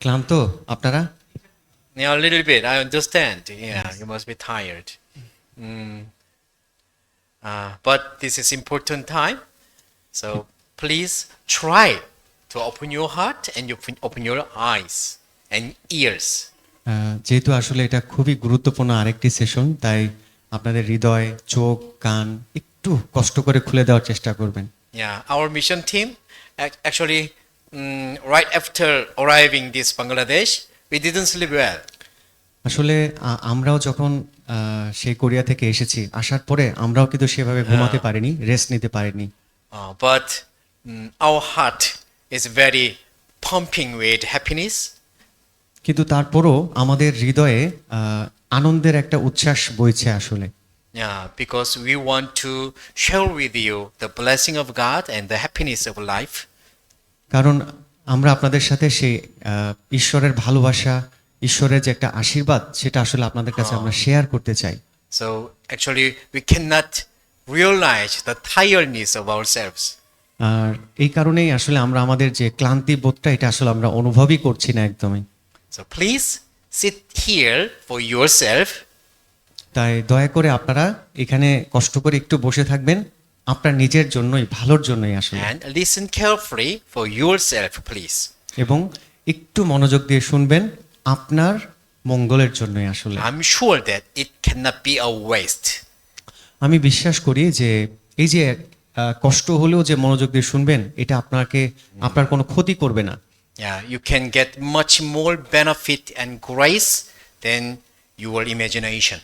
ক্লান্ত আপনারা? Yeah, a little bit. I understand. Yeah, you must be tired. But this is important time. So please try to open your heart and you open your eyes and ears. যেহেতু আসলে এটা খুবই গুরুত্বপূর্ণ আরেকটি session, তাই আপনাদের হৃদয়, চোখ, কান একটু কষ্ট করে খুলে দেওয়ার চেষ্টা করবেন। Yeah, our mission team actually right after arriving this Bangladesh, we didn't sleep well. আসলে আমরাও যখন সেই কোরিয়া থেকে এসেছি, আসার পরে আমরাও কিন্তু সেভাবে ঘুমাতে পারিনি, রেস্ট নিতে পারিনি। But our heart is very pumping with happiness. কিন্তু তারপরও আমাদের হৃদয়ে আনন্দের একটা উচ্ছ্বাস বইছে আসলে। Yeah, because we want to share with you the blessing of God and the happiness of life. কারণ আমরা আপনাদের সাথে সেই ঈশ্বরের ভালোবাসা, ঈশ্বরের যে একটা আশীর্বাদ, সেটা আসলে আপনাদের কাছে আমরা শেয়ার করতে চাই। So actually we cannot realize the tiredness of ourselves. আর এই কারণেই আসলে আমরা আমাদের যে ক্লান্তি বোধটা, এটা আসলে আমরা অনুভবই করছি না একদমই। So please sit here for yourself. তাই দয়া করে আপনারা এখানে কষ্ট করে একটু বসে থাকবেন, আপনার নিজের জন্যই, ভালোর জন্যই আসলে। And listen carefully for yourself, please. এবং একটু মনোযোগ দিয়ে শুনবেন, আপনার মঙ্গলের জন্যই আসলে। I'm sure that it cannot be a waste. আমি বিশ্বাস করি যে এই যে কষ্ট হলেও যে মনোযোগ দিয়ে শুনবেন, এটা আপনার কোনো ক্ষতি করবে না। Yeah, you can get much more benefit and grace than your imagination.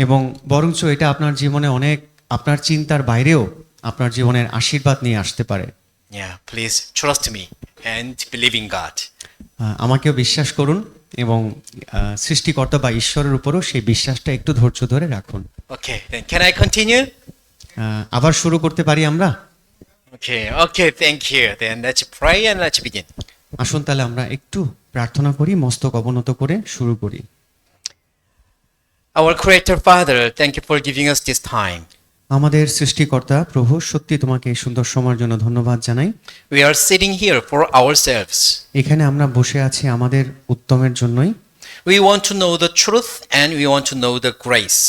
এবং বরঞ্চ এটা আপনার জীবনে অনেক, আপনার চিন্তার বাইরেও আপনার জীবনের আশীর্বাদ নিয়ে আসতে পারে। Yeah, please trust me and believe in God. আমাকেও বিশ্বাস করুন এবং সৃষ্টিকর্তা বা ঈশ্বরের উপরও সেই বিশ্বাসটা একটু ধৈর্য ধরে রাখুন। Okay, then can I continue? আবার শুরু করতে পারি আমরা? Okay, thank you. Then let's pray and let's begin. আসুন তাহলে আমরা একটু প্রার্থনা করি, মস্তক অবনত করে শুরু করি। Our Creator Father, thank you for giving us this time. আমাদের সৃষ্টিকর্তা প্রভু, সত্যি তোমাকে এই সুন্দর সময়ের জন্য ধন্যবাদ জানাই। We are sitting here for ourselves. এখানে আমরা বসে আছি আমাদের উত্তমের জন্যই। We want to know the truth and we want to know the grace.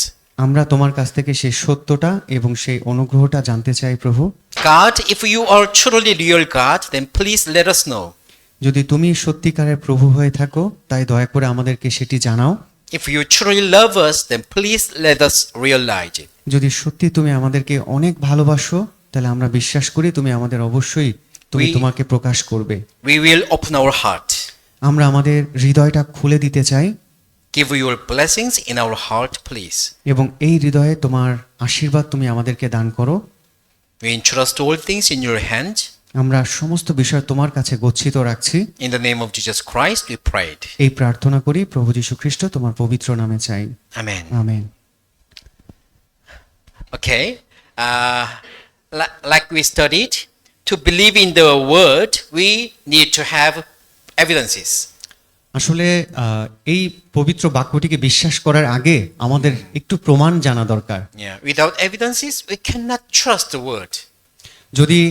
আমরা তোমার কাছ থেকে সেই সত্যটা এবং সেই অনুগ্রহটা জানতে চাই প্রভু। God, if you are truly real God, then please let us know. যদি তুমি সত্যিকারের প্রভু হয়ে থাকো, তাই দয়া করে আমাদেরকে সেটি জানাও। If you truly love us, then please let us realize it. যদি সত্যি তুমি আমাদেরকে অনেক ভালোবাসো, তাহলে আমরা বিশ্বাস করি তুমি আমাদের অবশ্যই তোমাকে প্রকাশ করবে। We will open our heart. আমরা আমাদের হৃদয়টা খুলে দিতে চাই। Give your blessings in our heart, please. এবং এই হৃদয়ে তোমার আশীর্বাদ তুমি আমাদেরকে দান করো। We entrust all things in your hand. আমরা সমস্ত বিষয় তোমার কাছে গচ্ছিত রাখছি। In the name of Jesus Christ, we prayed. এই প্রার্থনা করি প্রভু যীশু খ্রিস্ট তোমার পবিত্র নামে চাই, Amen. Amen. Okay. Like we studied, to believe in the word, we need to have evidences. আসলে এই পবিত্র বাক্যটিকে বিশ্বাস করার আগে আমাদের একটু প্রমাণ জানা দরকার। Yeah. Without evidences, we cannot trust the word. যদি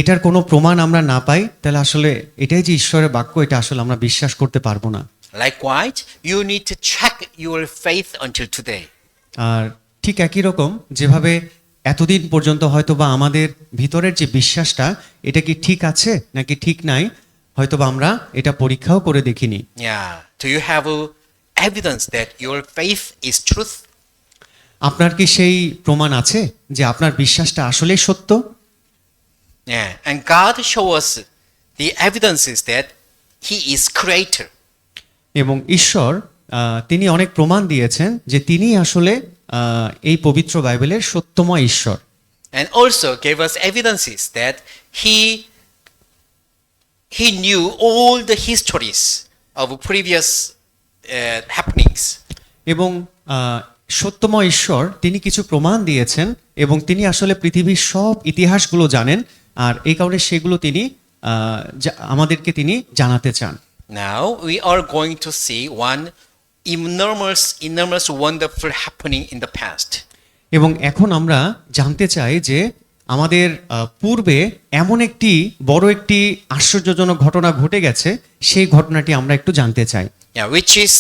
এটার কোনো প্রমাণ আমরা না পাই, তাহলে আসলে এটাই যে ঈশ্বরের বাক্য, এটা আসলে আমরা বিশ্বাস করতে পারবো না। Likewise, you need to check your faith until today. আর ঠিক একই রকম যেভাবে এতদিন পর্যন্ত হয়তো বা আমাদের ভিতরের যে বিশ্বাসটা, এটা কি ঠিক আছে নাকি ঠিক নাই, হয়তো বা আমরা এটা পরীক্ষাও করে দেখিনি। Yeah. Do you have evidence that your faith is truth? আপনার কি সেই প্রমাণ আছে যে আপনার বিশ্বাসটা আসলেই সত্য? Yeah. And God show us the evidences that He is creator. এবং ঈশ্বর তিনি অনেক প্রমাণ দিয়েছেন যে তিনি আসলে এই পবিত্র বাইবেলের সত্যময় ঈশ্বর। And also gave us evidences that He knew all the histories of previous happenings. এবং সত্যময় ঈশ্বর তিনি কিছু প্রমাণ দিয়েছেন এবং তিনি আসলে পৃথিবীর সব ইতিহাসগুলো জানেন, আর এই কারণে সেগুলো তিনি আমাদেরকে তিনি জানাতে চান। Now we are going to see one enormous wonderful happening in the past. এবং এখন আমরা জানতে চাই যে আমাদের পূর্বে এমন একটি বড় একটি আশ্চর্যজনক ঘটনা ঘটে গেছে, সেই ঘটনাটি আমরা একটু জানতে চাই। Yeah, which is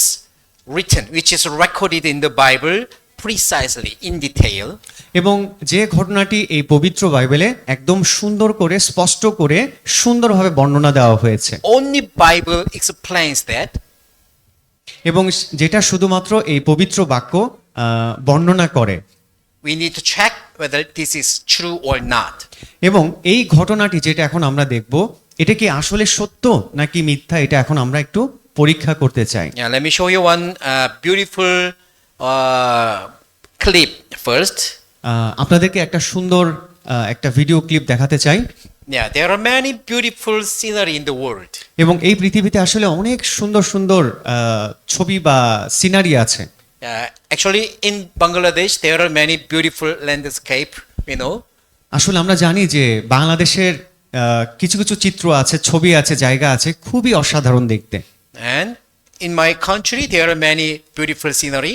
written, which is recorded in the Bible precisely in detail. এবং যে ঘটনাটি এই পবিত্র বাইবেলে একদম সুন্দর করে স্পষ্ট করে সুন্দরভাবে বর্ণনা দেওয়া হয়েছে, Only Bible explains that. এবং যেটা শুধুমাত্র এই পবিত্র বাক্য বর্ণনা করে। We need to check whether this is true or not. এবং এই ঘটনাটি যেটা এখন আমরা দেখব, এটা কি আসলে সত্য নাকি মিথ্যা, এটা এখন আমরা একটু পরীক্ষা করতে চাই। Yeah, let me show you one beautiful clip first. আপনাদেরকে একটা সুন্দর একটা ভিডিও ক্লিপ দেখাতে চাই। Yeah, there are many beautiful scenery in the world. এবং এই পৃথিবীতে আসলে অনেক সুন্দর সুন্দর ছবি বা সিনারি আছে। Actually, in Bangladesh, there are many beautiful landscape. You know, আসলে আমরা জানি যে বাংলাদেশের কিছু কিছু চিত্র আছে, ছবি আছে, জায়গা আছে খুবই অসাধারণ দেখতে। and in my country, there are many beautiful scenery.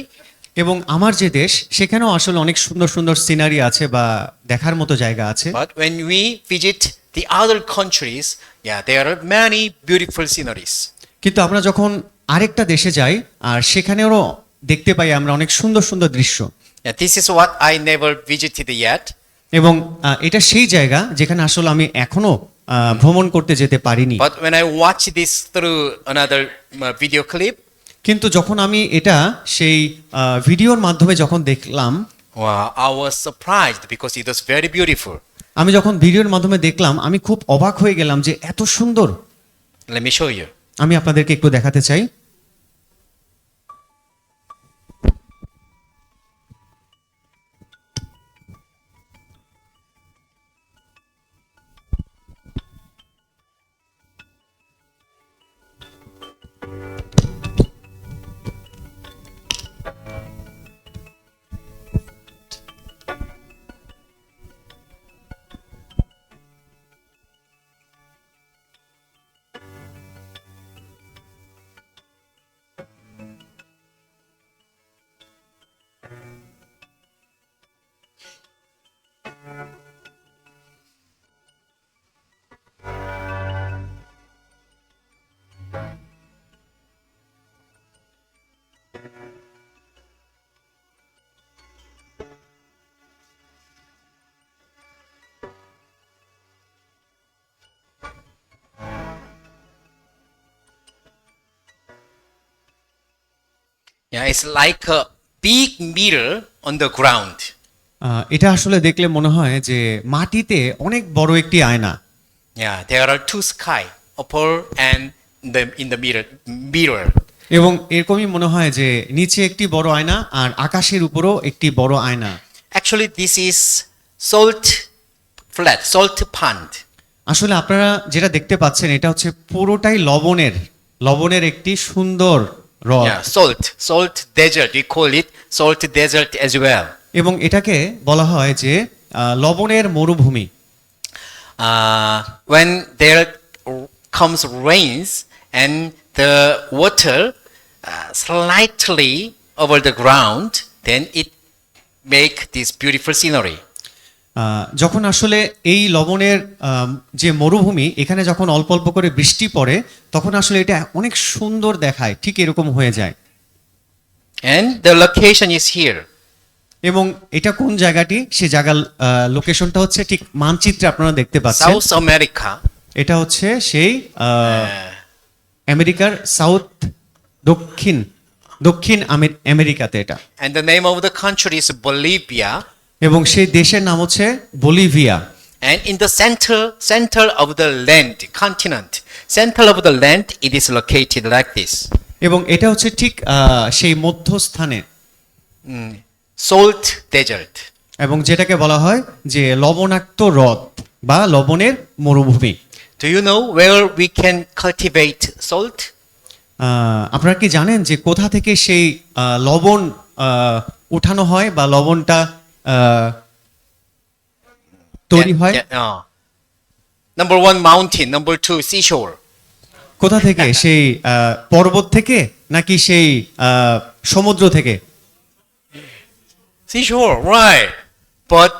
এবং আমার যে দেশ, সেখানেও আসলে অনেক সুন্দর সুন্দর সিনারি আছে বা দেখার মতো জায়গা আছে। But when we visit the other countries, yeah, there are many beautiful sceneries. কিন্তু আমরা যখন আরেকটা দেশে যাই, আর সেখানেও দেখতে পাই আমরা অনেক সুন্দর সুন্দর দৃশ্য। Yeah, this is what I never visited yet. এবং এটা সেই জায়গা যেখানে আসলে আমি এখনো ভ্রমণ করতে যেতে পারিনি। But when I watch this through another video clip, কিন্তু যখন আমি এটা সেই ভিডিওর মাধ্যমে যখন দেখলাম, wow, I was surprised because it was very beautiful. আমি যখন ভিডিওর মাধ্যমে দেখলাম, আমি খুব অবাক হয়ে গেলাম যে এত সুন্দর। Let me show you. আমি আপনাদেরকে একটু দেখাতে চাই। Yeah, it's like a big mirror on the ground. এটা আসলে দেখলে মনে হয় যে মাটিতে অনেক বড় একটি আয়না। Yeah, there are two sky, upper and in the mirror. এবং এরকমই মনে হয় যে নিচে একটি বড় আয়না আর আকাশের উপরও একটি বড় আয়না। Actually, this is salt salt pond. আসলে আপনারা যেটা দেখতে পাচ্ছেন, এটা হচ্ছে পুরোটাই লবণের একটি সুন্দর হ্রদ। Yeah, salt desert. We call it salt desert as well. এবং এটাকে বলা হয় যে লবণের মরুভূমি। When there comes rains and the water slightly over the ground, then it make this beautiful scenery. যখন আসলে এই লবণের যে মরুভূমি, এখানে যখন অল্প অল্প করে বৃষ্টি পড়ে, তখন আসলে এটা অনেক সুন্দর দেখায়, ঠিক এরকম হয়ে যায়। And the location is here. এবং এটা কোন জায়গাটি, সে জায়গার লোকেশনটা হচ্ছে ঠিক মানচিত্রে আপনারা দেখতে পাচ্ছেন। South America. এটা হচ্ছে সেই আমেরিকার দক্ষিণ আমেরিকাতে এটা। And the name of the country is Bolivia. এবং সেই দেশের নাম হচ্ছে Bolivia. And in the center of the land, continent, center of the land, it is located like this. এবং এটা হচ্ছে ঠিক সেই মধ্যস্থানে Salt desert. এবং যেটাকে বলা হয় যে লবণাক্ত হ্রদ বা লবণের মরুভূমি। Do you know where we can cultivate salt? আপনারা কি জানেন যে কোথা থেকে সেই লবণ উঠানো হয় বা লবণটা তৈরি হয়? Number one, mountain. Number two, seashore. কোথা থেকে? সেই পর্বত থেকে নাকি সেই সমুদ্র থেকে? Seashore, right. But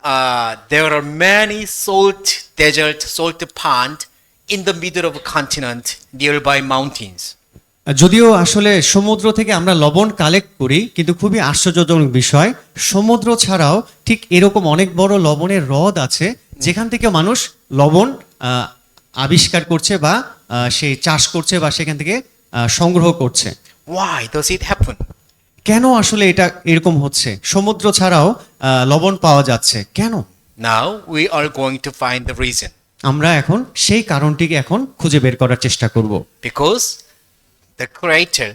there are many salt desert, salt pond in the middle of a continent nearby mountains. যদিও আসলে সমুদ্র থেকে আমরা লবণ কালেক্ট করি, কিন্তু খুবই আশ্চর্যজনক বিষয়, সমুদ্র ছাড়াও ঠিক এরকম অনেক বড় লবণের হ্রদ আছে যেখান থেকে মানুষ লবণ আবিষ্কার করছে বা সেই চাষ করছে বা সেখান থেকে সংগ্রহ করছে। Why does it happen? কেন আসলে এটা এরকম হচ্ছে? সমুদ্র ছাড়াও লবণ পাওয়া যাচ্ছে কেন? Now we are going to find the reason. আমরা এখন সেই কারণটিকে এখন খুঁজে বের করার চেষ্টা করব। Because the Creator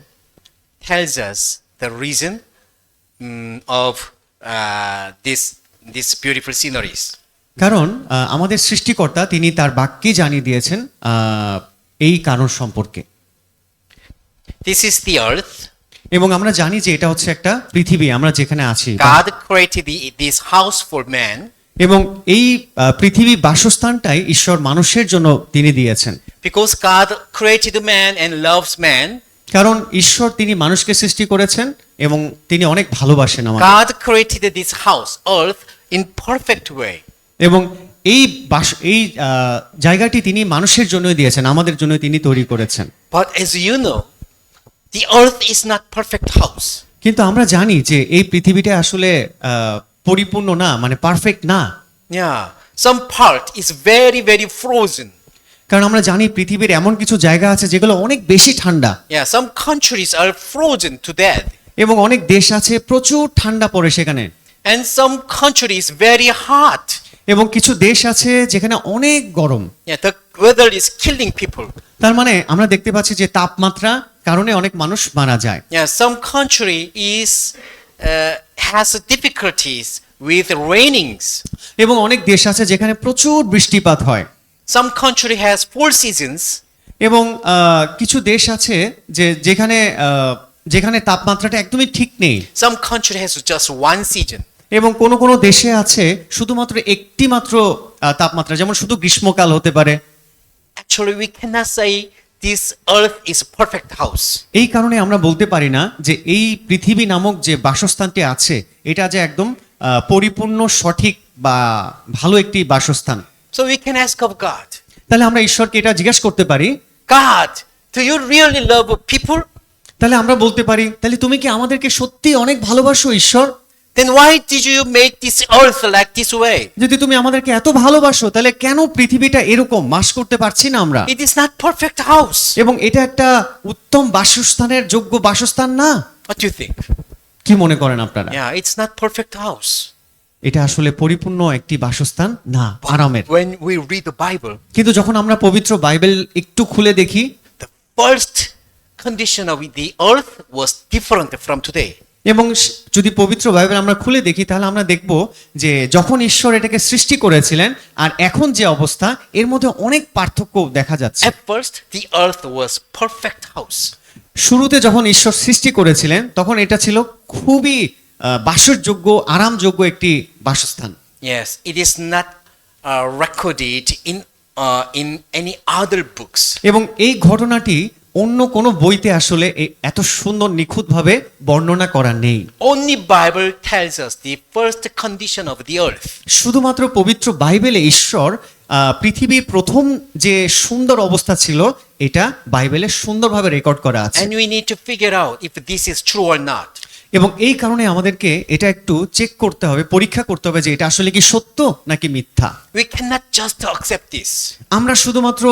tells us the reason of this beautiful sceneries. কারণ আমাদের সৃষ্টিকর্তা তিনি তার বাক্যে জানিয়ে দিয়েছেন এই কারণ সম্পর্কে। This is the earth. এবং আমরা জানি যে এটা হচ্ছে একটা পৃথিবী, আমরা যেখানে আছি। God created this house for man. এবং এই পৃথিবী বাসস্থানটাই ঈশ্বর মানুষের জন্য তিনি দিয়েছেন। Because God created man and loves man. কারণ ঈশ্বর তিনি মানুষকে সৃষ্টি করেছেন এবং তিনি অনেক ভালোবাসেন আমাদের। God created this house, earth, in perfect way. এবং এই জায়গাটি তিনি মানুষের জন্যই দিয়েছেন, আমাদের জন্য তিনি তৈরি করেছেন। But as you know, the earth is not perfect house. কিন্তু আমরা জানি যে এই পৃথিবীটা আসলে পরিপূর্ণ না, মানে পারফেক্ট না। Yeah, some part is very, very frozen. কারণ আমরা জানি পৃথিবীর এমন কিছু জায়গা আছে যেগুলো অনেক বেশি ঠান্ডা। Yeah, some countries are frozen to death. এবং অনেক দেশ আছে প্রচুর ঠান্ডা পড়ে সেখানে। And some countries very hot. এবং কিছু দেশ আছে যেখানে অনেক গরম। Yeah, the weather is killing people. তার মানে আমরা দেখতে পাচ্ছি যে তাপমাত্রা কারণে অনেক মানুষ মারা যায়। Yeah, some country has difficulties with rainings. এবং অনেক দেশ আছে যেখানে প্রচুর বৃষ্টিপাত হয়। Some country has 4 seasons. এবং কিছু দেশ আছে যে যেখানে তাপমাত্রাটা একদমই ঠিক নেই। Some country has just one season. এবং কোনো কোনো দেশে আছে শুধুমাত্র একটি মাত্র তাপমাত্রা, যেমন শুধু গ্রীষ্মকাল হতে পারে। Actually, we cannot say this earth is perfect house. এই কারণে আমরা বলতে পারি না যে এই পৃথিবী নামক যে বাসস্থানটি আছে এটা যে একদম পরিপূর্ণ সঠিক বা ভালো একটি বাসস্থান। So we can ask of God, তাহলে আমরা ঈশ্বরকে এটা জিজ্ঞাসা করতে পারি, God, do you really love people? তাহলে আমরা বলতে পারি, তাহলে তুমি কি আমাদেরকে সত্যি অনেক ভালোবাসো ঈশ্বর? Then why did you make this earth like this way? যদি তুমি আমাদেরকে এত ভালোবাসো তাহলে কেন পৃথিবীটা এরকম বাস করতে পারছি না আমরা? It is not perfect house. এবং এটা একটা উত্তম বাসস্থানের যোগ্য বাসস্থান না। What do you think? কি মনে করেন আপনারা? Yeah, it's not perfect house. এটা আসলে পরিপূর্ণ একটি বাসস্থান না, আরামের। When we read the Bible, কিন্তু যখন আমরা পবিত্র বাইবেল একটু খুলে দেখি, the first condition of the earth was different from today. এবং যদি পবিত্র বাইবেল আমরা খুলে দেখি তাহলে আমরা দেখব যে যখন ঈশ্বর এটাকে সৃষ্টি করেছিলেন আর এখন যে অবস্থা এর মধ্যে অনেক পার্থক্য দেখা যাচ্ছে। At first, the earth was perfect house. শুরুতে যখন ঈশ্বর সৃষ্টি করেছিলেন তখন এটা ছিল খুবই বাসযোগ্য, আরামযোগ্য একটি বাসস্থান। Yes, it is not recorded in any other books. এবং এই ঘটনাটি অন্য কোনো বইতে আসলে এত সুন্দর নিখুঁতভাবে বর্ণনা করা নেই। Only Bible tells us the first condition of the earth. শুধুমাত্র পবিত্র বাইবেলে ঈশ্বর পৃথিবীর প্রথম যে সুন্দর অবস্থা ছিল এটা বাইবেলে সুন্দরভাবে রেকর্ড করা আছে। And we need to figure out if this is true or not. এবং এই কারণে আমাদেরকে এটা একটু চেক করতে হবে, পরীক্ষা করতে হবে যে এটা আসলে কি সত্য নাকি মিথ্যা। We cannot just accept this. আমরা শুধুমাত্র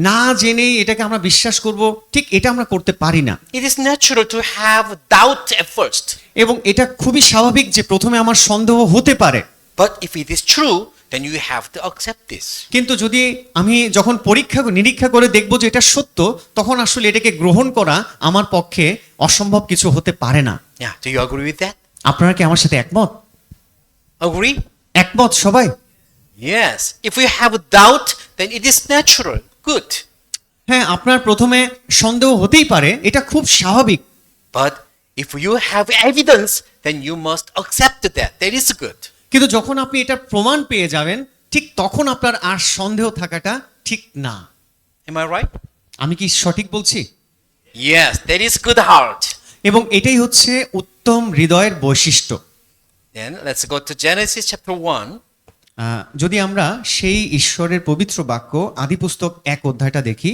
না জেনেই এটাকে আমরা বিশ্বাস করব, ঠিক এটা আমরা করতে পারি না। It is natural to have doubt at first. এবং এটা খুবই স্বাভাবিক যে প্রথমে আমার সন্দেহ হতে পারে। But if it is true, then you have to accept this. কিন্তু যদি আমি যখন নিরীক্ষা করে দেখব যে এটা সত্য, তখন আসলে এটাকে গ্রহণ করা আমার পক্ষে অসম্ভব কিছু হতে পারে না। Yeah, do you agree with that? আপনারা কি আমার সাথে একমত? Agree? একমত সবাই? Yes. If we have doubt, then it is natural. Good. হ্যাঁ, আপনার প্রথমে সন্দেহ হতেই পারে, এটা খুব স্বাভাবিক। But if you have evidence, then you must accept that. That is good. কিন্তু যখন আপনি এটা প্রমাণ পেয়ে যাবেন, ঠিক তখন আপনার আর সন্দেহ থাকাটা ঠিক না। Am I right? আমি কি সঠিক বলছি? Yes, that is good heart. এবং এটাই হচ্ছে উত্তম হৃদয়ের বৈশিষ্ট্য। Then let's go to Genesis chapter 1. যদি আমরা সেই ঈশ্বরের পবিত্র বাক্য আদিপুস্তক 1 অধ্যায়টা দেখি,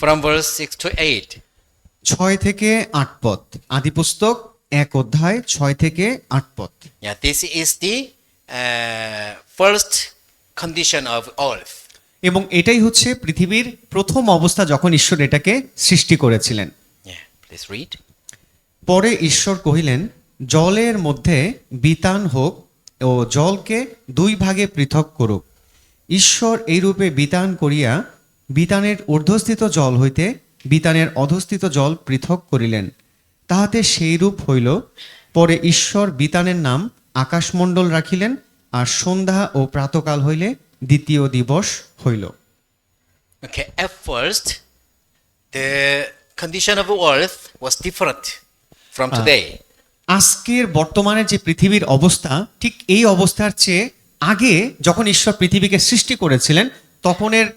From verse 6 to 8. 6 থেকে 8 পদ। আদিপুস্তক 1 অধ্যায় 6 থেকে 8 পদ। Yeah, this is the first condition of earth. এবং এটাই হচ্ছে পৃথিবীর প্রথম অবস্থা যখন ঈশ্বর এটাকে সৃষ্টি করেছিলেন। Yeah, please read. পরে ঈশ্বর কহিলেন, জলের মধ্যে বিতান হোক ও জলকে 2 ভাগে পৃথক করুক। ঈশ্বর এইরূপে বিতান করিয়া বিতানের ঊর্ধ্বস্থিত জল হইতে বিতানের অধস্থিত জল পৃথক করিলেন, তাহাতে সেইরূপ হইল। পরে ঈশ্বর বিতানের নাম আকাশমণ্ডল রাখিলেন, আর সন্ধ্যা ও প্রাতকাল হইলে দ্বিতীয় দিবস হইল। Okay, at first, the condition of earth was different from today. আজকের বর্তমানে যে পৃথিবীর অবস্থা, ঠিক এই অবস্থার চেয়ে আগে যখন ঈশ্বর পৃথিবীকে সৃষ্টি করেছিলেন তখনের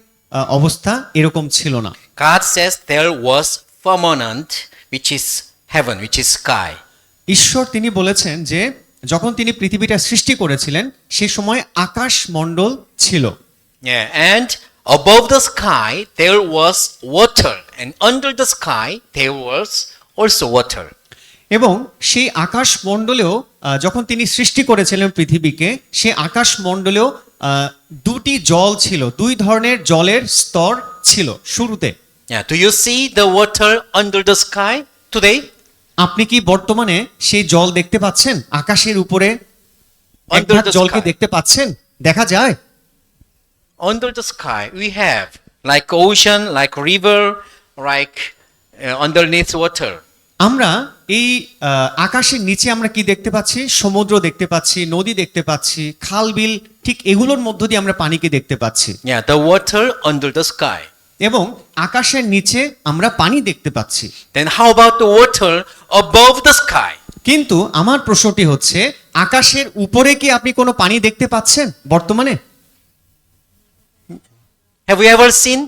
অবস্থা এরকম ছিল না। God says there was firmament, which is heaven, which is sky. ঈশ্বর তিনি বলেছেন যে যখন তিনি পৃথিবীটা সৃষ্টি করেছিলেন সে সময় আকাশ মণ্ডল ছিল, Yeah, and above the sky there was water, and under the sky there was also water. এবং সেই আকাশ মণ্ডলেও যখন তিনি সৃষ্টি করেছিলেন পৃথিবীকে, সে আকাশ মণ্ডলেও 2টি জল ছিল, 2 ধরনের জলের স্তর ছিল শুরুতে। Yeah, do you see the water under the sky today? আপনি কি বর্তমানে সেই জল দেখতে পাচ্ছেন? আকাশের উপরে এক Under ভাগ the জলকে sky. দেখতে পাচ্ছেন? দেখা যায়? Under the sky we have like ocean, like river, like underneath water. আমরা এই আকাশের নিচে আমরা কি দেখতে পাচ্ছি? সমুদ্র দেখতে পাচ্ছি, নদী দেখতে পাচ্ছি, খাল বিল, ঠিক এগুলোর মধ্য দিয়ে আমরা পানিকে দেখতে পাচ্ছি। Yeah, the water under the sky. এবং আকাশের নিচে আমরা পানি দেখতে পাচ্ছি। Then how about the water above the sky? কিন্তু আমার প্রশ্নটি হচ্ছে, আকাশের উপরে কি আপনি কোনো পানি দেখতে পাচ্ছেন বর্তমানে? Have you ever seen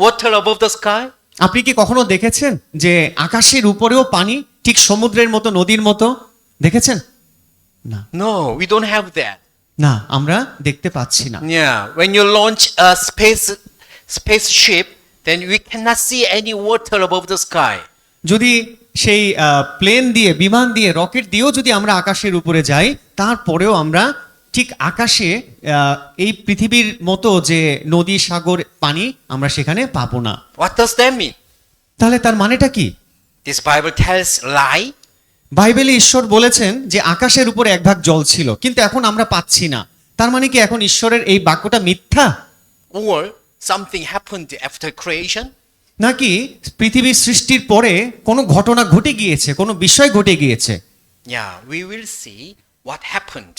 water above the sky? আপনি কি কখনো দেখেছেন যে আকাশের উপরেও পানি, ঠিক সমুদ্রের মতো, নদীর মতো দেখেছেন? না, No, we don't have that. না, আমরা দেখতে পাচ্ছি না। Yeah, when you launch a spaceship, then we cannot see any water above the sky. যদি সেই প্লেন দিয়ে, বিমান দিয়ে, রকেট দিয়েও যদি আমরা আকাশের উপরে যাই, তারপরেও আমরা ঠিক আকাশে এই পৃথিবীর মতো যে নদী, সাগর, পানি আমরা সেখানে পাবো না। What does that mean? তাহলে তার মানেটা কি? This Bible tells lie. বাইবেলে ঈশ্বর বলেছেন যে আকাশের উপরে এক ভাগ জল ছিল, কিন্তু এখন আমরা পাচ্ছি না। তার মানে কি এখন ঈশ্বরের এই বাক্যটা মিথ্যা? Or something happened after creation? নাকি পৃথিবীর সৃষ্টির পরে কোনো ঘটনা ঘটে গিয়েছে, কোনো বিষয় ঘটে গিয়েছে? Yeah, we will see what happened.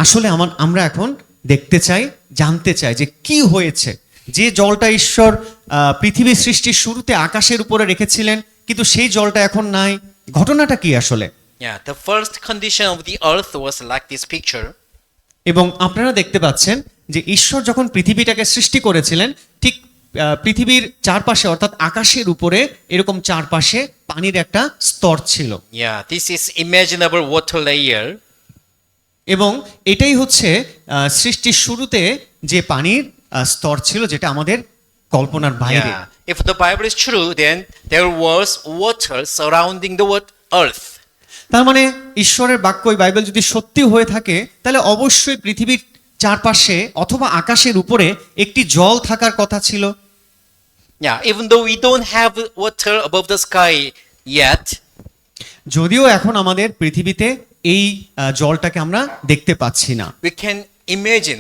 আসলে আমরা এখন দেখতে চাই, জানতে চাই যে কি হয়েছে। যে জলটা ঈশ্বর পৃথিবীর সৃষ্টির শুরুতে আকাশের উপরে রেখেছিলেন, কিন্তু সেই জলটা এখন নাই, ঘটনাটা কি আসলে? Yeah, the first condition of the earth was like this picture. এবং আপনারা দেখতে পাচ্ছেন যে ঈশ্বর যখন পৃথিবীটাকে সৃষ্টি করেছিলেন, ঠিক পৃথিবীর চারপাশে অর্থাৎ আকাশের উপরে এরকম চারপাশে পানির একটা স্তর ছিল। Yeah, this is imaginable water layer. এবং এটাই হচ্ছে সৃষ্টির শুরুতে যে পানির স্তর ছিল, যেটা আমাদের কল্পনার বাইরে। Yeah, if the Bible is true, then there was water surrounding the earth. তার মানে ঈশ্বরের বাক্য, বাইবেল যদি সত্যি হয়ে থাকে, তাহলে অবশ্যই পৃথিবীর চারপাশে অথবা আকাশের উপরে একটি জল থাকার কথা ছিল। Yeah, even though we don't have water above the sky yet, যদিও এখন আমাদের পৃথিবীতে এই জলটাকে আমরা দেখতে পাচ্ছি না, we can imagine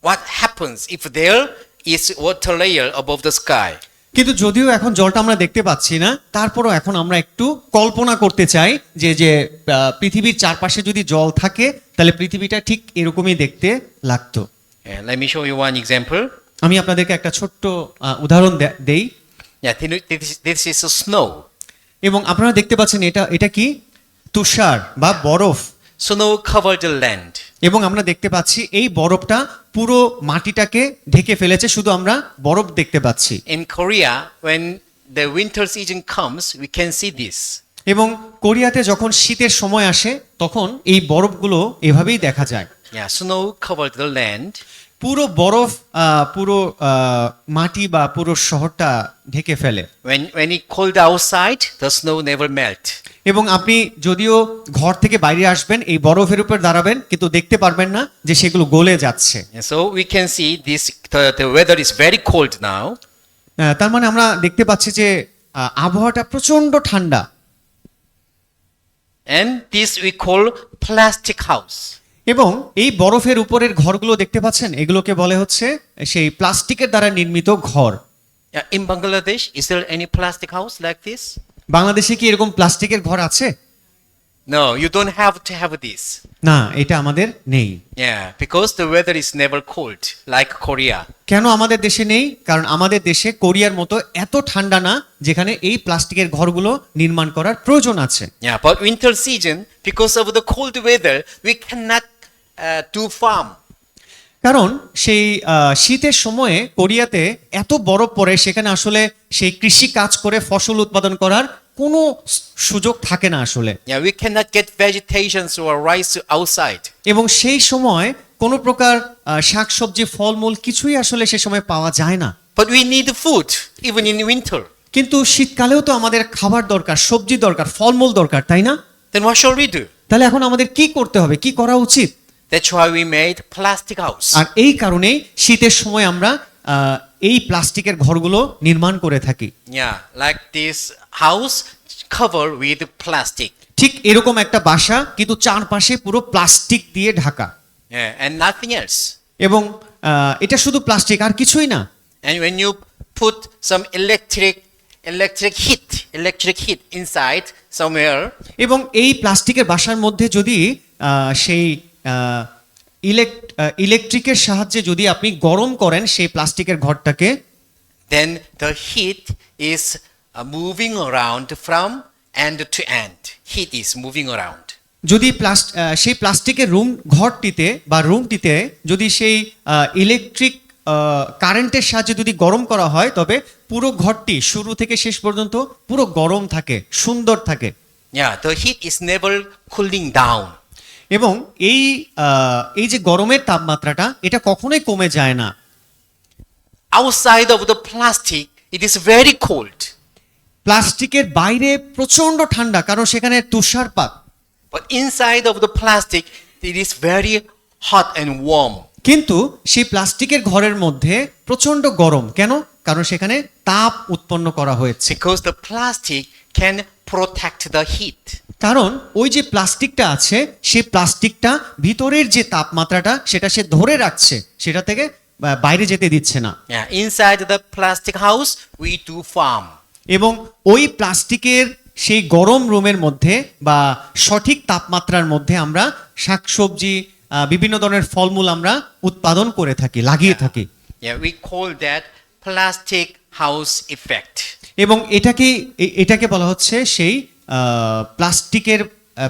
what happens if there is water layer above the sky. কিন্তু যদিও এখন জলটা আমরা দেখতে পাচ্ছি না, তারপরও এখন আমরা একটু কল্পনা করতে চাই যে পৃথিবীর চারপাশে যদি জল থাকে, তাহলে পৃথিবীটা ঠিক এরকমই দেখতে লাগতো। Yeah, let me show you one example. আমি আপনাদেরকে একটা ছোট্ট উদাহরণ দেই। Yeah, this is snow. এবং আপনারা দেখতে পাচ্ছেন এটা কি? তুষার বা বরফ। Snow covered the land. এবং আমরা দেখতে পাচ্ছি এই বরফটা পুরো মাটিটাকে ঢেকে ফেলেছে, শুধু আমরা বরফ দেখতে পাচ্ছি। In Korea, when the winter season comes, we can see this. এবং কোরিয়াতে যখন শীতের সময় আসে তখন এই বরফগুলো এভাবেই দেখা যায়। Yeah, snow covered the land. পুরো বরফ পুরো মাটি বা পুরো শহরটা ঢেকে ফেলে। When it cold outside, the snow never melt. এবং আপনি যদিও ঘর থেকে বাইরে আসবেন এই বরফের উপর দাঁড়াবেন কিন্তু দেখতে পারবেন না যে সেগুলো গলে যাচ্ছে। And so we can see this. The weather is very cold now, তার মানে আমরা দেখতে পাচ্ছি যে আবহাওয়াটা প্রচন্ড ঠান্ডা। and this we call plastic house. এবং এই বরফের উপরের ঘরগুলো দেখতে পাচ্ছেন এগুলোকে বলে হচ্ছে সেই প্লাস্টিকের দ্বারা নির্মিত ঘর। Yeah, in Bangladesh, is there any plastic house like this? বাংলাদেশে কি এরকম প্লাস্টিকের ঘর আছে? No, you don't have to have this. না, এটা আমাদের নেই। Yeah, because the weather is never cold like Korea. কেন আমাদের দেশে নেই? কারণ আমাদের দেশে কোরিয়ার মতো এত ঠান্ডা না যেখানে এই প্লাস্টিকের ঘরগুলো নির্মাণ করার প্রয়োজন আছে। Yeah, but winter season, because of the cold weather, we cannot do farm. কারণ সেই শীতের সময়ে কোরিয়াতে এত বরফ পড়ে সেখানে আসলে সেই কৃষি কাজ করে ফসল উৎপাদন করার কোনো সুযোগ থাকে না আসলে। Yeah, we cannot get vegetations or rice outside. এবং সেই সময় কোনো প্রকার শাকসবজি ফলমূল কিছুই আসলে সে সময় পাওয়া যায় না। But we need food even in winter. কিন্তু শীতকালেও তো আমাদের খাবার দরকার, সবজি দরকার, ফলমূল দরকার, তাই না? Then what shall we do? তাহলে এখন আমাদের কি করতে হবে, কি করা উচিত? That's why we made plastic house. আর এই কারণেই শীতের সময় আমরা এই প্লাস্টিকের ঘরগুলো নির্মাণ করে থাকি। Yeah, like this house covered with plastic. ঠিক এরকম একটা বাসা কিন্তু চারপাশে পুরো প্লাস্টিক দিয়ে Dhaka. Yeah, and nothing else. এবং এটা শুধু প্লাস্টিক আর কিছুই না। And when you put some electric heat inside somewhere, এবং এই প্লাস্টিকের বাসার মধ্যে যদি সেই ইলেকট্রিকের সাহায্যে যদি আপনি গরম করেন সেই প্লাস্টিকের ঘরটাকে, then the heat is moving around from end to end. Heat is moving around. যদি সেই প্লাস্টিকের রুমটিতে যদি সেই ইলেকট্রিক কারেন্টের সাহায্যে যদি গরম করা হয় তবে পুরো ঘরটি শুরু থেকে শেষ পর্যন্ত পুরো গরম থাকে, সুন্দর থাকে। Yeah, the heat is never cooling down. এবং এই যে গরমের তাপমাত্রাটা এটা কখনোই কমে যায় না। Outside of the plastic, it is very cold. প্লাস্টিকের বাইরে প্রচন্ড ঠান্ডা কারণ সেখানে তুষারপাত, But inside of the plastic, it is very hot and warm. কিন্তু সেই প্লাস্টিকের ঘরের মধ্যে প্রচন্ড গরম। কেন? কারণ সেখানে তাপ উৎপন্ন করা হয়েছে। Because the plastic can protect the heat. কারণ ওই যে প্লাস্টিকটা আছে সেই প্লাস্টিকটা ভিতরের যে তাপমাত্রাটা সেটা সে ধরে রাখছে, সেটা থেকে বাইরে যেতে দিচ্ছে না। Yeah, inside the plastic house, we do farm. এবং ওই প্লাস্টিকের সেই গরম রুমের মধ্যে বা সঠিক তাপমাত্রার মধ্যে আমরা শাকসবজি বিভিন্ন ধরনের ফলমূল আমরা উৎপাদন করে থাকি, লাগিয়ে থাকি। Yeah, we call that plastic house effect. এবং এটাকে বলা হচ্ছে সেই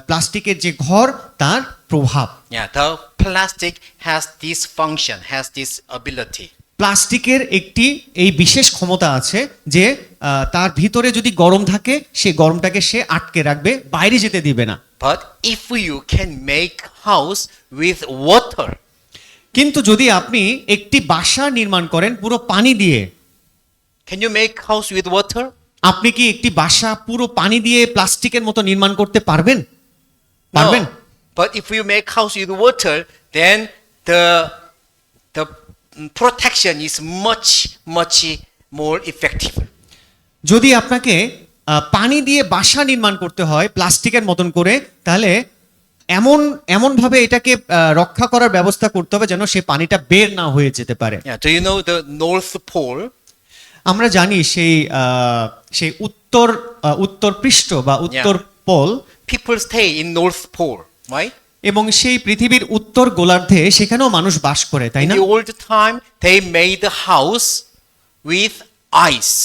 প্লাস্টিকের যে ঘর তার প্রভাব। Yeah, the plastic has this function, has this ability. প্লাস্টিকের এই বিশেষ ক্ষমতা আছে যে তার ভিতরে যদি গরম থাকে সেই গরমটাকে সে আটকে রাখবে, বাইরে যেতে দিবে না। But if you can make house with water, কিন্তু যদি আপনি একটি বাসা নির্মাণ করেন পুরো পানি দিয়ে, can you make house with water? আপনি কি একটি বাসা পুরো পানি দিয়ে প্লাস্টিকের মতো নির্মাণ করতে পারবেন? পারবেন? No. But if you make house with water, then the protection is much more effective. যদি আপনাকে পানি দিয়ে বাসা নির্মাণ করতে হয় প্লাস্টিকের মতন করে, তাহলে এমনভাবে এটাকে রক্ষা করার ব্যবস্থা করতে হবে যেন সে পানিটা বের না হয়ে যেতে পারে। Yeah, do you know the North Pole? আমরা জানি সেই উত্তর পৃষ্ঠ বা উত্তর pole, People stay in North Pole, right? এবং সেই পৃথিবীর উত্তর গোলার্ধে সেখানেও মানুষ বাস করে, তাই In না? the old time, they made the house with ice.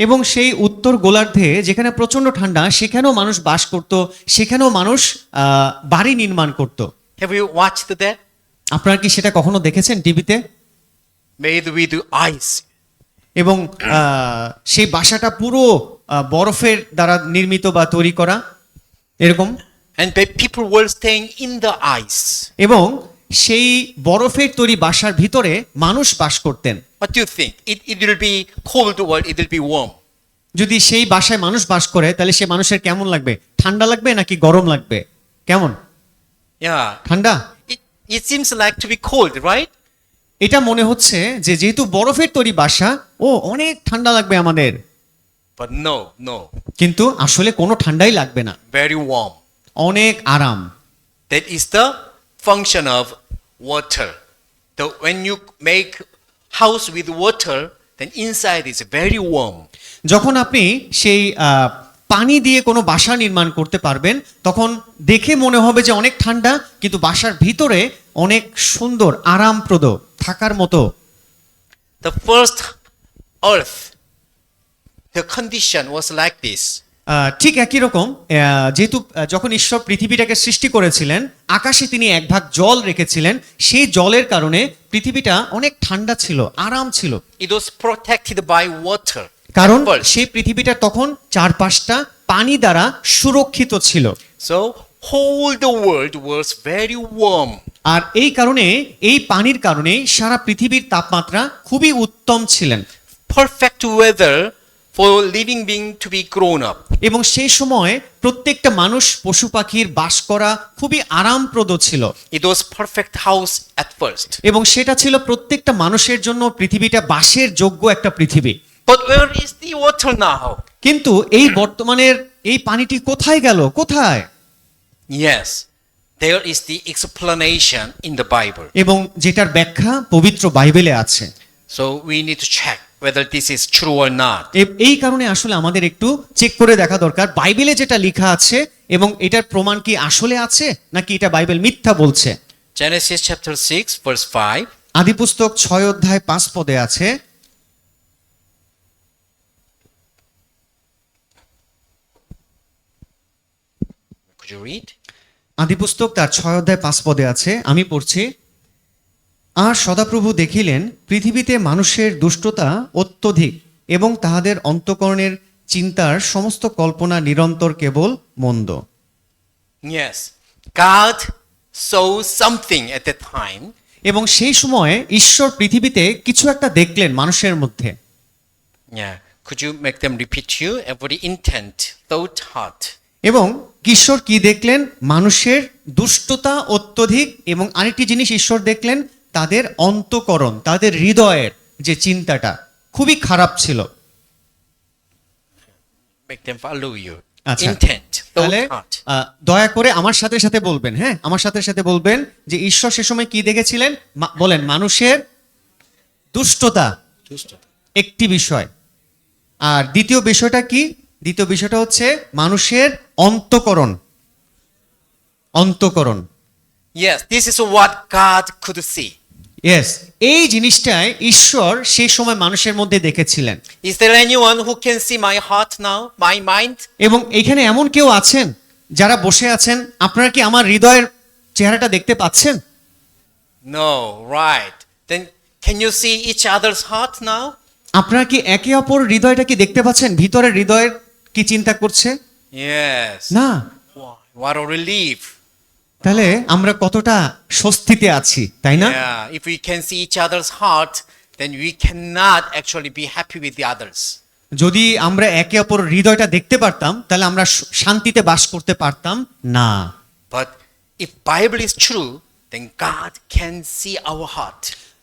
এবং সেই উত্তর গোলার্ধে যেখানে প্রচন্ড ঠান্ডা সেখানেও মানুষ বাস করত, সেখানেও মানুষ বাড়ি নির্মাণ করত। Have you watched that? আপনারা কি সেটা কখনো দেখেছেন টিভিতে? Made with ice. এবং সেই বাসাটা পুরো বরফের দ্বারা নির্মিত বা তৈরি করা এরকম, And people were staying in the ice. এবং সেই বরফের তৈরি বাসার ভিতরে মানুষ বাস করতেন। What do you think? It will be cold or it will be warm? যদি সেই বাসায় মানুষ বাস করে তাহলে সে মানুষের কেমন লাগবে? ঠান্ডা লাগবে নাকি গরম লাগবে? কেমন? Yeah. ঠান্ডা। It seems like to be cold, right? এটা মনে হচ্ছে যে যেহেতু বরফের তৈরি বাসা, ও অনেক ঠান্ডা লাগবে আমাদের, But no. কিন্তু আসলে কোনো ঠান্ডাই লাগবে না, Very warm. অনেক আরাম। That is the function of water. When you make house with water, then inside is very warm. যখন আপনি সেই পানি দিয়ে কোনো বাসা নির্মাণ করতে পারবেন, তখন দেখে মনে হবে যে অনেক ঠান্ডা, কিন্তু বাসার ভিতরে অনেক সুন্দর আরামপ্রদ থাকার মতো। The first earth, the condition was like this. ঠিক একই রকম, যেহেতু যখন ঈশ্বর পৃথিবীটাকে সৃষ্টি করেছিলেন, আকাশে তিনি এক ভাগ জল রেখেছিলেন, সেই জলের কারণে পৃথিবীটা অনেক ঠান্ডা ছিল, আরাম ছিল, It was protected by water. কারণ at first. সেই পৃথিবীটা তখন চারপাশটা পানি দ্বারা সুরক্ষিত ছিল। So whole the world was very warm. আর এই কারণে, এই পানির কারণে সারা পৃথিবীর তাপমাত্রা খুবই উত্তম ছিলেন, Perfect weather for living being to be grown up. এবং সেই সময় প্রত্যেকটা মানুষ পশু পাখির বাস করা খুবই আরামপ্রদ ছিল, It was perfect house at first. এবং সেটা ছিল প্রত্যেকটা মানুষের জন্য পৃথিবীটা বাসের যোগ্য একটা পৃথিবী। But where is the water now? কিন্তু এই বর্তমানের এই পানিটি কোথায় গেল? কোথায়? Yes, there is the explanation in the Bible. এবং যেটার ব্যাখ্যা পবিত্র বাইবেলে আছে। So we need to check whether this is true or not. এই কারণে আসলে আমাদের একটু চেক করে দেখা দরকার, বাইবেলে যেটা লেখা আছে এবং এটার প্রমাণ কি আসলে আছে নাকি এটা বাইবেল মিথ্যা বলছে। Genesis chapter 6 verse 5. আদিপুস্তক 6 অধ্যায় 5 পদে আছে, Could you read? আদিপুস্তক তার 6 অধ্যায় 5 পদে আছে, আমি পড়ছি। আর সদাপ্রভু দেখিলেন পৃথিবীতে মানুষের দুষ্টতা অত্যধিক, এবং তাহাদের অন্তঃকরণের চিন্তার সমস্ত কল্পনা নিরন্তর কেবল মন্দ। Yes. God saw something at that time. এবং সেই সময়ে ঈশ্বর পৃথিবীতে কিছু একটা দেখলেন মানুষের মধ্যে। Yeah. Could you make them repeat you? Every intent, thought, heart. এবং ঈশ্বর কি দেখলেন? মানুষের দুষ্টতা অত্যধিক, এবং আরেকটি জিনিস ঈশ্বর দেখলেন, তাদের অন্তঃকরণ, তাদের হৃদয়ের যে চিন্তাটা খুবই খারাপ ছিল। Make them follow you. আচ্ছা। Intent, তাহলে thought, heart. দয়া করে আমার সাথে সাথে বলবেন, হ্যাঁ, আমার সাথে সাথে বলবেন যে ঈশ্বর সে সময় কি দেখেছিলেন? বলেন, মানুষের দুষ্টতা একটি বিষয়, আর দ্বিতীয় বিষয়টা কি? দ্বিতীয় বিষয়টা হচ্ছে মানুষের অন্তঃকরণ। অন্তঃকরণ, Yes, this is what God could see. Yes, এই জিনিসটাই ঈশ্বর সেই সময় মানুষের মধ্যে দেখেছিলেন। Is there anyone who can see my heart now, my mind? এবং এখানে এমন কেউ আছেন যারা বসে আছেন, আপনারা কি আমার হৃদয়ের চেহারাটা দেখতে পাচ্ছেন? No, right. Then can you see each other's heart now? আপনারা কি একে অপর হৃদয়টা কি দেখতে পাচ্ছেন? ভিতরের হৃদয়ের কি চিন্তা করছে? Yes. না। What a relief. তাহলে আমরা কতটা স্বস্তিতে আছি, তাই না? Yeah, if we can see each other's heart, then we cannot actually be happy with the others. যদি আমরা একে অপর হৃদয়টা দেখতে পারতাম তাহলে আমরা শান্তিতে বাস করতে পারতাম না। But if Bible is true, then God can see our heart.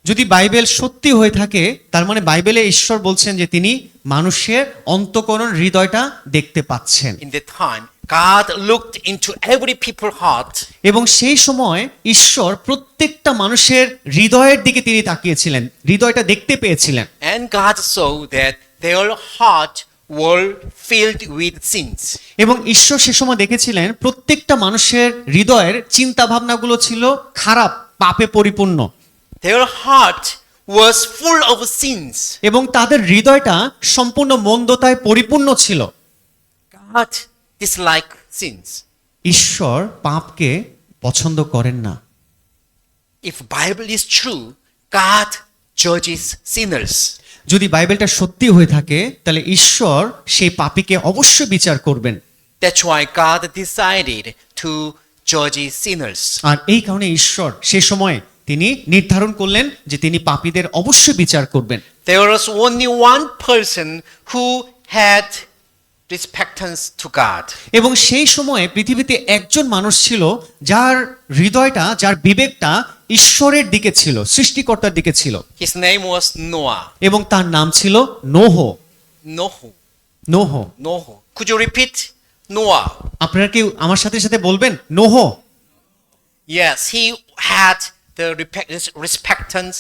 যদি বাইবেল সত্যি হয়ে থাকে, তার মানে বাইবেলে ঈশ্বর বলছেন যে তিনি মানুষের অন্তঃকরণ, হৃদয়টা দেখতে পাচ্ছেন। In that time, God looked into every people's heart. এবং সেই সময় ঈশ্বর প্রত্যেকটা মানুষের হৃদয়ের দিকে তিনি তাকিয়েছিলেন, হৃদয়টা দেখতে পেয়েছিলেন। And God saw that their heart were filled with sins. এবং ঈশ্বর সে সময় দেখেছিলেন প্রত্যেকটা মানুষের হৃদয়ের চিন্তা ভাবনাগুলো ছিল খারাপ, পাপে পরিপূর্ণ। Their heart was full of sins. এবং তাদের হৃদয়টা সম্পূর্ণ মন্দতায় পরিপূর্ণ ছিল। God dislikes sins. ঈশ্বর পাপকে পছন্দ করেন না। If Bible is true, God judges sinners. যদি বাইবেলটা সত্যি হয়ে থাকে তাহলে ঈশ্বর সেই পাপীকে অবশ্যই বিচার করবেন। That's why God decided to judge sinners. আর এই কারণে ঈশ্বর সে সময় তিনি নির্ধারণ করলেন যে তিনি পাপীদের অবশ্যই বিচার করবেন। There was only one person who had respectance to God. এবং সেই সময়ে পৃথিবীতে একজন মানুষ ছিল যার হৃদয়টা, যার বিবেকটা ঈশ্বরের দিকে ছিল, সৃষ্টিকর্তার দিকে ছিল, His name was Noah. এবং তার নাম ছিল Noah. Noah. Noah, Noah. Could you repeat? Noah. আপনারা কি আমার সাথে সাথে বলবেন Noah? Yes, he had the respectance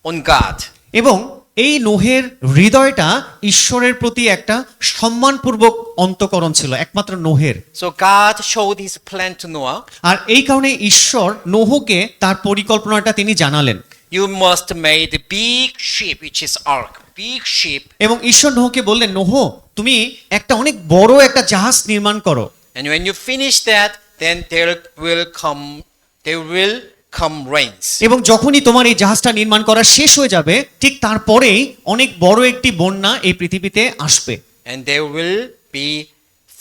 on God. এবং এই নোহের হৃদয়টা ঈশ্বরের প্রতি একটা সম্মানপূর্বক অন্তঃকরণ ছিল, একমাত্র নোহের। So God showed his plan to Noah. আর এই কারণে ঈশ্বর নোহকে তার পরিকল্পনাটা তিনি জানালেন। You must make a big ship, which is ark. Big ship. এবং ঈশ্বর নোহকে বললেন, নোহ তুমি একটা অনেক বড় একটা জাহাজ নির্মাণ করো, And when you finish that, then there will come rains. এবং যখনই তোমার এই জাহাজটা নির্মাণ করা শেষ হয়ে যাবে ঠিক তারপরেই অনেক বড় একটি বন্যা এই পৃথিবীতে আসবে, And there will be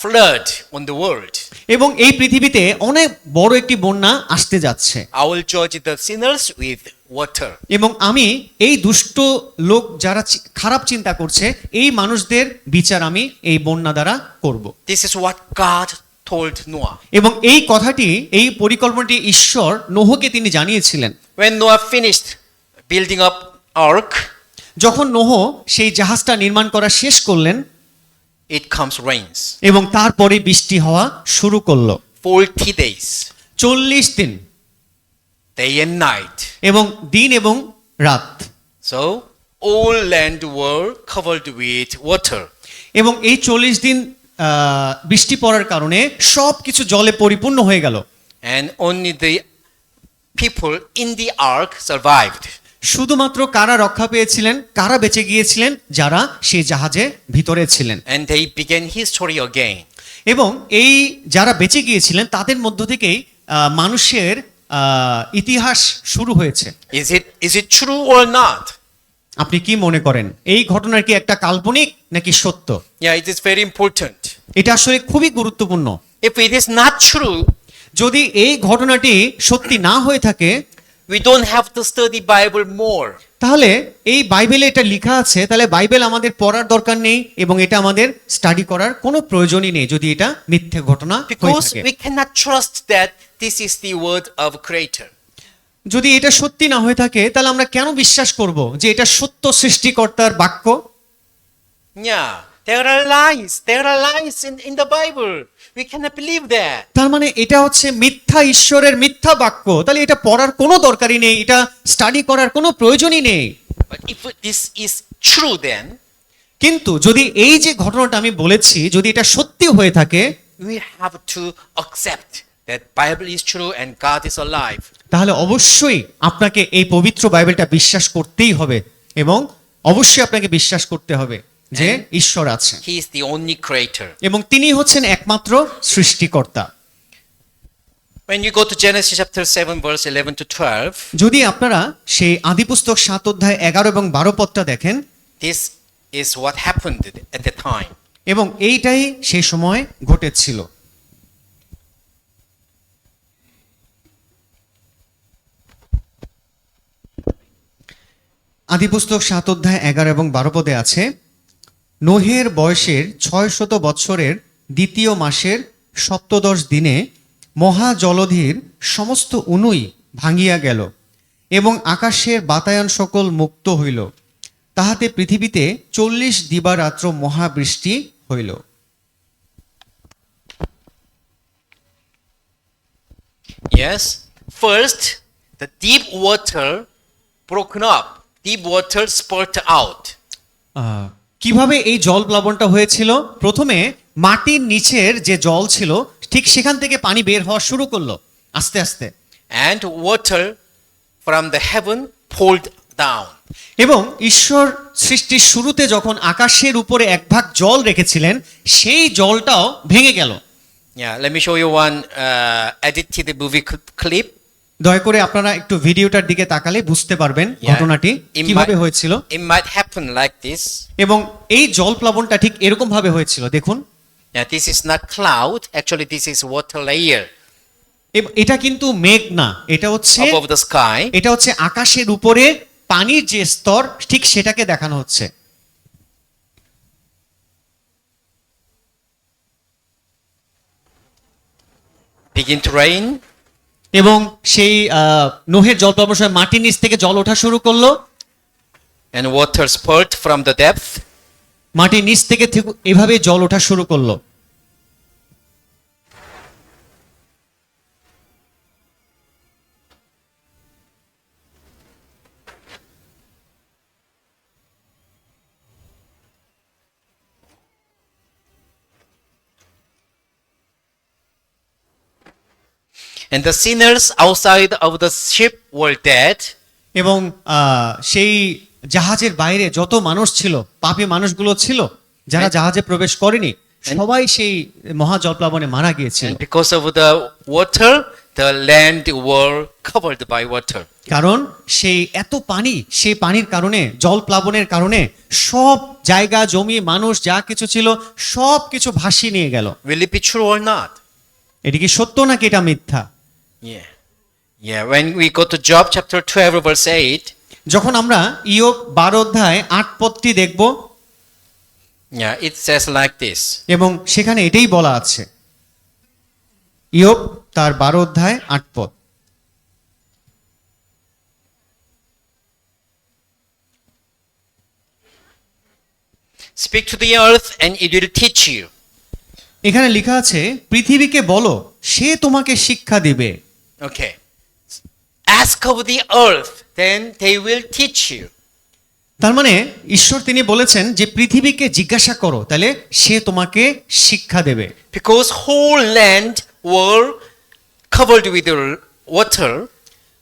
flood on the world. এবং এই পৃথিবীতে অনেক বড় একটি বন্যা আসতে যাচ্ছে। I will judge the sinners with water. এবং আমি এই দুষ্ট লোক যারা খারাপ চিন্তা করছে এই মানুষদের বিচার আমি এই বন্যা দ্বারা করব। This is what God told Noah. এবং এই কথাটি, এই পরিকল্পনাটি ঈশ্বর নোহকে তিনি জানিয়েছিলেন। When Noah finished building up ark, যখন নোহ সেই জাহাজটা নির্মাণ করা শেষ করলেন it comes rains. এবং তারপরে বৃষ্টি হওয়া শুরু করলো 40 days, 40 দিন, day and night. এবং দিন এবং রাত। So all land were covered with water. এবং এই 40 দিন বৃষ্টি পড়ার কারণে সব কিছু জলে পরিপূর্ণ হয়ে গেল। And only the people in the ark survived. শুধুমাত্র কারা রক্ষা পেয়েছিলেন, কারা বেঁচে গিয়েছিলেন? যারা সেই জাহাজে ভিতরে ছিলেন। And they began history again. এবং এই যারা বেঁচে গিয়েছিলেন তাদের মধ্য থেকেই মানুষের ইতিহাস শুরু হয়েছে। Is it true or not? আপনি কি মনে করেন এই ঘটনার কি একটা কাল্পনিক নাকি সত্য? Yeah, it is very important. এটা আসলে খুবই গুরুত্বপূর্ণ। If it is not true, যদি এই ঘটনাটি সত্যি না হয়ে থাকে we don't have to study Bible more. তাহলে এই বাইবেলে এটা লেখা আছে, তাহলে বাইবেল আমাদের পড়ার দরকার নেই এবং এটা আমাদের স্টাডি করার কোনো প্রয়োজনই নেই যদি এটা মিথ্যে ঘটনা হয়ে Because থাকে। we cannot trust that this is the word of Creator. যদি এটা সত্যি না হয়ে থাকে তাহলে আমরা কেন বিশ্বাস করব যে এটা সত্য সৃষ্টিকর্তার বাক্য? Yeah, there are lies in the Bible. We cannot believe that. তার মানে এটা হচ্ছে মিথ্যা ঈশ্বরের মিথ্যা বাক্য, তাহলে এটা পড়ার কোনো দরকারই নেই, এটা স্টাডি করার কোনো প্রয়োজনই নেই। But if this is true, then কিন্তু যদি এই যে ঘটনাটা আমি বলেছি যদি এটা সত্যি হয়ে থাকে we have to accept that Bible is true and God is alive. তাহলে অবশ্যই আপনাকে এই পবিত্র বাইবেলটা বিশ্বাস করতেই হবে এবং অবশ্যই আপনাকে বিশ্বাস করতে হবে যে ঈশ্বর আছে He is the only creator. এবং তিনি হচ্ছেন একমাত্র সৃষ্টিকর্তা। When you go to Genesis chapter 7 verse 11 to 12, যদি আপনারা সেই আদিপুস্তক 7 অধ্যায় 11 এবং 12 পদটা দেখেন, this is what happened at the time. এবং এইটাই সেই সময় ঘটেছিল। আদিপুস্তক 7 অধ্যায় 11 এবং 12 পদে আছে, নোহের বয়সের 600 বৎসরের দ্বিতীয় মাসের 17 দিনে মহা জলধির সমস্ত অনুই ভাঙিয়া গেল এবং আকাশের বাতায়ন সকল মুক্ত হইল, তাহাতে পৃথিবীতে 40 দিবারাত্র মহাবৃষ্টি হইল। Yes, first the deep water broken up. Deep water spurt out. কিভাবে এই জল প্লাবনটা হয়েছিল? প্রথমে মাটির নিচের যে জল ছিল ঠিক সেখান থেকে পানি বের হওয়া শুরু করলো আস্তে আস্তে, And water from the heaven poured down. এবং ঈশ্বর সৃষ্টির শুরুতে যখন আকাশের উপরে এক ভাগ জল রেখেছিলেন সেই জলটাও ভেঙে গেল। Yeah, let me show you one edited movie clip. দয়া করে আপনারা একটু ভিডিওটার দিকে তাকালে বুঝতে পারবেন Yeah. ঘটনাটি It কিভাবে might- হয়েছিল It might happen like this. এবং এই জলপ্লাবনটা ঠিক এরকম ভাবে হয়েছিল দেখুন। Yeah, this is not cloud. Actually, this is water layer এটা কিন্তু মেঘ না, এটা হচ্ছে above the sky. এটা হচ্ছে আকাশের উপরে পানির যে স্তর ঠিক সেটাকে দেখানো হচ্ছে। Begin to rain. এবং সেই নোহের জলপ্লাবনের সময় মাটির নিচ থেকে জল ওঠা শুরু করলো, And water spurt from the depth. মাটির নিচ থেকে এভাবে জল ওঠা শুরু করলো। And the sinners outside of the ship were dead. এবং সেই জাহাজের বাইরে যত মানুষ ছিল, পাপী মানুষগুলো ছিল যারা জাহাজে প্রবেশ করেনি, সবাই সেই মহা জলপ্লাবনে মারা গিয়েছিল। And because of the water, the land were covered by water. কারণ সেই এত পানি, সেই পানির কারণে, জলপ্লাবনের কারণে সব জায়গা জমি মানুষ যা কিছু ছিল সব কিছু ভাসিয়ে নিয়ে গেল। Will it be true or not? এটি কি সত্য নাকি এটা মিথ্যা? Yeah. Yeah, when we go to Job chapter 12, verse 8, যখন আমরা ইয়োব 12 অধ্যায় 8 পদটি দেখব, yeah, it says like this. এবং সেখানে এটাই বলা আছে, ইয়োব তার 12 অধ্যায় 8 পদ। Speak to the earth and it will teach you. এখানে লেখা আছে, পৃথিবীকে বলো, সে তোমাকে শিক্ষা দিবে। Okay. Ask of the earth, then they will teach you. তার মানে ঈশ্বর তিনি বলেছেন যে পৃথিবীকে জিজ্ঞাসা করো, তাহলে সে তোমাকে শিক্ষা দেবে। Because whole land were covered with water.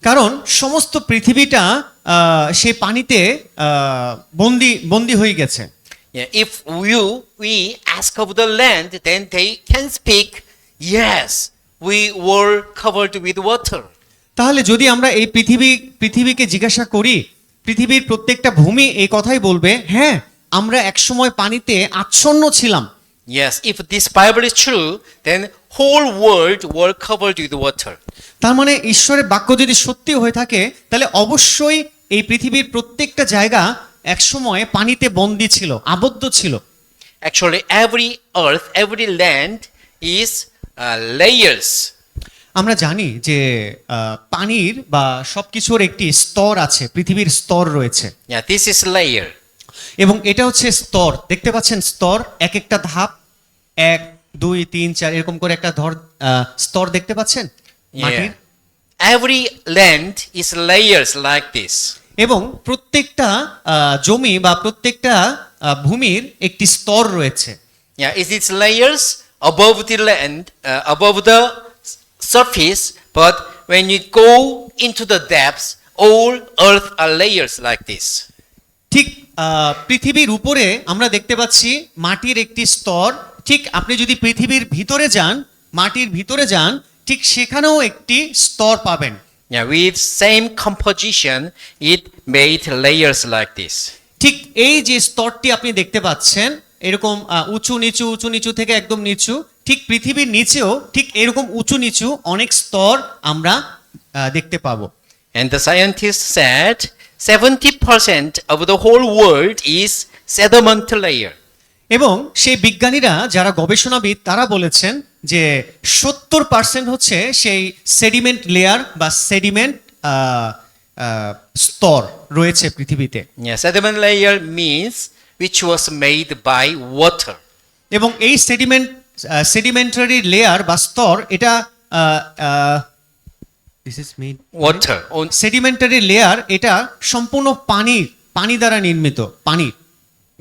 কারণ সমস্ত পৃথিবীটা সে পানিতে বন্দি হয়ে গেছে। Yeah, if we ask of the land, then they can speak, yes, we were covered with water. তাহলে যদি আমরা এই পৃথিবীকে জিজ্ঞাসা করি, পৃথিবীর প্রত্যেকটা ভূমি এই কথাই বলবে, হ্যাঁ আমরা একসময় পানিতে আচ্ছন্ন ছিলাম। Yes, if this Bible is true, then whole world were covered with water. তার মানে ঈশ্বরের বাক্য যদি সত্যি হয়ে থাকে, তাহলে অবশ্যই এই পৃথিবীর প্রত্যেকটা জায়গা একসময় পানিতে বন্দী ছিল, আবদ্ধ ছিল। Actually, every earth, every land is layers. আমরা জানি যে পানির বা সবকিছুর একটি স্তর আছে, পৃথিবীর স্তর রয়েছে। Yeah, this is layer. এবং এটা হচ্ছে স্তর, দেখতে পাচ্ছেন স্তর, এক একটা ধাপ, 1 2 3 4 এরকম করে একটা স্তর দেখতে পাচ্ছেন মাটির। Yeah. Every land is layers like this. এবং প্রত্যেকটা জমি বা প্রত্যেকটা ভূমির একটি স্তর রয়েছে। Yeah, is it layers above the land, above the surface, but when you go into the depths, all earth are layers like this. ঠিক পৃথিবীর উপরে আমরা দেখতে পাচ্ছি মাটির একটি স্তর, ঠিক আপনি যদি পৃথিবীর ভিতরে যান, মাটির ভিতরে যান, ঠিক সেখানেও একটি স্তর পাবেন। Yeah, with same composition, it made layers like this. ঠিক এই যে স্তরটি আপনি দেখতে পাচ্ছেন, এরকম উঁচু নিচু থেকে একদম নিচু, ঠিক পৃথিবীর নিচেও ঠিক এরকম উঁচু নিচু অনেক স্তর আমরা দেখতে পাবো। And the scientists said 70% of the whole world is sediment layer. এবং সেই বিজ্ঞানীরা যারা গবেষণাবিদ তারা বলেছেন যে 70% হচ্ছে সেই সেডিমেন্ট লেয়ার বা সেডিমেন্ট স্তর রয়েছে পৃথিবীতে। Yeah, sediment layer means which was made by water. এবং এই সেডিমেন্টারি লেয়ার বা স্তর এটা this is made Water. Sedimentary layer এটা সম্পূর্ণ পানি দ্বারা নির্মিত, পানি।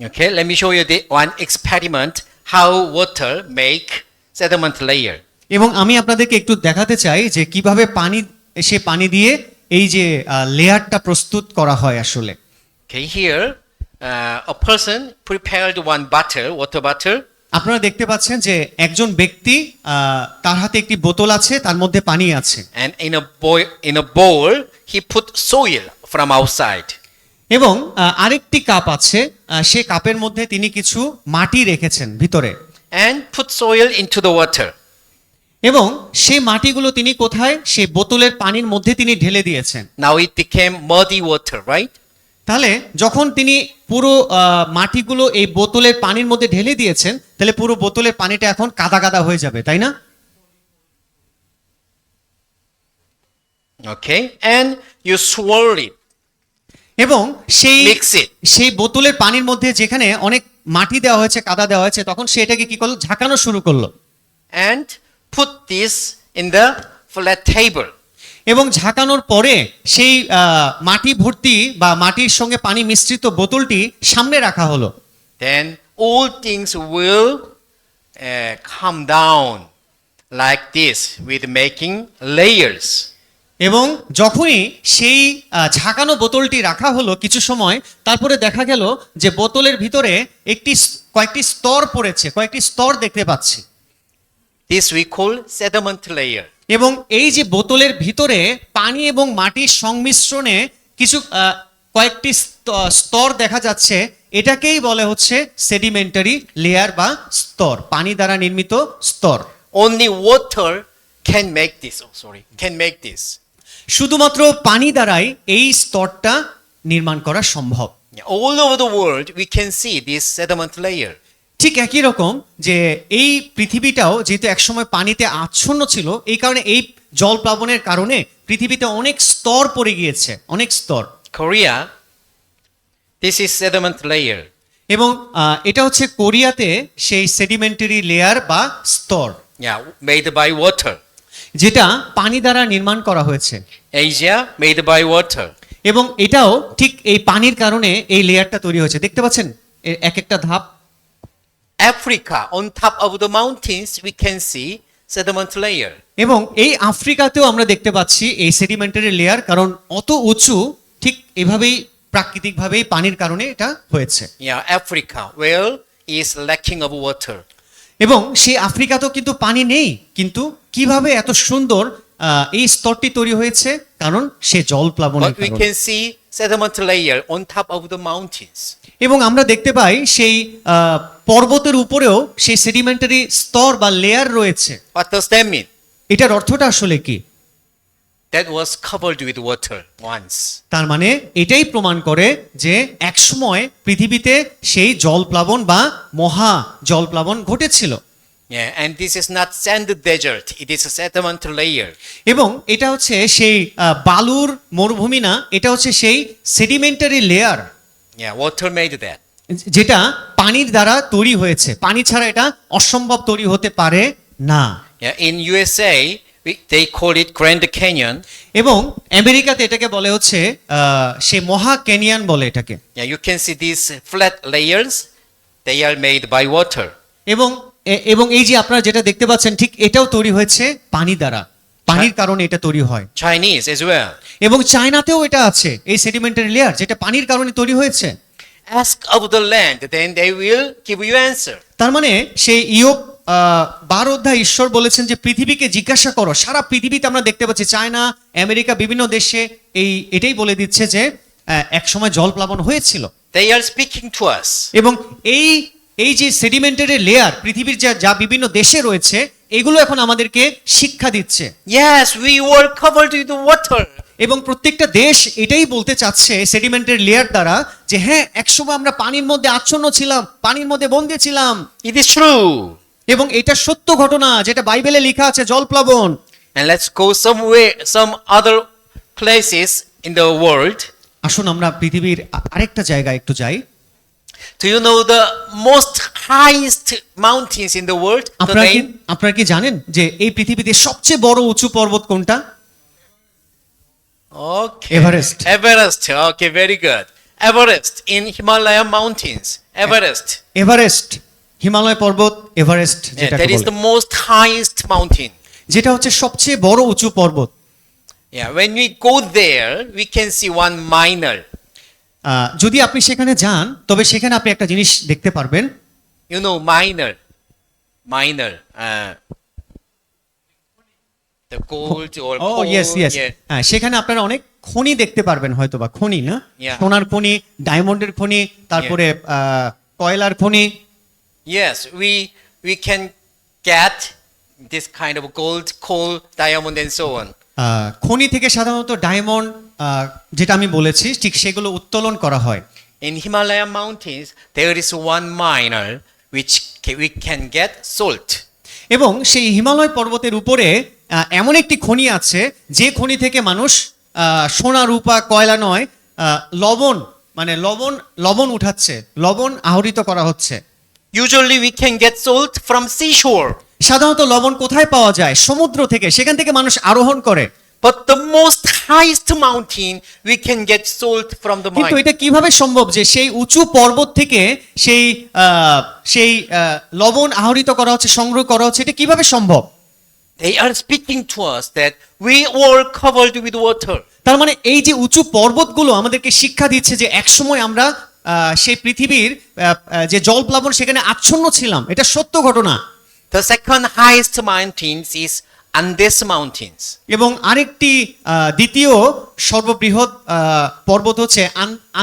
Okay, let me show you the one experiment how water make sediment layer. এবং আমি আপনাদেরকে একটু দেখাতে চাই যে কিভাবে পানি দিয়ে এই যে লেয়ারটা প্রস্তুত করা হয় আসলে। Okay, here a person prepared one water butter. আপনারা দেখতে পাচ্ছেন যে একজন ব্যক্তি তার হাতে একটি বোতল আছে, তার মধ্যে পানি আছে, And in a bowl, he put soil from outside. এবং আরেকটি কাপ আছে, সে কাপের মধ্যে তিনি কিছু মাটি রেখেছেন ভিতরে, And put soil into the water. এবং সেই মাটিগুলো তিনি কোথায়? সেই বোতলের পানির মধ্যে তিনি ঢেলে দিয়েছেন। Now it became muddy water, right? তাহলে যখন তিনি পুরো মাটিগুলো এই বোতলের পানির মধ্যে ঢেলে দিয়েছেন, তাহলে পুরো বোতলের পানিটা এখন কাদা কাদা হয়ে যাবে, তাই না? Okay, and you swirl it, এবং সেই mix it. সেই বোতলের পানির মধ্যে যেখানে অনেক মাটি দেওয়া হয়েছে, কাদা দেওয়া হয়েছে, তখন সে এটাকে কি করলো? ঝাঁকানো শুরু করলো, And put this in the flat table. এবং ঝাঁকানোর পরে সেই মাটি ভর্তি বা মাটির সঙ্গে পানি মিশ্রিত বোতলটি সামনে রাখা হলো। Then all things will come down like this with making layers. এবং যখনই সেই ঝাঁকানো বোতলটি রাখা হলো কিছু সময়, তারপরে দেখা গেল যে বোতলের ভিতরে কয়েকটি স্তর পড়েছে, কয়েকটি স্তর দেখতে পাচ্ছি। This we call sediment layer. এবং এই যে বোতলের ভিতরে পানি এবং মাটির সংমিশ্রণে কিছু কয়েকটি স্তর দেখা যাচ্ছে, এটাকেই বলে হচ্ছে সেডিমেন্টারি লেয়ার বা স্তর, পানি দ্বারা নির্মিত স্তর। Only water can make this. Can make this. শুধুমাত্র পানি দ্বারাই এই স্তরটা নির্মাণ করা সম্ভব। All over the world, we can see this sediment layer. ঠিক একই রকম যে এই পৃথিবীটাও যেহেতু একসময় পানিতে আচ্ছন্ন ছিল, এই কারণে এই জল প্লাবনের কারণে পৃথিবীতে অনেক স্তর পড়ে গিয়েছে, অনেক স্তর। Korea, this is sediment layer. এবং এটা হচ্ছে কোরিয়াতে সেই সেডিমেন্টারি লেয়ার বা স্তর, Yeah, made by water. যেটা পানি দ্বারা নির্মাণ করা হয়েছে। Asia, made by water. এবং এটাও ঠিক এই পানির কারণে এই লেয়ারটা তৈরি হয়েছে। দেখতে পাচ্ছেন এর এক একটা ধাপ। Africa, on top of the mountains, we can see sediment layer. এবং এই আফ্রিকাতেও আমরা দেখতে পাচ্ছি এই সেডিমেন্টারি লেয়ার, কারণ অত উঁচু, ঠিক এভাবেই প্রাকৃতিকভাবেই পানির কারণে এটা হয়েছে। Yeah, Africa, where is lacking of water. এবং সেই আফ্রিকাতেও কিন্তু পানি নেই, কিন্তু কিভাবে এত সুন্দর এই স্তরটি তৈরি হয়েছে? কারণ সে জল প্লাবনের But we কারণে। can see sediment layer on top of the mountains. এবং আমরা দেখতে পাই সেই পর্বতের উপরেও সেই সেডিমেন্টারি স্তর বা লেয়ার রয়েছে। What does that mean? এটার অর্থটা আসলে কি? That was covered with water once. তার মানে এটাই প্রমাণ করে যে একসময় পৃথিবীতে সেই জলপ্লাবন বা মহা জলপ্লাবন ঘটেছিল। Yeah, and this is not sand desert, it is a sediment layer. এবং এটা হচ্ছে সেই বালুর মরুভূমি না, এটা হচ্ছে সেই sedimentary layer, Yeah, water made that. যেটা পানির দ্বারা তৈরি হয়েছে। পানি ছাড়া এটা অসম্ভব তৈরি হতে পারে না। Yeah, in USA, they call it Grand Canyon. এবং আমেরিকাতে এটাকে বলে হচ্ছে সে মহা ক্যানিয়ন বলে এটাকে। Yeah, you can see these flat layers, they are made by water. এবং এই যে আপনারা যেটা দেখতে পাচ্ছেন, ঠিক এটাও তৈরি হয়েছে পানি দ্বারা, পানির কারণে এটা তৈরি হয়। Chinese as well. এবং চায়নাতেও এটা আছে, এই সেডিমেন্টারি লেয়ার, যেটা পানির কারণে তৈরি হয়েছে। Ask of the land, then they will give you answer. তার মানে সেই ইয়োব 12 অধ্যায় ঈশ্বর বলেছেন যে পৃথিবীকে জিজ্ঞাসা করো। সারা পৃথিবীতে আমরা দেখতে পাচ্ছি চায়না, আমেরিকা, বিভিন্ন দেশে এটাই বলে দিচ্ছে যে এক সময় জল প্লাবন হয়েছিল। They are speaking to us. এবং এই যে সেডিমেন্টারি লেয়ার পৃথিবীর যা বিভিন্ন দেশে রয়েছে, এগুলো এখন আমাদেরকে শিক্ষা দিচ্ছে। Yes, we were covered with water. এবং প্রত্যেকটা দেশ এটাই বলতে চাচ্ছে সেডিমেন্টারি লেয়ার দ্বারা যে হ্যাঁ, একসময় আমরা পানির মধ্যে আচ্ছন্ন ছিলাম, পানির মধ্যে বন্দী ছিলাম। It is true. এবং এটা সত্য ঘটনা, যেটা বাইবেলে লেখা আছে, জলপ্লাবন। And let's go some other places in the world. আসুন আমরা পৃথিবীর আরেকটা জায়গায় একটু যাই। Do you know the most highest mountains in the world? The name? আপনারা কি জানেন যে এই পৃথিবীতে সবচেয়ে বড় উঁচু পর্বত কোনটা? Okay. Everest. Everest. Okay, very good. Everest in Himalaya mountains. Everest. Everest, Himalaya পর্বত, এভারেস্ট Yeah, যেটাকে that is বলে, the most highest mountain. যেটা হচ্ছে সবচেয়ে বড় উঁচু পর্বত। Yeah, when we go there, we can see one minor. যদি আপনি সেখানে যান, তবে সেখানে আপনি একটা জিনিস দেখতে পারবেন। You know, minor. minor, the gold or ও coal. Yes yes Yeah. হ্যাঁ সেখানে আপনারা অনেক খনি দেখতে পারবেন হয়তো বা খনি না Yeah. সোনার খনি ডায়মন্ডের খনি তারপরে কয়লার খনি Yes, we can get this kind of gold, coal, diamond, and so on. খনি থেকে সাধারণত ডায়মন্ড যেটা আমি বলেছি ঠিক সেগুলো উত্তোলন করা হয় In Himalayan mountains, there is one miner which we can get salt. এবং সেই হিমালয় পর্বতের উপরে এমন একটি খনি আছে যে খনি থেকে মানুষ সোনা রূপা কয়লা নয় লবণ মানে লবণ উঠাচ্ছে লবণ আহরিত করা হচ্ছে Usually, we can get salt from seashore. সাধারণত লবণ কোথায় পাওয়া যায় সমুদ্র থেকে সেখান থেকে মানুষ আরোহণ করে But the most highest mountain, we can get salt from the কিন্তু mine. এটা কিভাবে সম্ভব যে সেই উঁচু পর্বত থেকে সেই লবণ আহরিত করা হচ্ছে সংগ্রহ করা হচ্ছে এটা কিভাবে সম্ভব They are speaking to us that we were covered with water. তার মানে এই যে উঁচু পর্বতগুলো আমাদেরকে শিক্ষা দিচ্ছে যে একসময় আমরা সেই পৃথিবীর যে জলপ্লাবন সেখানে আচ্ছন্ন ছিলাম এটা সত্য ঘটনা The second highest mountains is Andes Mountains. এবং আরেকটি দ্বিতীয় সর্ববৃহৎ পর্বত হচ্ছে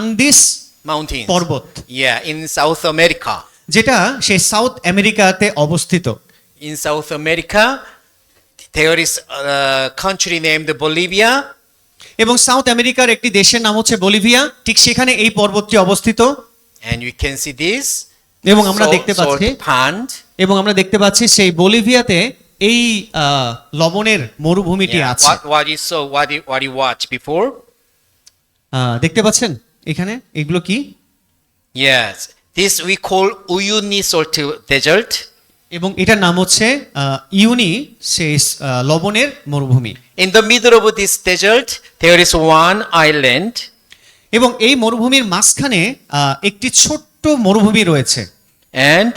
আন্দিস Mountains. পর্বত Yeah, in South America. যেটা সেই সাউথ আমেরিকাতে অবস্থিত In South America, there is a country named Bolivia. এবং সাউথ আমেরিকার একটি দেশের নাম হচ্ছে বলিভিয়া ঠিক সেখানে এই পর্বতটি অবস্থিত And you can see this এবং আমরা দেখতে পাচ্ছি salt pond. এবং আমরা দেখতে পাচ্ছি সেই বলিভিয়াতে এই লবণের মরুভূমিটি Yeah, আছে what you watched before? দেখতে পাচ্ছেন এখানে এগুলো কি Yes, this we call Uyuni Salt Desert. এবং এটার নাম হচ্ছে ইউনি সেই লবণের মরুভূমি In the middle of this desert, there is one island, এবং এই মরুভূমির মাঝখানে একটি ছোট্ট মরুভূমি রয়েছে and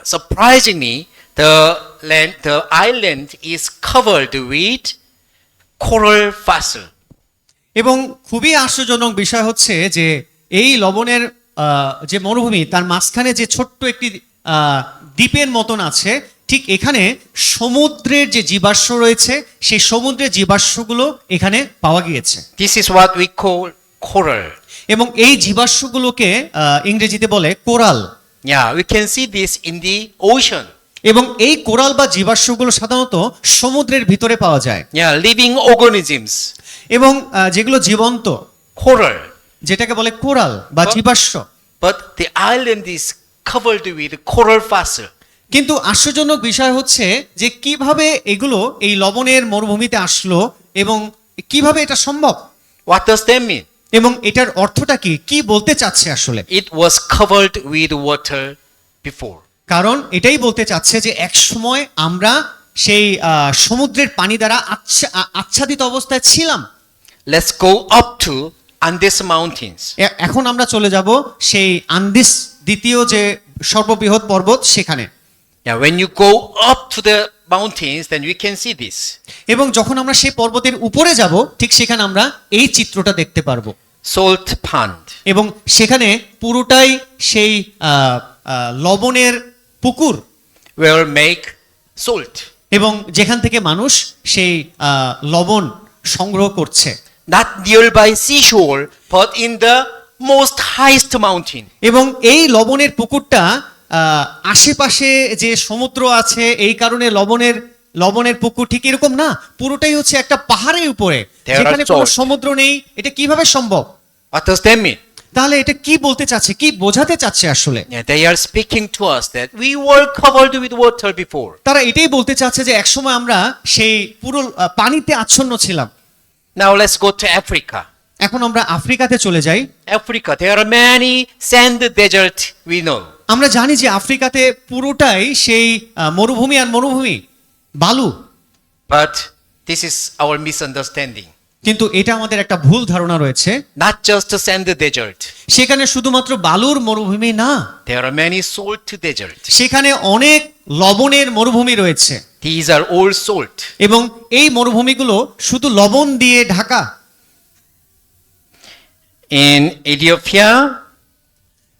surprisingly, the island is covered with coral fossil. এবং খুবই আশ্চর্যজনক বিষয় হচ্ছে যে এই লবণের যে মরুভূমি তার মাঝখানে যে ছোট্ট একটি দ্বীপের মতন আছে ঠিক এখানে সমুদ্রের যে জীবাশ্ম রয়েছে সেই সমুদ্রের জীবাশ্মগুলো এখানে পাওয়া গিয়েছে This is what we call coral. এবং এই জীবাশ্মগুলোকে ইংরেজিতে বলে coral Yeah, we can see this in the ocean. এবং এই কোরাল বা জীবাশ্মগুলো সাধারণত সমুদ্রের ভিতরে পাওয়া যায় Yeah, living organisms. এবং যেগুলো জীবন্ত Coral. যেটাকে বলে কোরাল বা জীবাশ্ম But the island is covered with coral fossil. কিন্তু আশ্চর্যজনক বিষয় হচ্ছে যে কিভাবে এগুলো এই লবণের মরুভূমিতে আসলো এবং কিভাবে এটা সম্ভব What does that mean? এবং এটার অর্থটা কি কি বলতে চাচ্ছে আসলে It was covered with water before. কারণ এটাই বলতে চাচ্ছে যে এক সময় আমরা সেই সমুদ্রের পানি দ্বারা আচ্ছাদিত অবস্থায় ছিলাম Let's go up to Andes Mountains. এখন আমরা চলে যাব সেই আন্দিস দ্বিতীয় যে সর্ববৃহৎ পর্বত সেখানে Yeah, when you go up to the mountains, then we can see this. এবং যখন আমরা সেই পর্বতের উপরে যাব ঠিক সেখানে আমরা এই চিত্রটা দেখতে পারবো Salt pond. এবং সেখানে পুরোটাই সেই লবণের পুকুর Where make salt. এবং যেখান থেকে মানুষ সেই লবণ সংগ্রহ করছে Not nearby seashore, but in the most highest mountain. এবং এই লবণের পুকুরটা আশেপাশে যে সমুদ্র আছে এই কারণে লবণের পুকুর ঠিক এরকম না পুরোটাই হচ্ছে একটা পাহাড়ের উপরে There are যেখানে কোনো salt. সমুদ্র নেই এটা কিভাবে সম্ভব What does that mean? তাহলে এটা কি বলতে চাচ্ছে কি বোঝাতে চাচ্ছে আসলে Yeah, they are speaking to us that we were covered with water before. তারা এটাই বলতে চাচ্ছে যে একসময় আমরা সেই পুরো পানিতে আচ্ছন্ন ছিলাম Now let's go to Africa. এখন আমরা আফ্রিকাতে চলে যাই Africa, there are many sand desert we know. আমরা জানি যে আফ্রিকাতে পুরোটাই সেই মরুভূমি আর মরুভূমি বালু But this is our misunderstanding. কিন্তু এটা আমাদের একটা ভুল ধারণা রয়েছে Not just a sand desert. সেখানে শুধুমাত্র বালুর মরুভূমি না There are many salt deserts. সেখানে অনেক লবণের মরুভূমি রয়েছে These are all salt. এবং এই মরুভূমিগুলো শুধু লবণ দিয়ে ঢাকা In Ethiopia,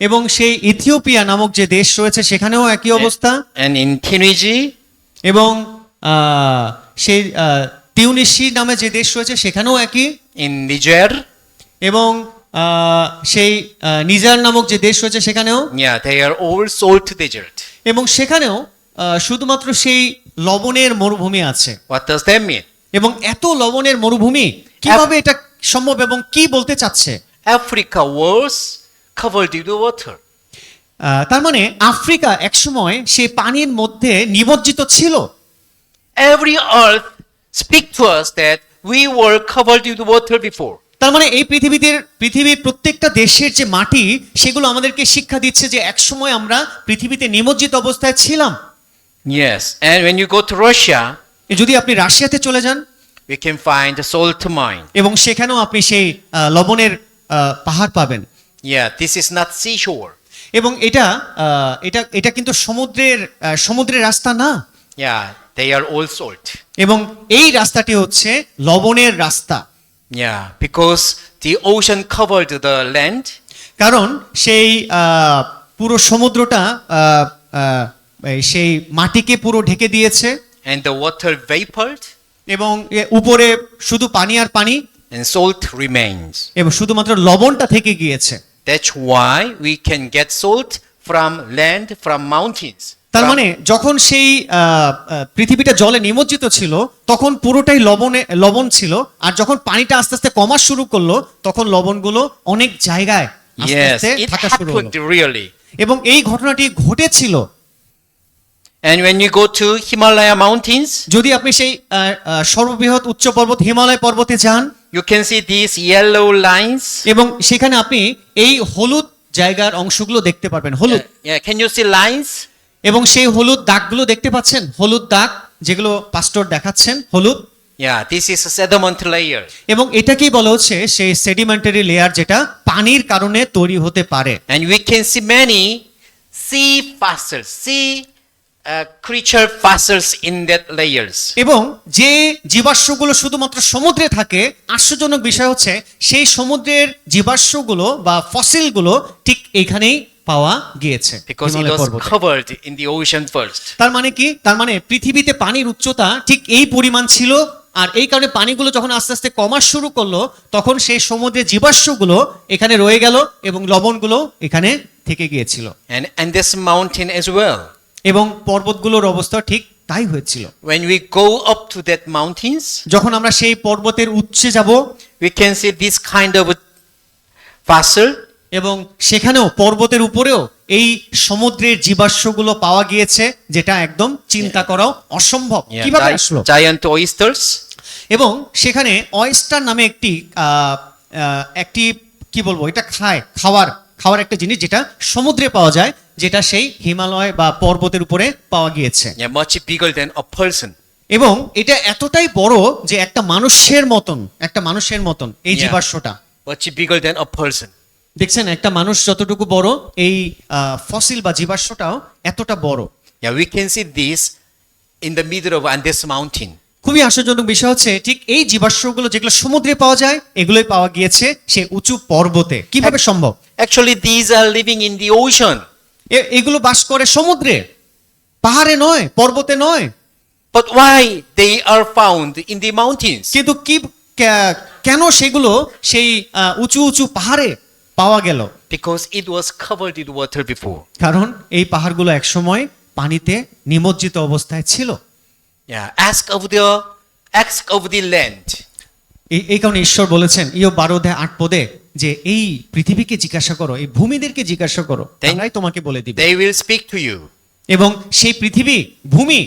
এবং সেই ইথিওপিয়া নামক যে দেশ রয়েছে সেখানেও একই অবস্থা And in Tunisia, এবং সেই তিউনিসি নামে যে দেশ রয়েছে সেখানেও একই in Niger, এবং সেই নিজার নামক যে দেশ রয়েছে সেখানেও yeah, they are all salt desert. এবং সেখানেও শুধুমাত্র সেই লবণের মরুভূমি আছে What does that mean? এবং এত লবণের মরুভূমি কিভাবে এটা সম্ভব এবং কি বলতে চাচ্ছে Africa was covered with water. তার মানে আফ্রিকা একসময় সেই পানির মধ্যে নিমজ্জিত ছিল Every earth speak to us that we were covered with water before. তার মানে এই পৃথিবীর প্রত্যেকটা দেশের যে মাটি সেগুলো আমাদেরকে শিক্ষা দিচ্ছে যে একসময় আমরা পৃথিবীতে নিমজ্জিত অবস্থায় ছিলাম Yes, and when you go to Russia, যদি আপনি রাশিয়াতে চলে যান we can find a salt mine. এবং সেখানেও আপনি সেই লবণের পাহাড় পাবেন Yeah, this is not seashore. এবং এটা কিন্তু সমুদ্রের রাস্তা না Yeah, they are all salt. এবং এই রাস্তাটি হচ্ছে লবণের রাস্তা Yeah, because the ocean covered the land, কারণ সেই পুরো সমুদ্রটা সেই মাটিকে পুরো ঢেকে দিয়েছে and the water vapored, এবং উপরে শুধু পানি আর পানি and salt remains. এবং শুধুমাত্র লবণটা থেকে গিয়েছে That's why we can get salt from land, from mountains. তার মানে যখন সেই পৃথিবীটা জলে নিমজ্জিত ছিল তখন পুরোটাই লবণ ছিল আর যখন পানিটা আস্তে আস্তে কমা শুরু করলো তখন লবণগুলো অনেক জায়গায় আস্তে Yes, আস্তে it থাকা শুরু হলো happened really. এবং এই ঘটনাটি ঘটেছিল And when you go to Himalaya mountains, যদি আপনি সেই সর্ববৃহৎ উচ্চ পর্বত হিমালয় পর্বতে যান you can see these yellow lines. এবং সেখানে আপনি এই হলুদ জায়গার অংশগুলো দেখতে পারবেন হলুদ Yeah, can you see lines? এবং সেই হলুদ দাগগুলো দেখতে পাচ্ছেন হলুদ দাগ যেগুলো পাস্টর দেখাচ্ছেন হলুদ Yeah, this is a sediment layer. এবং এটাকেই বলা হচ্ছে সেই সেডিমেন্টারি লেয়ার যেটা পানির কারণে তৈরি হতে পারে And we can see many sea fossils, sea creature fossils in that layers. এবং যে জীবাশ্মগুলো শুধুমাত্র সমুদ্রে থাকে আশ্চর্যজনক বিষয় হচ্ছে সেই সমুদ্রের জীবাশ্মগুলো বা ফসিলগুলো ঠিক এখানেই পাওয়া গিয়েছে Because it হিমালয় was পর্বতে। covered in the ocean first. তার মানে কি তার মানে পৃথিবীতে পানির উচ্চতা ঠিক এই পরিমাণ ছিল আর এই কারণে পানিগুলো যখন আস্তে আস্তে কমা শুরু করলো তখন সেই সমুদ্রের জীবাশ্মগুলো এখানে রয়ে গেল এবং লবণগুলো এখানে থেকে গিয়েছিল And this mountain as well. এবং পর্বতগুলোর অবস্থা ঠিক তাই হয়েছিল When we go up to that mountains, যখন আমরা সেই পর্বতের উচ্চে যাব we can see this kind of fossil. এবং সেখানেও পর্বতের উপরেও এই সমুদ্রের জীবাশ্মগুলো পাওয়া গিয়েছে যেটা একদম চিন্তা করাও অসম্ভব Yeah, কিভাবে আসলো giant oysters. এবং সেখানে অয়েস্টার নামে একটি কি বলবো এটা খাওয়ার একটা জিনিস যেটা সমুদ্রে পাওয়া যায় যেটা সেই হিমালয় বা পর্বতের উপরে পাওয়া গিয়েছে Yeah, much bigger than a person. এবং এটা এতটাই বড় যে একটা মানুষের মতন এই Yeah. জীবাশ্মটা Much bigger than a person. দেখছেন একটা মানুষ যতটুকু বড় এই ফসিল বা জীবাশ্মটাও এতটা বড় Yeah, we can see this in the middle of Andes mountain. খুবই আশ্চর্যজনক বিষয় হচ্ছে ঠিক এই জীবাশ্মগুলো যেগুলো সমুদ্রে পাওয়া যায় এগুলোই পাওয়া গিয়েছে সে উঁচু পর্বতে কিভাবে সম্ভব Actually, these are living in the ocean. এগুলো বাস করে সমুদ্রে পাহাড়ে নয় পর্বতে নয় But why they are found in the mountains? কিন্তু কেন সেগুলো সেই উঁচু উঁচু পাহাড়ে পাওয়া গেল Because it was covered with water before. কারণ এই পাহাড়গুলো একসময় পানিতে নিমজ্জিত অবস্থায় ছিল Yeah, ask of the land. এই কারণে ঈশ্বর বলেছেন ইয়োব 12:8 যে এই পৃথিবীকে জিজ্ঞাসা করো এই ভূমিদেরকে জিজ্ঞাসা করো তারাই তোমাকে বলে দিবে They will speak to you. এবং সেই ভূমি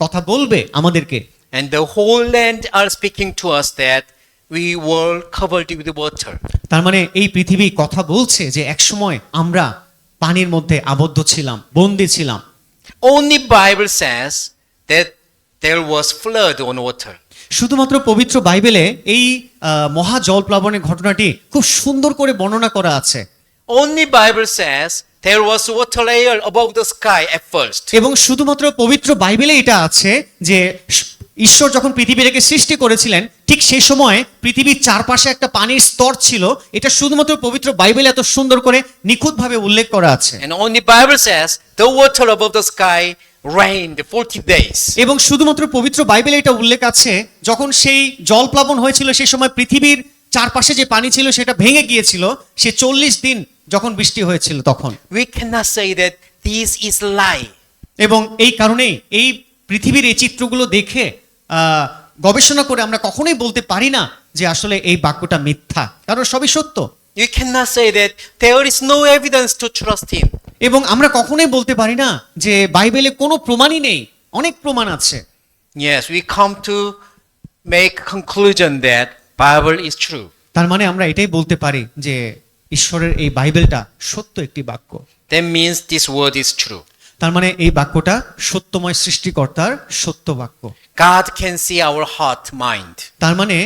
কথা বলবে আমাদেরকে And the whole land are speaking to us that we were covered with water. তার মানে এই পৃথিবী কথা বলছে যে একসময় আমরা পানির মধ্যে আবদ্ধ ছিলাম বন্দী ছিলাম Only Bible says that there was flood on water. শুধুমাত্র পবিত্র বাইবেলে এই মহা জলপ্লাবনের ঘটনাটি খুব সুন্দর করে বর্ণনা করা আছে Only Bible says there was water layer above the sky at first. এবং শুধুমাত্র পবিত্র বাইবেলে এটা আছে যে ঈশ্বর যখন পৃথিবীটাকে সৃষ্টি করেছিলেন ঠিক সেই সময় পৃথিবীর চারপাশে একটা পানির স্তর ছিল, এটা শুধুমাত্র পবিত্র বাইবেলে এত সুন্দর করে নিখুঁতভাবে উল্লেখ করা আছে। And only Bible says the water above the sky rained 40 days. এবং শুধুমাত্র পবিত্র বাইবেলে এটা উল্লেখ আছে যখন সেই জলপ্লাবন হয়েছিল সেই সময় পৃথিবীর চারপাশে যে পানি ছিল সেটা ভেঙে গিয়েছিল, সে 40 দিন যখন বৃষ্টি হয়েছিল তখন। We cannot say that this is lie. এবং এই কারণেই এই পৃথিবীর এই চিত্রগুলো দেখে গবেষণা করে আমরা কখনোই বলতে পারি না যে আসলে এই বাক্যটা মিথ্যা, কারণ সবই সত্য। You cannot say that there is no evidence to trust him. এবং আমরা কখনোই বলতে পারি না যে বাইবেলে কোনো প্রমাণই নেই, অনেক প্রমাণ আছে। Yes, we come to make conclusion that Bible is true. তার মানে আমরা এটাই বলতে পারি যে ঈশ্বরের এই বাইবেলটা সত্য একটি বাক্য। That means this word is true. তার মানে এই বাক্যটা সত্যময় সৃষ্টিকর্তার সত্য বাক্য। God can see our heart, mind. তার মানে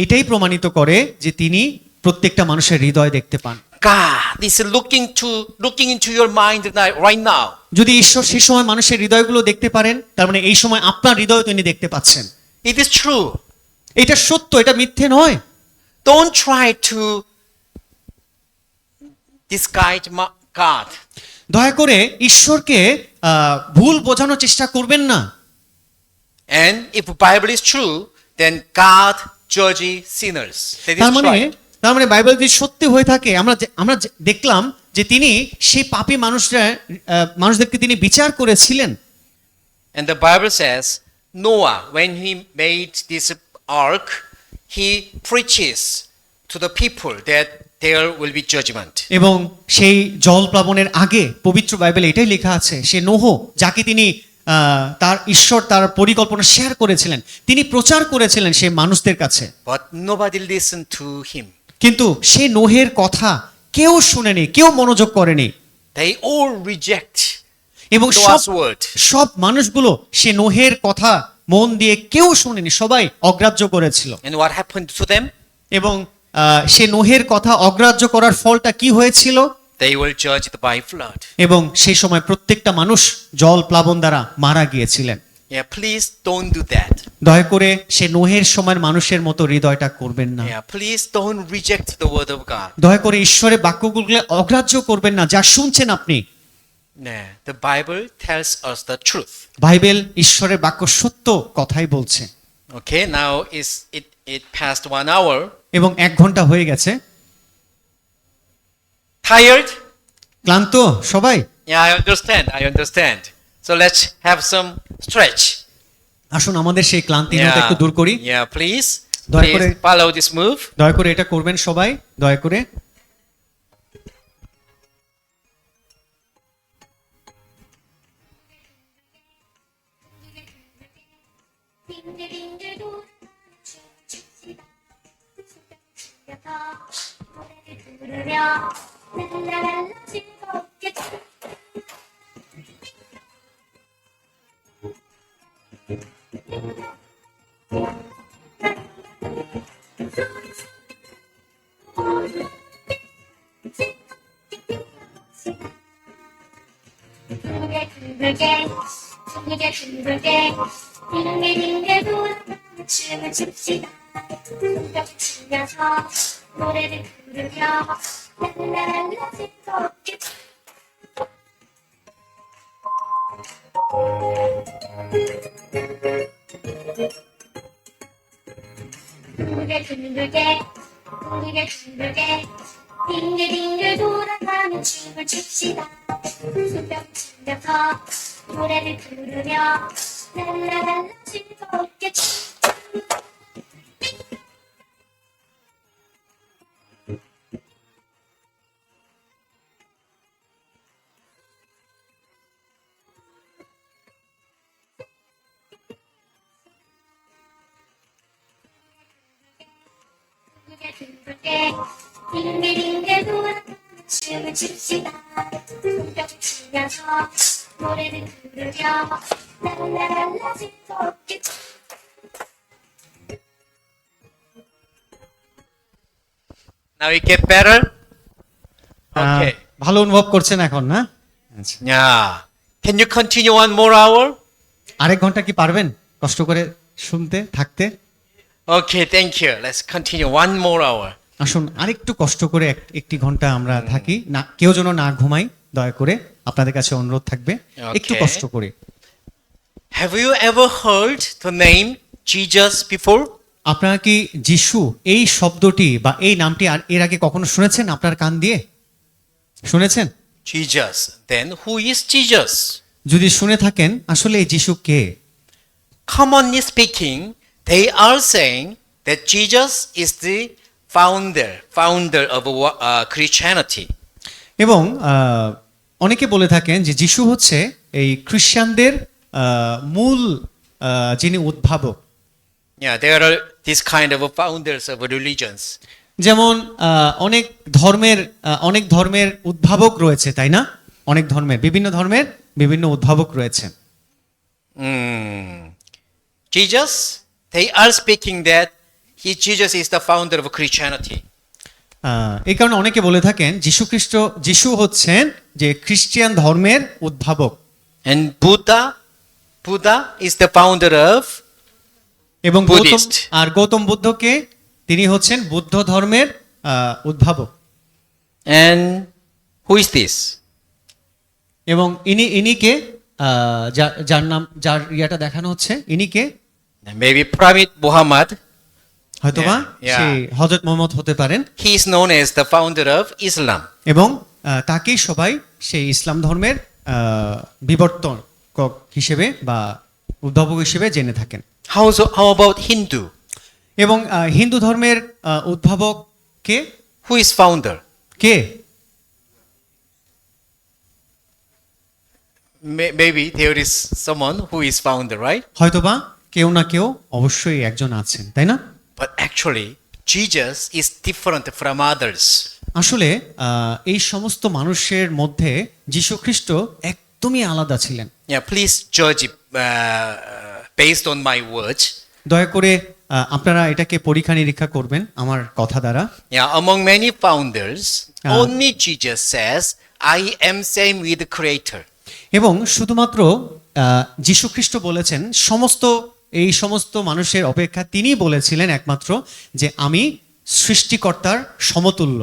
এটাই প্রমাণিত করে যে তিনি প্রত্যেকটা মানুষের হৃদয় দেখতে পান। God is looking into your mind right now. যদি ঈশ্বর সেই সময় মানুষের হৃদয়গুলো দেখতে পারেন, তার মানে এই সময় আপনার হৃদয় তিনি দেখতে পাচ্ছেন। It is true. এটা সত্য, এটা মিথ্যে নয়। Don't try to disguise God. দয়া করে ঈশ্বরকে ভুল বোঝানোর চেষ্টা করবেন না। And if Bible is true, then God judges sinners. That is right. তার মানে বাইবেল যদি সত্যি হয়ে থাকে, আমরা দেখলাম যে তিনি সেই পাপী মানুষদেরকে তিনি বিচার করেছিলেন। And the Bible says Noah, when he made this ark, he preaches to the people that there will be judgment. এবং সেই জলপ্লাবনের আগে পবিত্র বাইবেলে এটাই লেখা আছে, সে নোহ যাকে তিনি তার ঈশ্বর তার পরিকল্পনা শেয়ার করেছিলেন, তিনি প্রচার করেছিলেন সেই মানুষদের কাছে। But nobody listened to him. কিন্তু সেই নোহের কথা কেউ শুনেনি, কেউ মনোযোগ করেনি। They all reject এবং Noah's word. সব মানুষগুলো সে নোহের কথা মন দিয়ে কেউ শুনেনি, সবাই অগ্রাহ্য করেছিল। And what happened to them? এবং সে নোহের কথা অগ্রাহ্য করার ফলটা কি হয়েছিল? They were judged by flood. এবং সেই সময় প্রত্যেকটা মানুষ জল প্লাবন দ্বারা মারা গিয়েছিলেন। Yeah, please don't do that. দয়া করে সে নোহের সময়ের মানুষের মতো হৃদয়টা করবেন না। Yeah, please don't reject the word of God. দয়া করে ঈশ্বরের বাক্যগুলোকে অগ্রাহ্য করবেন না, যা শুনছেন আপনি। Yeah, the Bible tells us the truth. Bible ঈশ্বরের বাক্য সত্য কথাই বলছে। Okay, now it passed 1 hour. এবং 1 ঘন্টা হয়ে গেছে। Tired? ক্লান্ত সবাই? Yeah, I understand. So let's have some stretch. আসুন আমাদের সেই ক্লান্তিহীনতা একটু দূর করি। Yeah, please. দয়া Please করে follow this move. দয়া করে এটা করবেন সবাই, দয়া করে। 빙글빙글 돌아가며 춤을 춥시다. 손뼉 치면서 노래를 부르며 랄랄랄라 즐겁게 둥글둥글게 둥글게 빙글빙글 돌아가며 춤을 춥시다. 손뼉 치면서 노래를 부르며 랄랄랄라 즐겁게 둥글게 빙글빙글 돌아가며 춤을 춥시다. 손뼉 치면서 노래를 부르며 랄랄랄라 즐겁게 Now you get better? Okay. ভালো অনুভব করছেন এখন না? আচ্ছা, Yeah. Can you continue 1 more hour? 1 ঘন্টা কি পারবেন কষ্ট করে শুনতে থাকতে? Okay, thank you. Let's continue 1 more hour. আসুন আরেকটু কষ্ট করে একটি ঘন্টা আমরা থাকি, না কেউ যেন না ঘুমাই, দয়া করে আপনাদের কাছে অনুরোধ থাকবে একটু Okay. কষ্ট করে। Have you ever heard the name Jesus before? আপনারা কি যিশু এই শব্দটি বা এই নামটি আর এর আগে কখনো শুনেছেন আপনার কান দিয়ে? শুনেছেন? Jesus. Then who is Jesus? যদি শুনে থাকেন আসলে এই যিশু কে? Commonly speaking, they are saying that Jesus is the founder of Christianity. এবং অনেকে বলে থাকেন যে যিশু হচ্ছে এই খ্রিস্টানদের মূল যিনি উদ্ভাবক। Yeah, there are this kind of founders of religions. যেমন অনেক ধর্মের উদ্ভাবক রয়েছে, তাই না? অনেক ধর্মের বিভিন্ন উদ্ভাবক রয়েছে। Jesus, they are speaking that Jesus is the founder of Christianity. এই কারণে অনেকে বলে থাকেন যিশু হচ্ছেন যে খ্রিস্টান ধর্মের উদ্ভাবক। And Buddha is the founder of এবং Buddhist. গৌতম বুদ্ধকে তিনি হচ্ছেন বুদ্ধ ধর্মের উদ্ভাবক। And who is this? এবং ইনিকে যার ইয়াটা দেখানো হচ্ছে ইনিকে Maybe Prophet Muhammad. হয়তোবা Yeah. সেই হযরত মুহাম্মদ হতে পারেন। He is known as the founder of Islam. এবং তাকেই সবাই সেই ইসলাম ধর্মের বিবর্তনক হিসেবে বা উদ্ভাবক হিসেবে জেনে থাকেন। How about Hindu? এবং হিন্দু ধর্মের উদ্ভাবক কে? Who is founder? K? Maybe there is someone who is founder, right? হয়তোবা কেউ না কেউ অবশ্যই একজন আছেন, তাই না? But actually, Jesus is different from others. আসলে এই সমস্ত মানুষের মধ্যে যীশু খ্রিস্ট একদমই আলাদা ছিলেন। Yeah, please judge it, based on my words. দয়া করে আপনারা এটাকে পরীক্ষা নিরীক্ষা করবেন আমার কথা দ্বারা। Yeah, among many founders, only Jesus says, "I am same with the Creator." এবং শুধুমাত্র যীশু খ্রিস্ট বলেছেন, এই সমস্ত মানুষের অপেক্ষা তিনি বলেছিলেন একমাত্র যে আমি সৃষ্টিকর্তার সমতুল্য।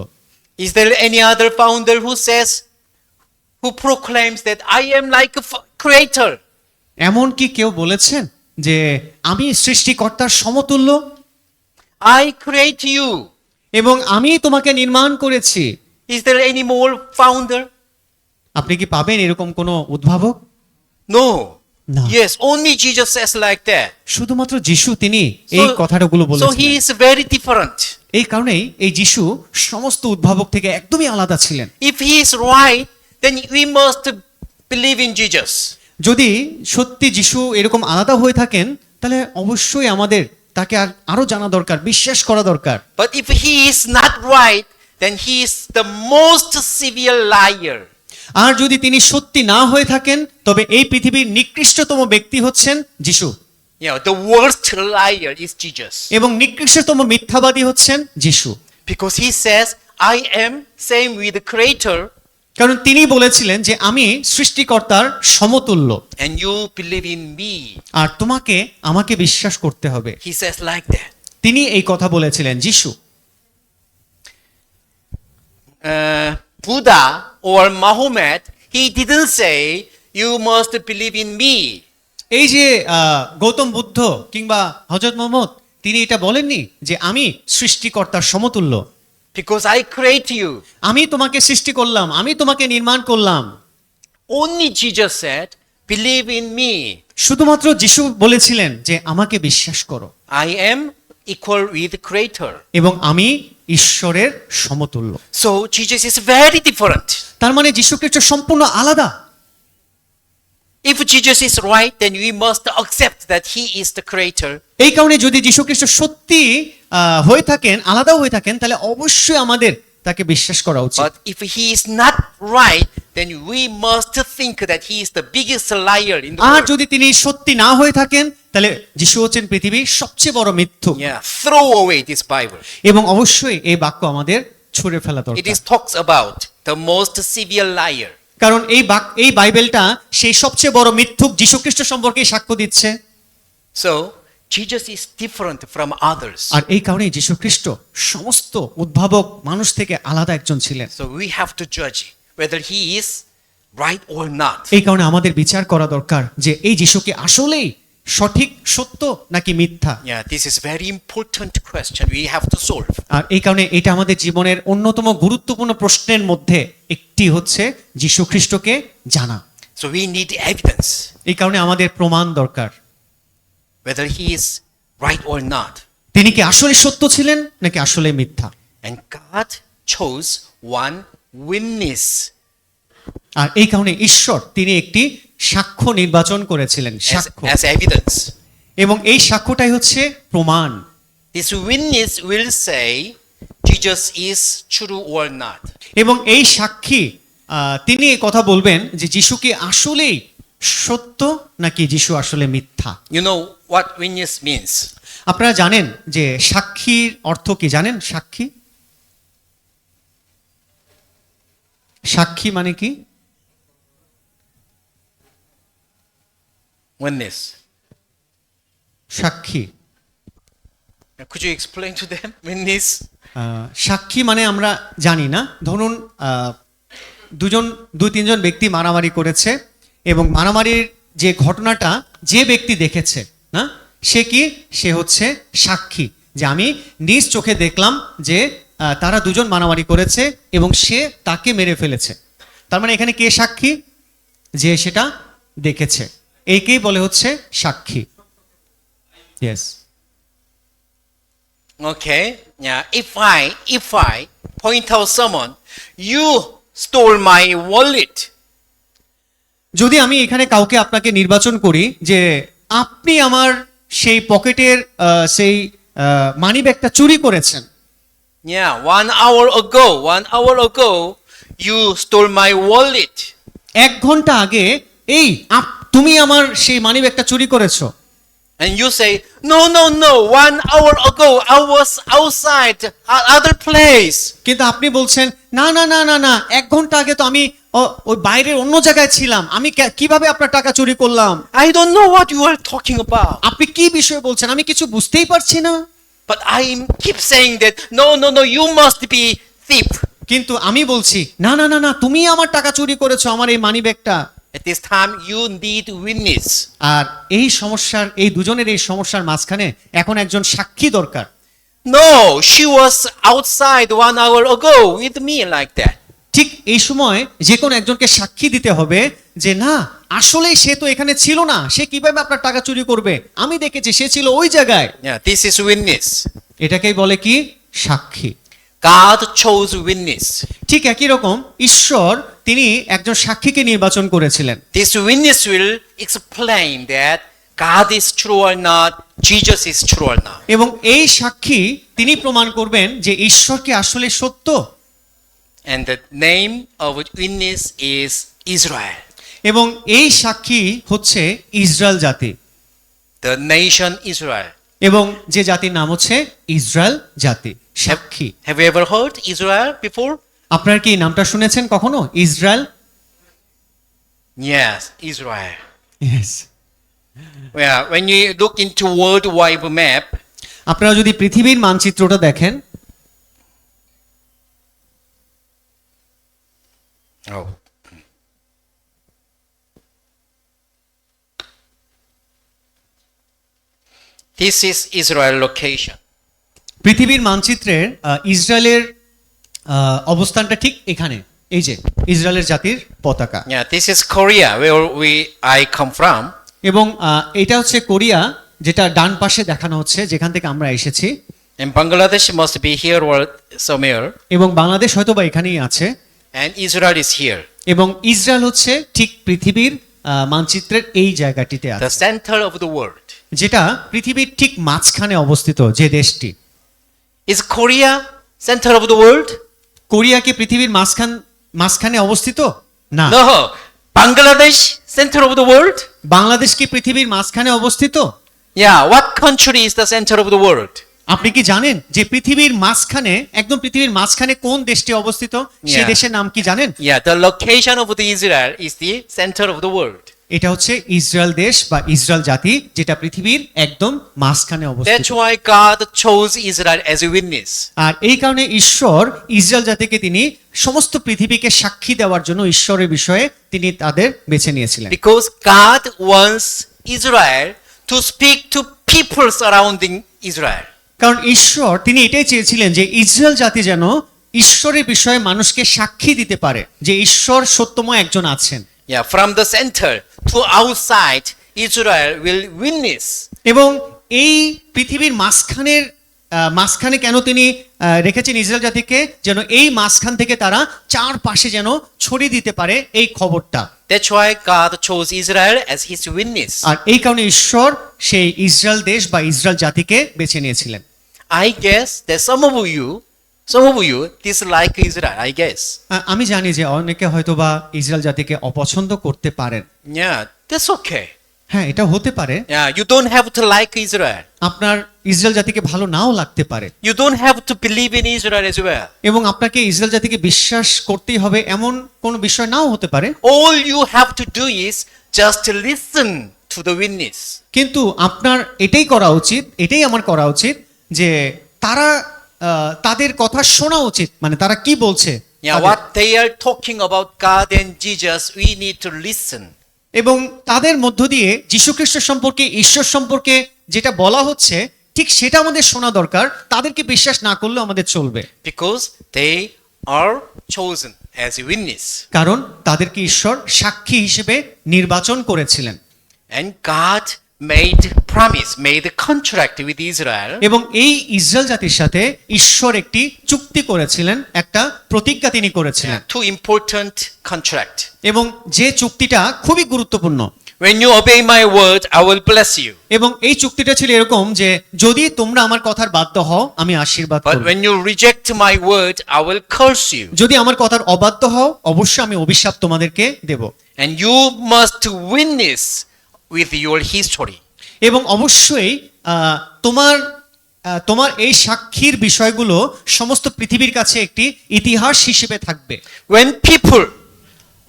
Is there any other founder who proclaims that I am like a Creator? এমন কি কেউ বলেছেন যে আমি সৃষ্টিকর্তার সমতুল্য I create you. এবং আমি তোমাকে নির্মাণ করেছি? Is there any more founder? আপনি কি পাবেন এরকম কোনো উদ্ভাবক? No. No. Yes, only Jesus says like that. শুধুমাত্র যিশু তিনি এই কথাগুলো So বলেছেন। he is very different. এই কারণেই এই যিশু সমস্ত উদ্ভাবক থেকে একদমই আলাদা ছিলেন। If he is right, then we must believe in Jesus. যদি সত্যি যিশু এরকম আলাদা হয়ে থাকেন তাহলে অবশ্যই আমাদের তাকে আরো জানা দরকার, বিশ্বাস করা দরকার। But if he is not right, then he is the most severe liar. আর যদি তিনি সত্যি না হয়ে থাকেন তবে এই পৃথিবীর নিকৃষ্টতম ব্যক্তি হচ্ছেন যিশু। Yeah, the worst liar is Jesus. এবং নিকৃষ্টতম মিথ্যাবাদী হচ্ছেন যিশু। Because he says, I am same with the Creator, কারণ তিনি বলেছিলেন যে আমি সৃষ্টিকর্তার সমতুল্য and you believe in me. আর তোমাকে আমাকে বিশ্বাস করতে হবে। He says like that. তিনি এই কথা বলেছিলেন যিশু। Buddha or Muhammad, he didn't say, you must believe in me. এই যে গৌতম বুদ্ধ কিংবা হযরত মুহাম্মদ তিনি এটা বলেননি যে আমি সৃষ্টিকর্তার সমতুল্য, Because I create you. আমি তোমাকে সৃষ্টি করলাম, আমি তোমাকে নির্মাণ করলাম। Only Jesus said, believe in me. শুধুমাত্র যিশু বলেছিলেন যে আমাকে বিশ্বাস করো I am equal with the Creator. এবং আমি ঈশ্বরের সমতুল্য। So Jesus is very different. তার মানে যিশু খ্রিস্ট সম্পূর্ণ আলাদা। If Jesus is right, then we must accept that he is the Creator. এই কারণে যদি যিশু খ্রিস্ট সত্যি হয়ে থাকেন, আলাদা হয়ে থাকেন, তাহলে অবশ্যই আমাদের তাকে বিশ্বাস করা উচিত। But if he is not right, then we must think that he is the biggest liar in the R world. যদি তিনি সত্যি না হয়ে থাকেন তাহলে যিশু হচ্ছেন পৃথিবীর সবচেয়ে বড় মিথ্যুক। Yeah, throw away this Bible. এবং অবশ্যই এই বাক্য আমাদের ছুঁড়ে ফেলা It দরকার। is talks about the most severe liar. কারণ এই বাইবেলটা সেই সবচেয়ে বড় মিথ্যুক যিশু খ্রিস্ট সম্পর্কে সাক্ষ্য দিচ্ছে। So Jesus is different from others. আর এই কারণেই যীশু খ্রিস্ট সমস্ত উদ্ভাবক মানুষ থেকে আলাদা একজন ছিলেন। So we have to judge whether he is right or not. এই কারণে আমাদের বিচার করা দরকার যে এই যীশু কি আসলেই সঠিক সত্য নাকি মিথ্যা। Yeah, this is very important question we have to solve. আর এই কারণে এটা আমাদের জীবনের অন্যতম গুরুত্বপূর্ণ প্রশ্নের মধ্যে একটি হচ্ছে যীশু খ্রিস্টকে জানা। So we need evidence এই কারণে আমাদের প্রমাণ দরকার whether he is right or not. তিনি কি আসলে সত্য ছিলেন নাকি আসলে মিথ্যা। And God chose one witness. আর এই কারণে ঈশ্বর তিনি একটি সাক্ষ্য নির্বাচন করেছিলেন, সাক্ষ্য, as evidence. এবং এই সাক্ষ্যটাই হচ্ছে প্রমাণ। This witness will say Jesus is true or not. এবং এই সাক্ষী তিনি এই কথা বলবেন যে যীশু কি আসলেই সত্য নাকি যীশু আসলে মিথ্যা। You know what witness means? আপনারা জানেন যে সাক্ষীর অর্থ কি জানেন? সাক্ষী, সাক্ষী মানে কি? Witness. সাক্ষী, Could you explain to them witness? সাক্ষী মানে আমরা জানি না, ধরুন দুই তিনজন ব্যক্তি মারামারি করেছে এবং মারামারির যে ঘটনাটা যে ব্যক্তি দেখেছে না, সে কি, সে হচ্ছে সাক্ষী, যে আমি নিজ চোখে দেখলাম যে তারা দুজন মারামারি করেছে এবং সে তাকে মেরে ফেলেছে। তার মানে এখানে কে সাক্ষী? যে সেটা দেখেছে, এইকেই বলে হচ্ছে সাক্ষী। Yes. Okay. Yeah. If I point out someone, you stole my wallet. যদি আমি এখানে কাউকে আপনাকে নির্বাচন করি যে আপনি আমার সেই পকেটের সেই মানি ব্যাগটা চুরি করেছেন, Yeah. 1 hour ago, you stole my wallet. 1 ঘন্টা আগে এই তুমি আমার সেই মানি ব্যাগটা চুরি করেছো। And you say, no. 1 hour ago, I was outside other place. কিন্তু আপনি বলছেন না না না না না 1 ঘন্টা আগে তো আমি ওই বাইরের অন্য জায়গায় ছিলাম, আমি কিভাবে আপনার টাকা চুরি করলাম? I don't know what you are talking about. আপনি কি বিষয় বলছেন? আমি কিছু বুঝতেই পারছি না। But I keep saying that, no, you must be thief. কিন্তু আমি বলছি না না না না, তুমি আমার টাকা চুরি করেছো, আমার এই মানি ব্যাগটা। At this time, you need witness. আর এই সমস্যার, এই দুজনের এই সমস্যার মাঝখানে এখন একজন সাক্ষী দরকার। No, she was outside 1 hour ago with me like that. ঠিক এই সময় যে কোনো একজনকে সাক্ষী দিতে হবে যে না, আসলেই সে তো এখানে ছিল না, সে কিভাবে আপনার টাকা চুরি করবে, আমি দেখেছি সে ছিল ওই জায়গায়। Yeah, this is witness. এটাকেই বলে কি? সাক্ষী। God chose witness. ঠিক একই রকম ঈশ্বর তিনি একজন সাক্ষীকে নির্বাচন করেছিলেন। This witness will explain that God is true or not, Jesus is true or not. এবং এই সাক্ষী তিনি প্রমাণ করবেন যে ঈশ্বর কি আসলে সত্য। And the name of witness is Israel. এবং এই সাক্ষী হচ্ছে ইসরায়েল জাতি, The nation Israel. এবং যে জাতির নাম হচ্ছে ইসরায়েল জাতি। সাক্ষী। Have you ever heard Israel before? আপনারা কি এই নামটা শুনেছেন কখনো? Israel? Yes, Israel. Yes. Well, when you look into World Wide Map, আপনারা যদি পৃথিবীর মানচিত্রটা দেখেন, oh. This is Israel location. পৃথিবীর মানচিত্রের ইসরায়েলের অবস্থানটা ঠিক এখানে, এই যে ইসরায়েলের জাতির পতাকা। Yeah, this is Korea where I come from. এবং এটা হচ্ছে কোরিয়া, যেটা ডান পাশে দেখানো হচ্ছে, যেখান থেকে আমরা এসেছি। And Bangladesh must be here or somewhere. এবং বাংলাদেশ হয়তো বা এখানেই আছে। And Israel is here. এবং ইসরায়েল হচ্ছে ঠিক পৃথিবীর মানচিত্রের এই জায়গাটিতে The আছে, center of the world. যেটা পৃথিবীর ঠিক মাঝখানে অবস্থিত যে দেশটি। Is Korea center of the world? Korea কি পৃথিবীর মাঝখানে অবস্থিত? না। No. Bangladesh center of the world? Bangladesh কি পৃথিবীর মাঝখানে অবস্থিত? Yeah, what country is the center of the world? আপনি কি জানেন যে পৃথিবীর মাঝখানে, একদম পৃথিবীর মাঝখানে কোন দেশটি অবস্থিত? সেই Yeah. দেশের নাম কি জানেন? Yeah, the location of the Israel is the center of the world. এটা হচ্ছে ইসরায়েল দেশ বা ইসরায়েল জাতি, যেটা পৃথিবীর একদম মাঝখানে অবস্থিত। That's why God chose Israel as a witness. আর এই কারণে ঈশ্বর ইসরায়েল জাতিকে তিনি সমস্ত পৃথিবীকে সাক্ষী দেওয়ার জন্য ঈশ্বরের বিষয়ে তিনি তাদের বেছে নিয়েছিলেন। Because God wants Israel to speak to people surrounding Israel. কারণ ঈশ্বর তিনি এটাই চেয়েছিলেন যে ইসরায়েল জাতি যেন ঈশ্বরের বিষয়ে মানুষকে সাক্ষী দিতে পারে যে ঈশ্বর সত্যময় একজন আছেন। Yeah, from the center to outside, Israel will witness. এবং এই পৃথিবীর মাঝখানে কেন তিনি রেখেছেন ইসরায়েল জাতিকে, যেন এই মাঝখান থেকে তারা চারপাশে যেন ছড়িয়ে দিতে পারে এই খবরটা। That's why God chose Israel as his witness. আর এই কারণে ঈশ্বর সেই ইসরায়েল দেশ বা ইসরায়েল জাতিকে বেছে নিয়েছিলেন। I guess that some of you dislike Israel, I guess. আমি জানি যে অনেকে হয়তোবা ইসরায়েল জাতিকে অপছন্দ করতে পারেন। Yeah, that's okay. হ্যাঁ, এটা হতে পারে। Yeah, you don't have to like Israel. আপনার ইসরায়েল জাতিকে ভালো নাও লাগতে পারে, You don't have to believe in Israel as well. এবং আপনাকে ইসরায়েল জাতিকে বিশ্বাস করতেই হবে এমন কোনো বিষয় নাও হতে পারে। All you have to do is just listen to the witness. কিন্তু আপনার এটাই আমার করা উচিত যে তাদের কথা শোনা উচিত, মানে তারা কি বলছে, Yeah, what they are talking about God and Jesus, we need to listen. এবং তাদের মধ্য দিয়ে যীশুখ্রিস্ট সম্পর্কে, ঈশ্বর সম্পর্কে যেটা বলা হচ্ছে ঠিক সেটা আমাদের শোনা দরকার। তাদেরকে বিশ্বাস না করলেও আমাদের চলবে, Because they are chosen as a witness. কারণ তাদেরকে ঈশ্বর সাক্ষী হিসেবে নির্বাচন করেছিলেন। And God made a contract with Israel. এবং এই ইসরায়েল জাতির সাথে ঈশ্বর একটি চুক্তি করেছিলেন, একটা প্রতিজ্ঞা তিনি করেছিলেন। Two important contract. এবং যে চুক্তিটা খুবই গুরুত্বপূর্ণ। When you obey my word, I will bless you. এবং এই চুক্তিটা ছিল এরকম যে যদি তোমরা আমার কথার বাধ্য হও আমি আশীর্বাদ But করব, when you reject my word, I will curse you. যদি আমার কথার অবাধ্য হও অবশ্যই আমি অভিশাপ তোমাদেরকে দেব। And you must witness with your history. এবং অবশ্যই তোমার এই সাক্ষীর বিষয়গুলো সমস্ত পৃথিবীর কাছে একটি ইতিহাস হিসেবে থাকবে। When people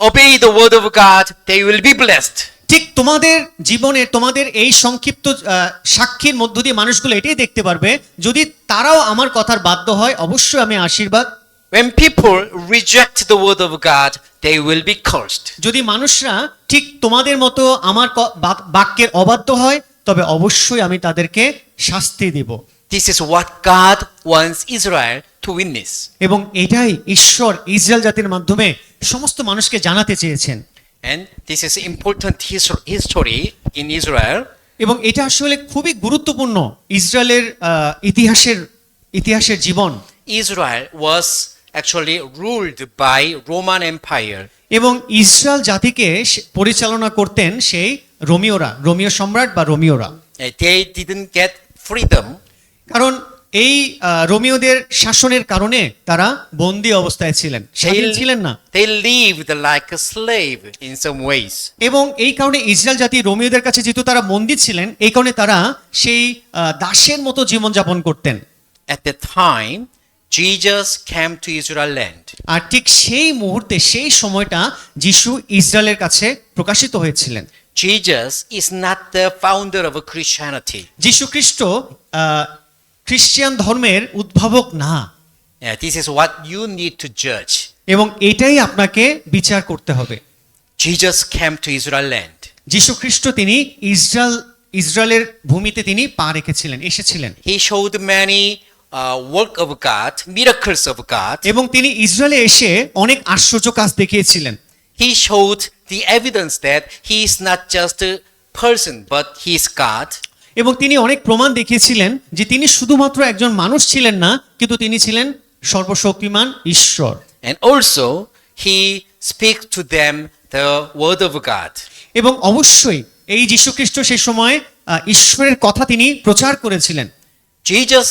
obey the word of God, they will be blessed. ঠিক তোমাদের জীবনে তোমাদের এই সংক্ষিপ্ত সাক্ষীর মধ্য দিয়ে মানুষগুলো এটাই দেখতে পারবে, যদি তারাও আমার কথার বাধ্য হয় অবশ্যই আমি আশীর্বাদ। When people reject the word of God, they will be cursed. যদি মানুষরা ঠিক তোমাদের মতো আমার বাক্যের অবাধ্য হয় তবে অবশ্যই আমি তাদেরকে শাস্তি দিব। This is what God wants Israel to witness. এবং এটাই ঈশ্বর ইসরায়েল জাতির মাধ্যমে সমস্ত মানুষকে জানাতে চেয়েছেন। And this is important history in Israel. এবং এটা আসলে খুবই গুরুত্বপূর্ণ ইসরায়েলের ইতিহাসের জীবন। Israel was actually ruled by Roman Empire. এবং ইসরায়েল জাতিকে পরিচালনা করতেন সেই রোমীয় সম্রাট বা রোমীয়রা। They didn't get freedom. কারণ এই রোমীয়দের শাসনের কারণে তারা বন্দী অবস্থায় ছিলেন, স্বাধীন ছিলেন না। They lived like a slave in some ways. এবং এই কারণে ইসরায়েল জাতি রোমীয়দের কাছে যেহেতু তারা বন্দী ছিলেন, এই কারণে তারা সেই দাসের মতো জীবনযাপন করতেন। At the time, Jesus came to Israel land. আর ঠিক সেই মুহূর্তে সেই সময়টা যিশু ইসরায়েলের কাছে প্রকাশিত হয়েছিলেন। Jesus is not the founder of Christianity. যিশু খ্রিস্ট খ্রিস্টান ধর্মের উদ্ভাবক না। Yeah, this is what you need to judge. এবং এটাই আপনাকে বিচার করতে হবে। Jesus came to Israel land. যিশু খ্রিস্ট তিনি ইসরায়েলের ভূমিতে তিনি পা রেখেছিলেন, এসেছিলেন। He showed many work of God, miracles of God. এবং তিনি ইসরায়েলে এসে অনেক আশ্চর্য কাজ দেখিয়েছিলেন। He showed the evidence that he is not just a person, but he is God. এবং তিনি অনেক প্রমাণ দেখিয়েছিলেন যে তিনি শুধুমাত্র একজন মানুষ ছিলেন না, কিন্তু তিনি ছিলেন সর্বশক্তিমান ঈশ্বর। And also, he speaks to them the word of God. এবং অবশ্যই এই যিশু খ্রিস্ট সেই সময় ঈশ্বরের কথা তিনি প্রচার করেছিলেন। Jesus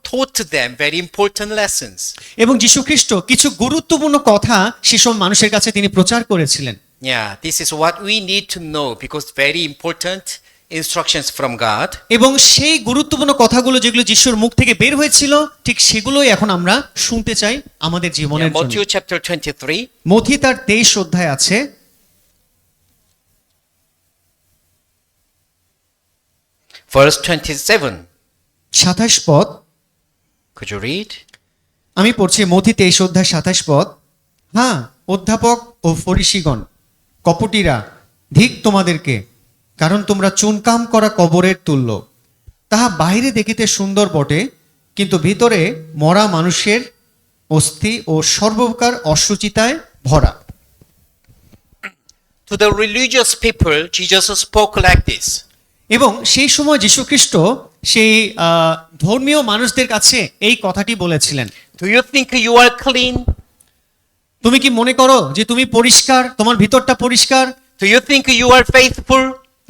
taught them very important lessons. এবং যিশু খ্রিস্ট কিছু গুরুত্বপূর্ণ কথা সেসব মানুষের কাছে তিনি প্রচার করেছিলেন। Yeah, this is what we need to know because very important instructions from God. এবং সেই গুরুত্বপূর্ণ কথাগুলো যেগুলো যিশুর মুখ থেকে বের হয়েছিল ঠিক সেগুলোই এখন আমরা শুনতে চাই আমাদের জীবনের জন্য। Matthew chapter 23. মথি তার 23 অধ্যায় আছে। verse 27. 27 পদ, Could you read? আমি পড়ছি মথি 23 অধ্যায় 27 পদ। হ্যাঁ, অধ্যাপক ও ফরিসিগণ, কপটিরা, ধিক তোমাদেরকে, কারণ তোমরা চুনকাম করা কবরের তুল্য। তাহা বাইরে দেখিতে সুন্দর বটে, কিন্তু ভিতরে মরা মানুষের অস্থি ও সর্বপ্রকার অশুচিতায় ভরা। To the religious people, Jesus spoke like this. এবং সেই সময় যীশুখ্রিস্ট সেই ধর্মীয় মানুষদের কাছে এই কথাটি বলেছিলেন। Do you think you are clean? তুমি কি মনে করো যে তুমি পরিষ্কার, তোমার ভিতরটা পরিষ্কার? Do you think you are faithful?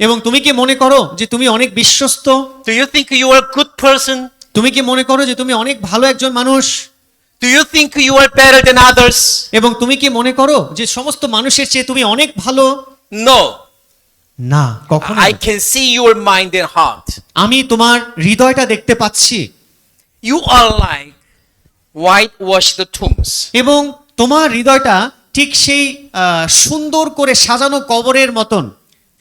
এবং তুমি কি মনে করো যে তুমি অনেক বিশ্বস্ত? Do you think you are a good person? তুমি কি মনে করো যে তুমি অনেক ভালো একজন মানুষ? Do you think you are better than others? এবং তুমি কি মনে করো যে সমস্ত মানুষের চেয়ে তুমি অনেক ভালো? No. না, কখনো I can see your mind and heart. আমি তোমার হৃদয়টা দেখতে পাচ্ছি। You are like whitewashed tombs. এবং তোমার হৃদয়টা ঠিক সেই সুন্দর করে সাজানো কবরের মতন।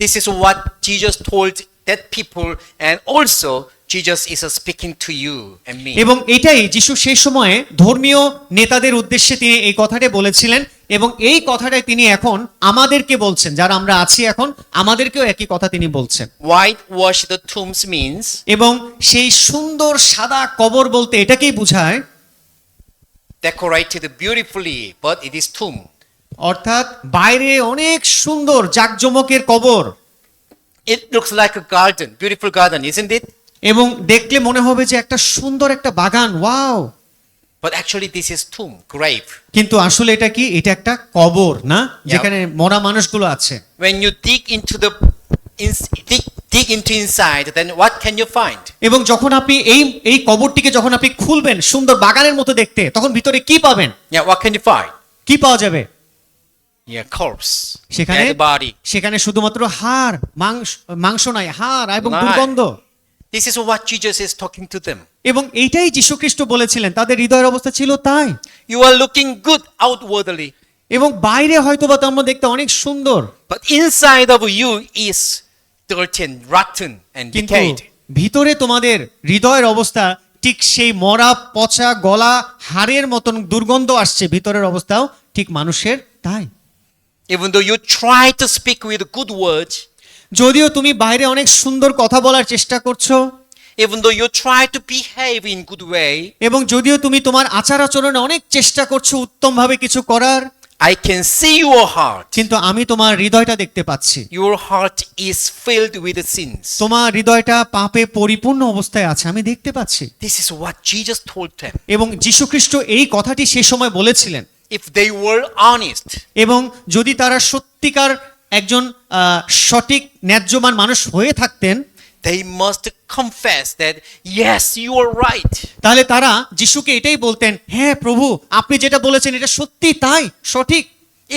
This is what Jesus told that people, and also Jesus is speaking to you and me. এবং এটাই যিশু সেই সময়ে ধর্মীয় নেতাদের উদ্দেশ্যে তিনি এই কথাটা বলেছিলেন, এবং এই কথাটাই তিনি এখন আমাদেরকে বলছেন, যারা আমরা আছি এখন, আমাদেরকেও একই কথা তিনি বলছেন। Whitewashed tombs means এবং সেই সুন্দর সাদা কবর বলতে এটাকেই বোঝায়, decorated beautifully, but it is tomb. অর্থাৎ বাইরে অনেক সুন্দর জাকজমকের কবর, It looks like a garden, beautiful garden, isn't it? এবং দেখলে মনে হবে যে একটা সুন্দর একটা বাগান, wow. But actually this is tomb, grave. কিন্তু আসলে এটা কি? এটা একটা কবর, না, যেখানে মরা মানুষগুলো আছে। When you dig into the dig into inside, then what can you find? এবং যখন আপনি এই কবরটিকে যখন আপনি খুলবেন সুন্দর বাগানের মতো দেখতে, তখন ভিতরে কি পাবেন? Yeah, what can you find? কি পাওয়া যাবে? Yeah, corpse. সেখানে Dead body. সেখানে শুধুমাত্র হাড়, মাংস নাই, হাড় এবং নাই। দুর্গন্ধ। This is what Jesus is talking to them. এবং এইটাই যীশুখ্রিস্ট বলেছিলেন, তাদের হৃদয়ের অবস্থা ছিল তাই। You are looking good outwardly, এবং বাইরে হয়তোবা তোমরা দেখতে অনেক সুন্দর, but inside of you is dirty and rotten and কিন্তু decayed. ভিতরে তোমাদের হৃদয়ের অবস্থা ঠিক সেই মরা পচা গলা হাড়ের মতন দুর্গন্ধ আসছে, ভিতরের অবস্থাও ঠিক মানুষের তাই। Even though you try to speak with good words, যদিও তুমি বাইরে অনেক সুন্দর কথা বলার চেষ্টা করছো, even though you try to behave in good way, এবং যদিও তুমি তোমার আচার আচরণে অনেক চেষ্টা করছো উত্তমভাবে কিছু করার, I can see your heart. কিন্তু আমি তোমার হৃদয়টা দেখতে পাচ্ছি। Your heart is filled with sins. তোমার হৃদয়টা পাপে পরিপূর্ণ অবস্থায় আছে, আমি দেখতে পাচ্ছি। This is what Jesus told them. এবং যীশুখ্রিস্ট এই কথাটি সে সময় বলেছিলেন। If they were honest, এবং যদি তারা সত্যিকার একজন সঠিক ন্যায্যমান মানুষ হয়ে থাকতেন, they must confess that, yes, you are right. তাহলে তারা যিশুকে এটাই বলতেন, হ্যাঁ প্রভু, আপনি যেটা বলেছেন এটা সত্যি তাই, সঠিক।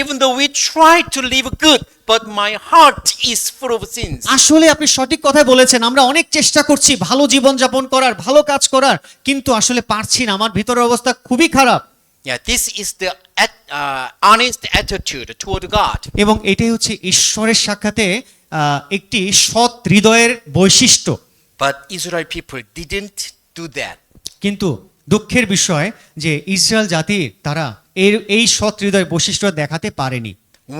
Even though we try to live good, but my heart is full of sins. আসলে আপনি সঠিক কথাই বলেছেন, আমরা অনেক চেষ্টা করছি ভালো জীবন যাপন করার, ভালো কাজ করার, কিন্তু আসলে পারছি না, আমার ভিতরের অবস্থা খুবই খারাপ। Yeah, this is the honest attitude toward God. এবং এটাই হচ্ছে ঈশ্বরের সাক্ষাতে একটি সৎ হৃদয়ের বৈশিষ্ট্য। But Israel people didn't do that. কিন্তু দুঃখের বিষয় যে ইসরায়েল জাতি তারা এই সৎ হৃদয় বৈশিষ্ট্য দেখাতে পারেনি।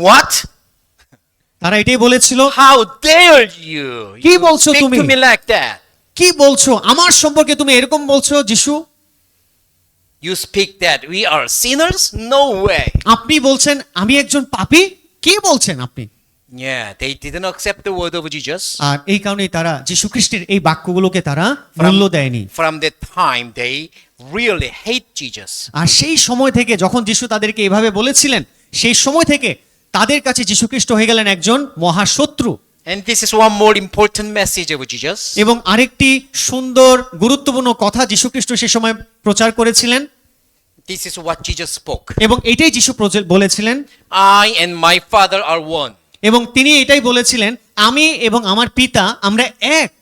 What? তারা এটাই বলেছিল, How dare you? কি You বলছো speak তুমি? to me like that. কি বলছো আমার সম্পর্কে, তুমি এরকম বলছো যিশু? You speak that we are sinners? No way. আপনি বলছেন আমি একজন পাপী? কি বলছেন আপনি? Yeah, they didn't accept the word of Jesus. আর এই কারণেই তারা যীশু খ্রিস্টের এই বাক্যগুলোকে তারা মূল্য দেয়নি। From that time, they really hate Jesus. আর সেই সময় থেকে যখন যিশু তাদেরকে এভাবে বলেছিলেন, সেই সময় থেকে তাদের কাছে যীশু খ্রিস্ট হয়ে গেলেন একজন মহাশত্রু। And this is one more important message of Jesus. এবং আরেকটি সুন্দর গুরুত্বপূর্ণ কথা যীশু খ্রিস্ট সেই সময় প্রচার করেছিলেন, This is what Jesus spoke. এবং এটাই যিশু বলেছিলেন, I and my Father are one. এবং তিনি এটাই বলেছিলেন, আমি এবং আমার পিতা আমরা এক।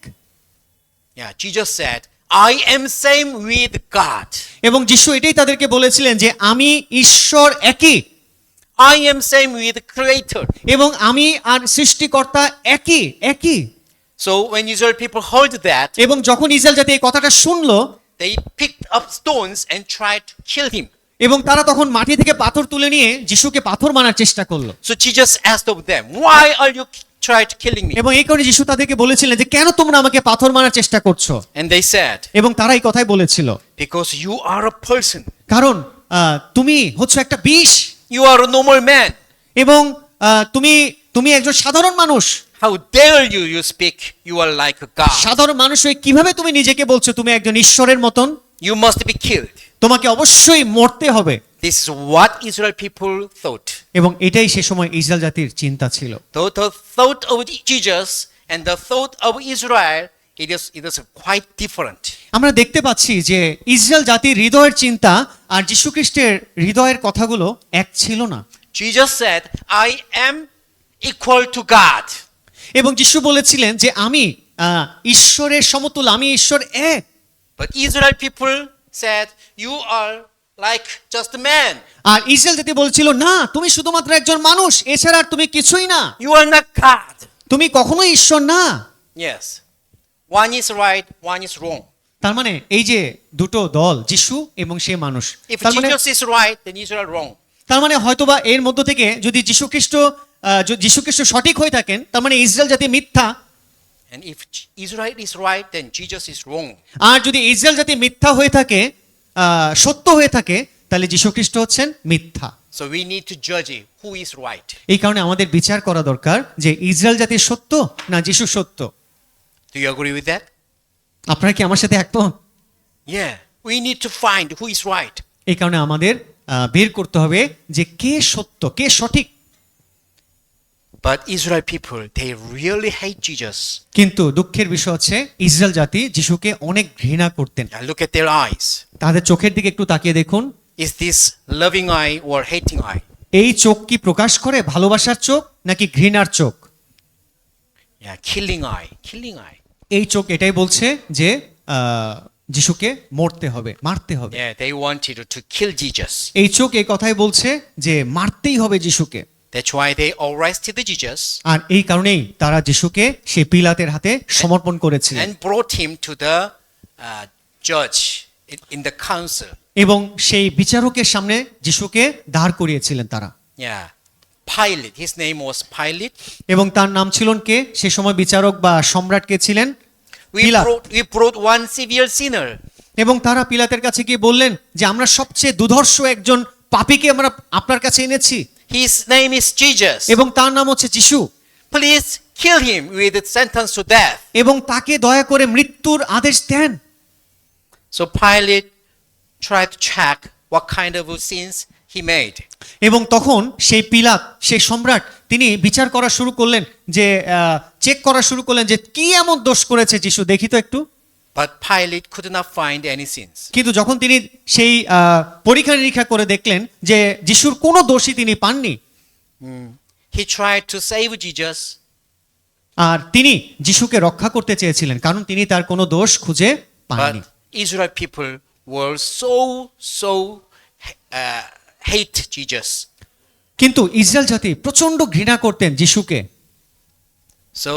Yeah, Jesus said, I am same with God. এবং যিশু এটাই তাদেরকে বলেছিলেন যে আমি ঈশ্বর একই, I am same with Creator. এবং আমি আর সৃষ্টিকর্তা একই একই। So when Israel people heard that, এবং যখন ইসরায়েল জাতি এই কথাটা শুনলো, they picked up stones and tried to kill him. এবং তারা তখন মাটি থেকে পাথর তুলে নিয়ে যিশুকে পাথর মারার চেষ্টা করলো। So Jesus asked of them, why are you tried killing me? এবং এই কারণে যিশু তাদেরকে বলেছিলেন যে কেন তোমরা আমাকে পাথর মারার চেষ্টা করছো? And they said, এবং তারা এই কথাই বলেছিল, because you are a person. কারণ তুমি হচ্ছে একটা বিষ, You are a normal man. এবং তুমি একজন সাধারণ মানুষ। How dare you speak? You are like a God. সাধারণ মানুষ হয়ে কিভাবে তুমি নিজেকে বলছো তুমি একজন ঈশ্বরের মতন? You must be killed. তোমাকে অবশ্যই মরতে হবে। This is what Israel people thought. এবং এটাই সে সময় ইসরায়েল জাতির চিন্তা ছিল। The thought of Jesus and the thought of Israel, it is quite different. আমরা দেখতে পাচ্ছি যে ইসরায়েল জাতির হৃদয়ের চিন্তা আর যীশু খ্রিস্টের হৃদয়ের কথাগুলো এক ছিল না। Jesus said, I am equal to God. এবং যিশু বলেছিলেন যে আমি ঈশ্বরের সমতুল্য, আমি ঈশ্বর এক। But Israel people said, you are like just a man. আর ইসরায়েল জাতি বলেছিল না, তুমি শুধুমাত্র একজন মানুষ, এছাড়া আর তুমি কিছুই না, You are not God. তুমি কখনোই ঈশ্বর না। Yes. One is right, one is wrong. তার মানে এই যে দুটো দল, যিশু এবং সে মানুষ, If তার মানে Jesus is right, then Israel wrong. হয়তোবা এর মধ্য থেকে যদি যীশু খ্রিস্ট সঠিক হয়ে থাকেন, তার মানে ইসরায়েল জাতি মিথ্যা। And if Israel is right, then Jesus is wrong. আর যদি ইসরায়েল জাতি মিথ্যা হয়ে থাকে, সত্য হয়ে থাকে, তাহলে যীশু খ্রিস্ট হচ্ছেন মিথ্যা। So we need to judge who is right. এই কারণে আমাদের বিচার করা দরকার যে ইসরায়েল জাতির সত্য না যিশু সত্য। Do you agree with that? আপনারা কি আমার সাথে একমত? Yeah. We need to find who is right. এই কারণে আমাদের বের করতে হবে যে কে সত্য, কে সঠিক। But Israel people, they really hate Jesus. কিন্তু দুঃখের বিষয় হচ্ছে ইসরায়েল জাতি যিশুকে অনেক ঘৃণা করতেন। Now look at their eyes. তাদের চোখের দিকে একটু তাকিয়ে দেখুন, Is this loving eye or hating eye? এই চোখ কি প্রকাশ করে ভালোবাসার চোখ নাকি ঘৃণার চোখ? Yeah, killing eye. Killing eye. এই চোখ এটাই বলছে যে যিশুকে মরতে হবে, মারতে হবে। Yeah, they wanted to kill Jesus. এই চোখ এই কথাই বলছে যে মারতেই হবে যিশুকে। That's why they arrested Jesus আর এই কারণেই তারা যিশুকে সেই পিলাতের হাতে সমর্পণ করেছিলেন and brought him to the judge in the council. এবং সেই বিচারকের সামনে যিশুকে দাঁড় করিয়েছিলেন তারা। Yeah, Pilate. His name was Pilate. এবং তার নাম ছিলেন কে? সে সময় বিচারক বা সম্রাট কে ছিলেন? পিলাত। We brought one severe sinner. এবং তারা পিলাতের কাছে গিয়ে বললেন যে আমরা সবচেয়ে দুধর্ষ একজন পাপীকে আমরা আপনার কাছে এনেছি, His name is Jesus. এবং তার নাম হচ্ছে যিশু, Please kill him with a sentence to death. এবং তাকে দয়া করে মৃত্যুর আদেশ দেন। So Pilate tried to check what kind of sins he made. এবং তখন সেই পিলাত, সেই সম্রাট, তিনি বিচার করা শুরু করলেন, যে চেক করা শুরু করলেন যে কি এমন দোষ করেছে যিশু, দেখি তো একটু। But Pilate could not find any sins. কিন্তু যখন তিনি সেই পরীক্ষা নিরীক্ষা করে দেখলেন যে যিশুর কোনো দোষই তিনি পাননি, He tried to save Jesus, আর তিনি যিশুকে রক্ষা করতে চেয়েছিলেন কারণ তিনি তার কোনো দোষ খুঁজে পাননি। but Israel people were so hate Jesus. কিন্তু ইসরায়েল জাতি প্রচন্ড ঘৃণা করতেন যিশুকে। So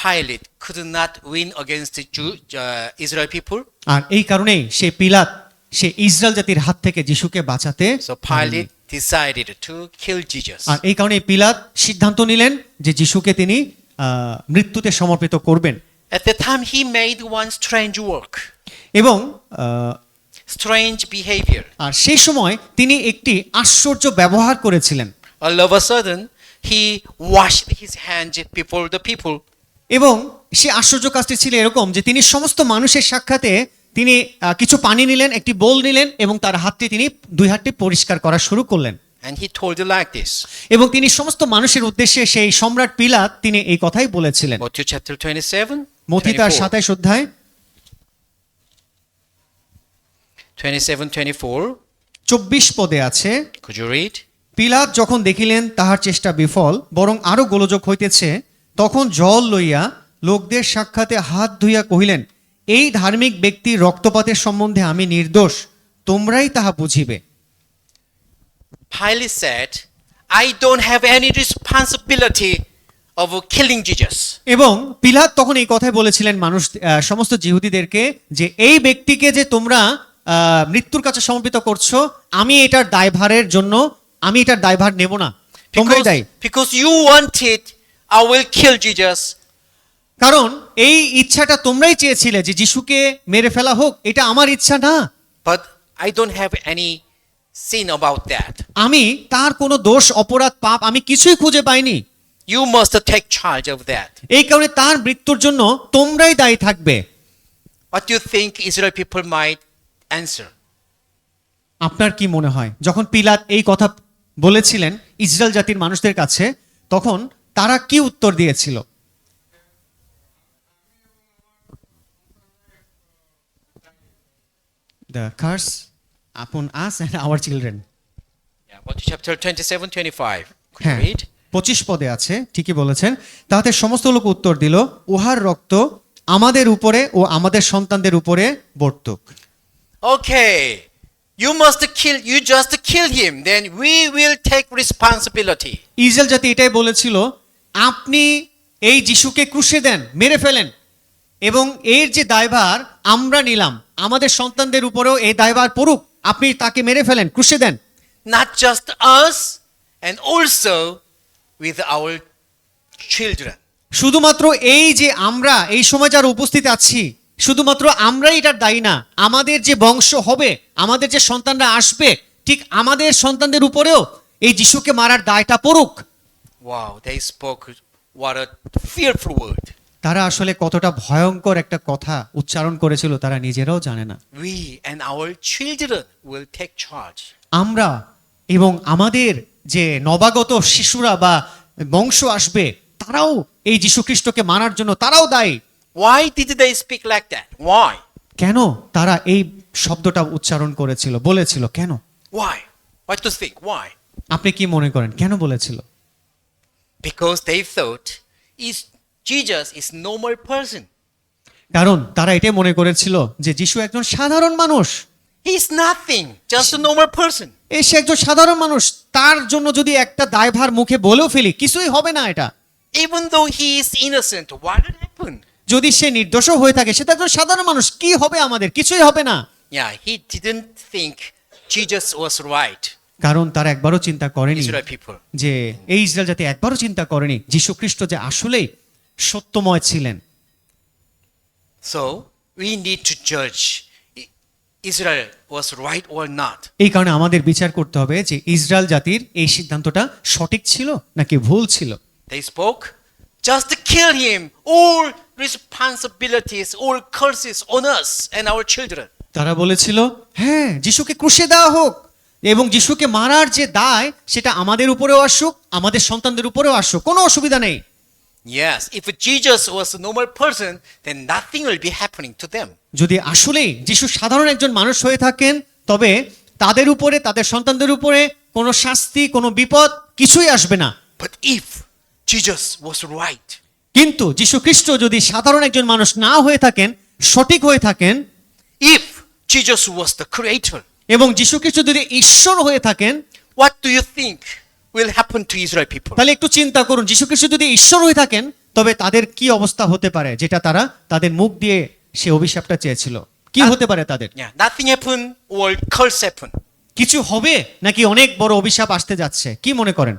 Pilate could not win against the Israel people. আর এই কারণেই সে পিলাত সে ইসরায়েল জাতির হাত থেকে যিশুকে বাঁচাতে So Pilate decided to kill Jesus. আর এই কারণে পিলাত সিদ্ধান্ত নিলেন যে যিশুকে তিনি মৃত্যুতে সমর্পিত করবেন। At the time he made one strange work, এবং strange behavior. আর সেই সময় তিনি একটি আশ্চর্য ব্যবহার করেছিলেন। All of a sudden he washed his hands before the people. এবং সে আশ্চর্য কাজটি ছিল এরকম যে তিনি সমস্ত মানুষের সাক্ষাতে তিনি কিছু পানি নিলেন, একটি বোল নিলেন এবং তার হাতটি তিনি দুই হাতটি পরিষ্কার করা শুরু করলেন। And he told it like this. এবং তিনি সমস্ত মানুষের উদ্দেশ্যে সেই সম্রাট পিলাত তিনি এই কথাই বলেছিলেন। Matthew chapter 27. মথি তার 24. 27 অধ্যায় 27-24. 24 পদে আছে, Could you read? পিলাত যখন দেখিলেন তাহার চেষ্টা বিফল, বরং আরো গোলযোগ হইতেছে, তখন জল লইয়া লোকদের সাক্ষাতে হাত ধুইয়া কহিলেন, এই ধার্মিক ব্যক্তির রক্তপাতের সম্বন্ধে আমি নির্দোষ, তোমরাই তাহা বুঝিবে। Pilate said, I don't have any responsibility of killing Jesus. এবং পিলাত তখন এই কথাই বলেছিলেন সমস্ত জিহুদীদেরকে যে এই ব্যক্তিকে যে তোমরা মৃত্যুর কাছে সমর্পিত করছো, আমি এটার দায়ভার নেব না, তোমরাই দায়ী। Because you want it, I will kill Jesus. কারণ এই ইচ্ছাটা তোমরাই চেয়েছিলে যে যিশুকে মেরে ফেলা হোক, এটা আমার ইচ্ছা না। But I don't have any sin about that. আমি তার কোনো দোষ অপরাধ পাপ আমি কিছুই খুঁজে পাইনি। You must take charge of that. এই কারণে তার মৃত্যুর জন্য তোমরাই দায়ী থাকবে। What do you think Israel people might answer? আপনার কি মনে হয় যখন পিলাত এই কথা বলেছিলেন ইসরায়েল জাতির মানুষদের কাছে, তখন তারা কি উত্তর দিয়েছিল? The curse upon us and our children. Yeah, Matthew chapter 27, 25. Could you হ্যাঁ, read? 25 পদে আছে, ঠিকই বলেছেন। তাতে সমস্ত লোক উত্তর দিল, উহার রক্ত আমাদের উপরে ও আমাদের সন্তানদের উপরে বর্তুক। Okay. You just kill him, then we will take responsibility. Israel জাতি এটাই বলেছিল, আপনি এই যিশুকে ক্রুশে দেন, মেরে ফেলেন, এবং এর যে দায়ভার আমরা নিলাম, আমাদের সন্তানদের উপরেও এই দায়ভার পড়ুক, আপনি তাকে মেরে ফেলেন, ক্রুশে দেন। Not just us, and also with our children. শুধুমাত্র এই যে আমরা এই সময় যারা উপস্থিত আছি, শুধুমাত্র আমরাই এটার দায়ী না, আমাদের যে বংশ হবে, আমাদের যে সন্তানরা আসবে, ঠিক আমাদের সন্তানদের উপরেও এই যিশুকে মারার দায়টা পড়ুক। Wow, they spoke what a fearful word. তারা আসলে কতটা ভয়ঙ্কর একটা কথা উচ্চারণ করেছিল তারা নিজেরাও জানে না। We and our children will take charge. আমরা এবং আমাদের যে নবাগত শিশুরা বা বংশ আসবে, তারাও এই যীশুখ্রিস্টকে মানার জন্য তারাও দায়ী। Why did they speak like that? Why? কেন তারা এই শব্দটা উচ্চারণ করেছিল, বলেছিল কেন? Why? What to think? Why? আপনি কি মনে করেন কেন বলেছিল? Because they thought Jesus is normal person. কারণ তারা এটাই মনে করেছিল যে যিশু একজন সাধারণ মানুষ, He is nothing, just a normal person. সে একজন সাধারণ মানুষ, তার জন্য যদি একটা দায়ভার মুখে বলেও ফেলি কিছুই হবে না। এটা Even though he is innocent, what will happen? যদি সে নির্দোষও হয়ে থাকে, সে তো একজন সাধারণ মানুষ, কি হবে আমাদের? কিছুই হবে না। Yeah, he didn't think Jesus was right. কারণ তারা একবারও চিন্তা করেনি, Israel people. যে এই ইসরায়েল জাতি একবারও চিন্তা করেনি যীশুখ্রিস্ট যে আসলেই সত্যময় ছিলেন। So we need to judge Israel was right or not. এই কারণে আমাদের বিচার করতে হবে যে ইসরায়েল জাতির এই সিদ্ধান্তটা সঠিক ছিল নাকি ভুল ছিল। They spoke, just kill him. All responsibilities, all curses on us and our children. তারা বলেছিল, হ্যাঁ যিশুকে ক্রুশে দেওয়া হোক এবং যিশুকে মারার যে দায় সেটা আমাদের উপরেও আসুক, আমাদের সন্তানদের উপরেও আসুক, কোনো অসুবিধা নেই। Yes, if Jesus was a normal person, then nothing will be happening to them. যদি আসলেই যিশু সাধারণ একজন মানুষ হয়ে থাকেন, তবে তাদের উপরে, তাদের সন্তানদের উপরে কোনো শাস্তি, কোনো বিপদ কিছুই আসবে না। But if Jesus was right, কিন্তু যীশুখ্রিস্ট যদি সাধারণ একজন মানুষ না হয়ে থাকেন, সঠিক হয়ে থাকেন, if Jesus was the creator, এবং যীশুখ্রিস্ট যদি ঈশ্বর হয়ে থাকেন, what do you think will happen to Israel people? তাহলে একটু চিন্তা করুন, যীশুখ্রিস্ট যদি ঈশ্বর হয়ে থাকেন তবে তাদের কি অবস্থা হতে পারে, যেটা তারা তাদের মুখ দিয়ে সে অভিশাপটা চেয়েছিল, কি হতে পারে তাদের? Yeah, nothing happen or curse happen. কিছু হবে নাকি অনেক বড় অভিশাপ আসতে যাচ্ছে, কি মনে করেন?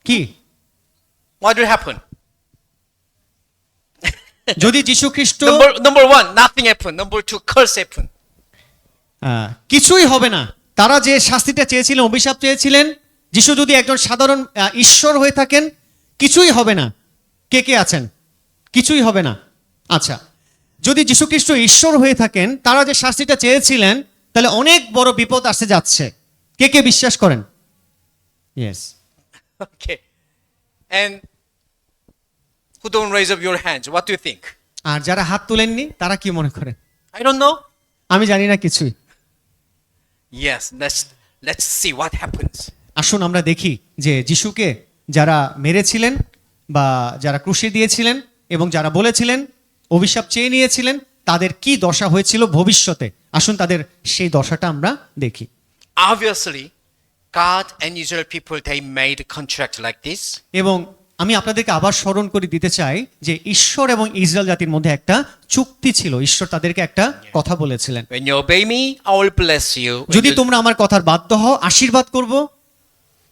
কি What will happen? যদি যীশুখ্রিস্ট Number one, nothing happen. Number two, curse happen. কিছুই হবে না, তারা যে শাস্তিটা চেয়েছিলেন, অভিশাপ চেয়েছিলেন, যিশু যদি একজন সাধারণ ঈশ্বর হয়ে থাকেন কিছুই হবে না। কে কে আছেন? কিছুই হবে না। আচ্ছা, যদি যীশুখ্রিস্ট ঈশ্বর হয়ে থাকেন, তারা যে শাস্তিটা চেয়েছিলেন, তাহলে অনেক বড় বিপদ আসতে যাচ্ছে। কে কে বিশ্বাস করেন? Yes. Okay. And who don't raise up your hands? What do you think? আর যারা হাত তুলেননি তারা কি মনে করেন? I don't know. আমি জানি না কিছুই। Yes, let's see what happens. আসুন আমরা দেখি যে যিশুকে যারা মেরেছিলেন বা যারা ক্রুশে দিয়েছিলেন এবং যারা বলেছিলেন, অভিশাপ চেয়ে নিয়েছিলেন, তাদের কি দশা হয়েছিল ভবিষ্যতে। আসুন তাদের সেই দশাটা আমরা দেখি। Obviously, God and Israel people, they made a contract like this. এবং আমি আপনাদেরকে আবার স্মরণ করে দিতে চাই যে ঈশ্বর এবং ইসরায়েল জাতির মধ্যে একটা চুক্তি ছিল। ঈশ্বর তাদেরকে একটা কথা বলেছিলেন, When you obey me, I will bless you. When যদি you- তোমরা আমার কথার বাধ্য হও আশীর্বাদ করব,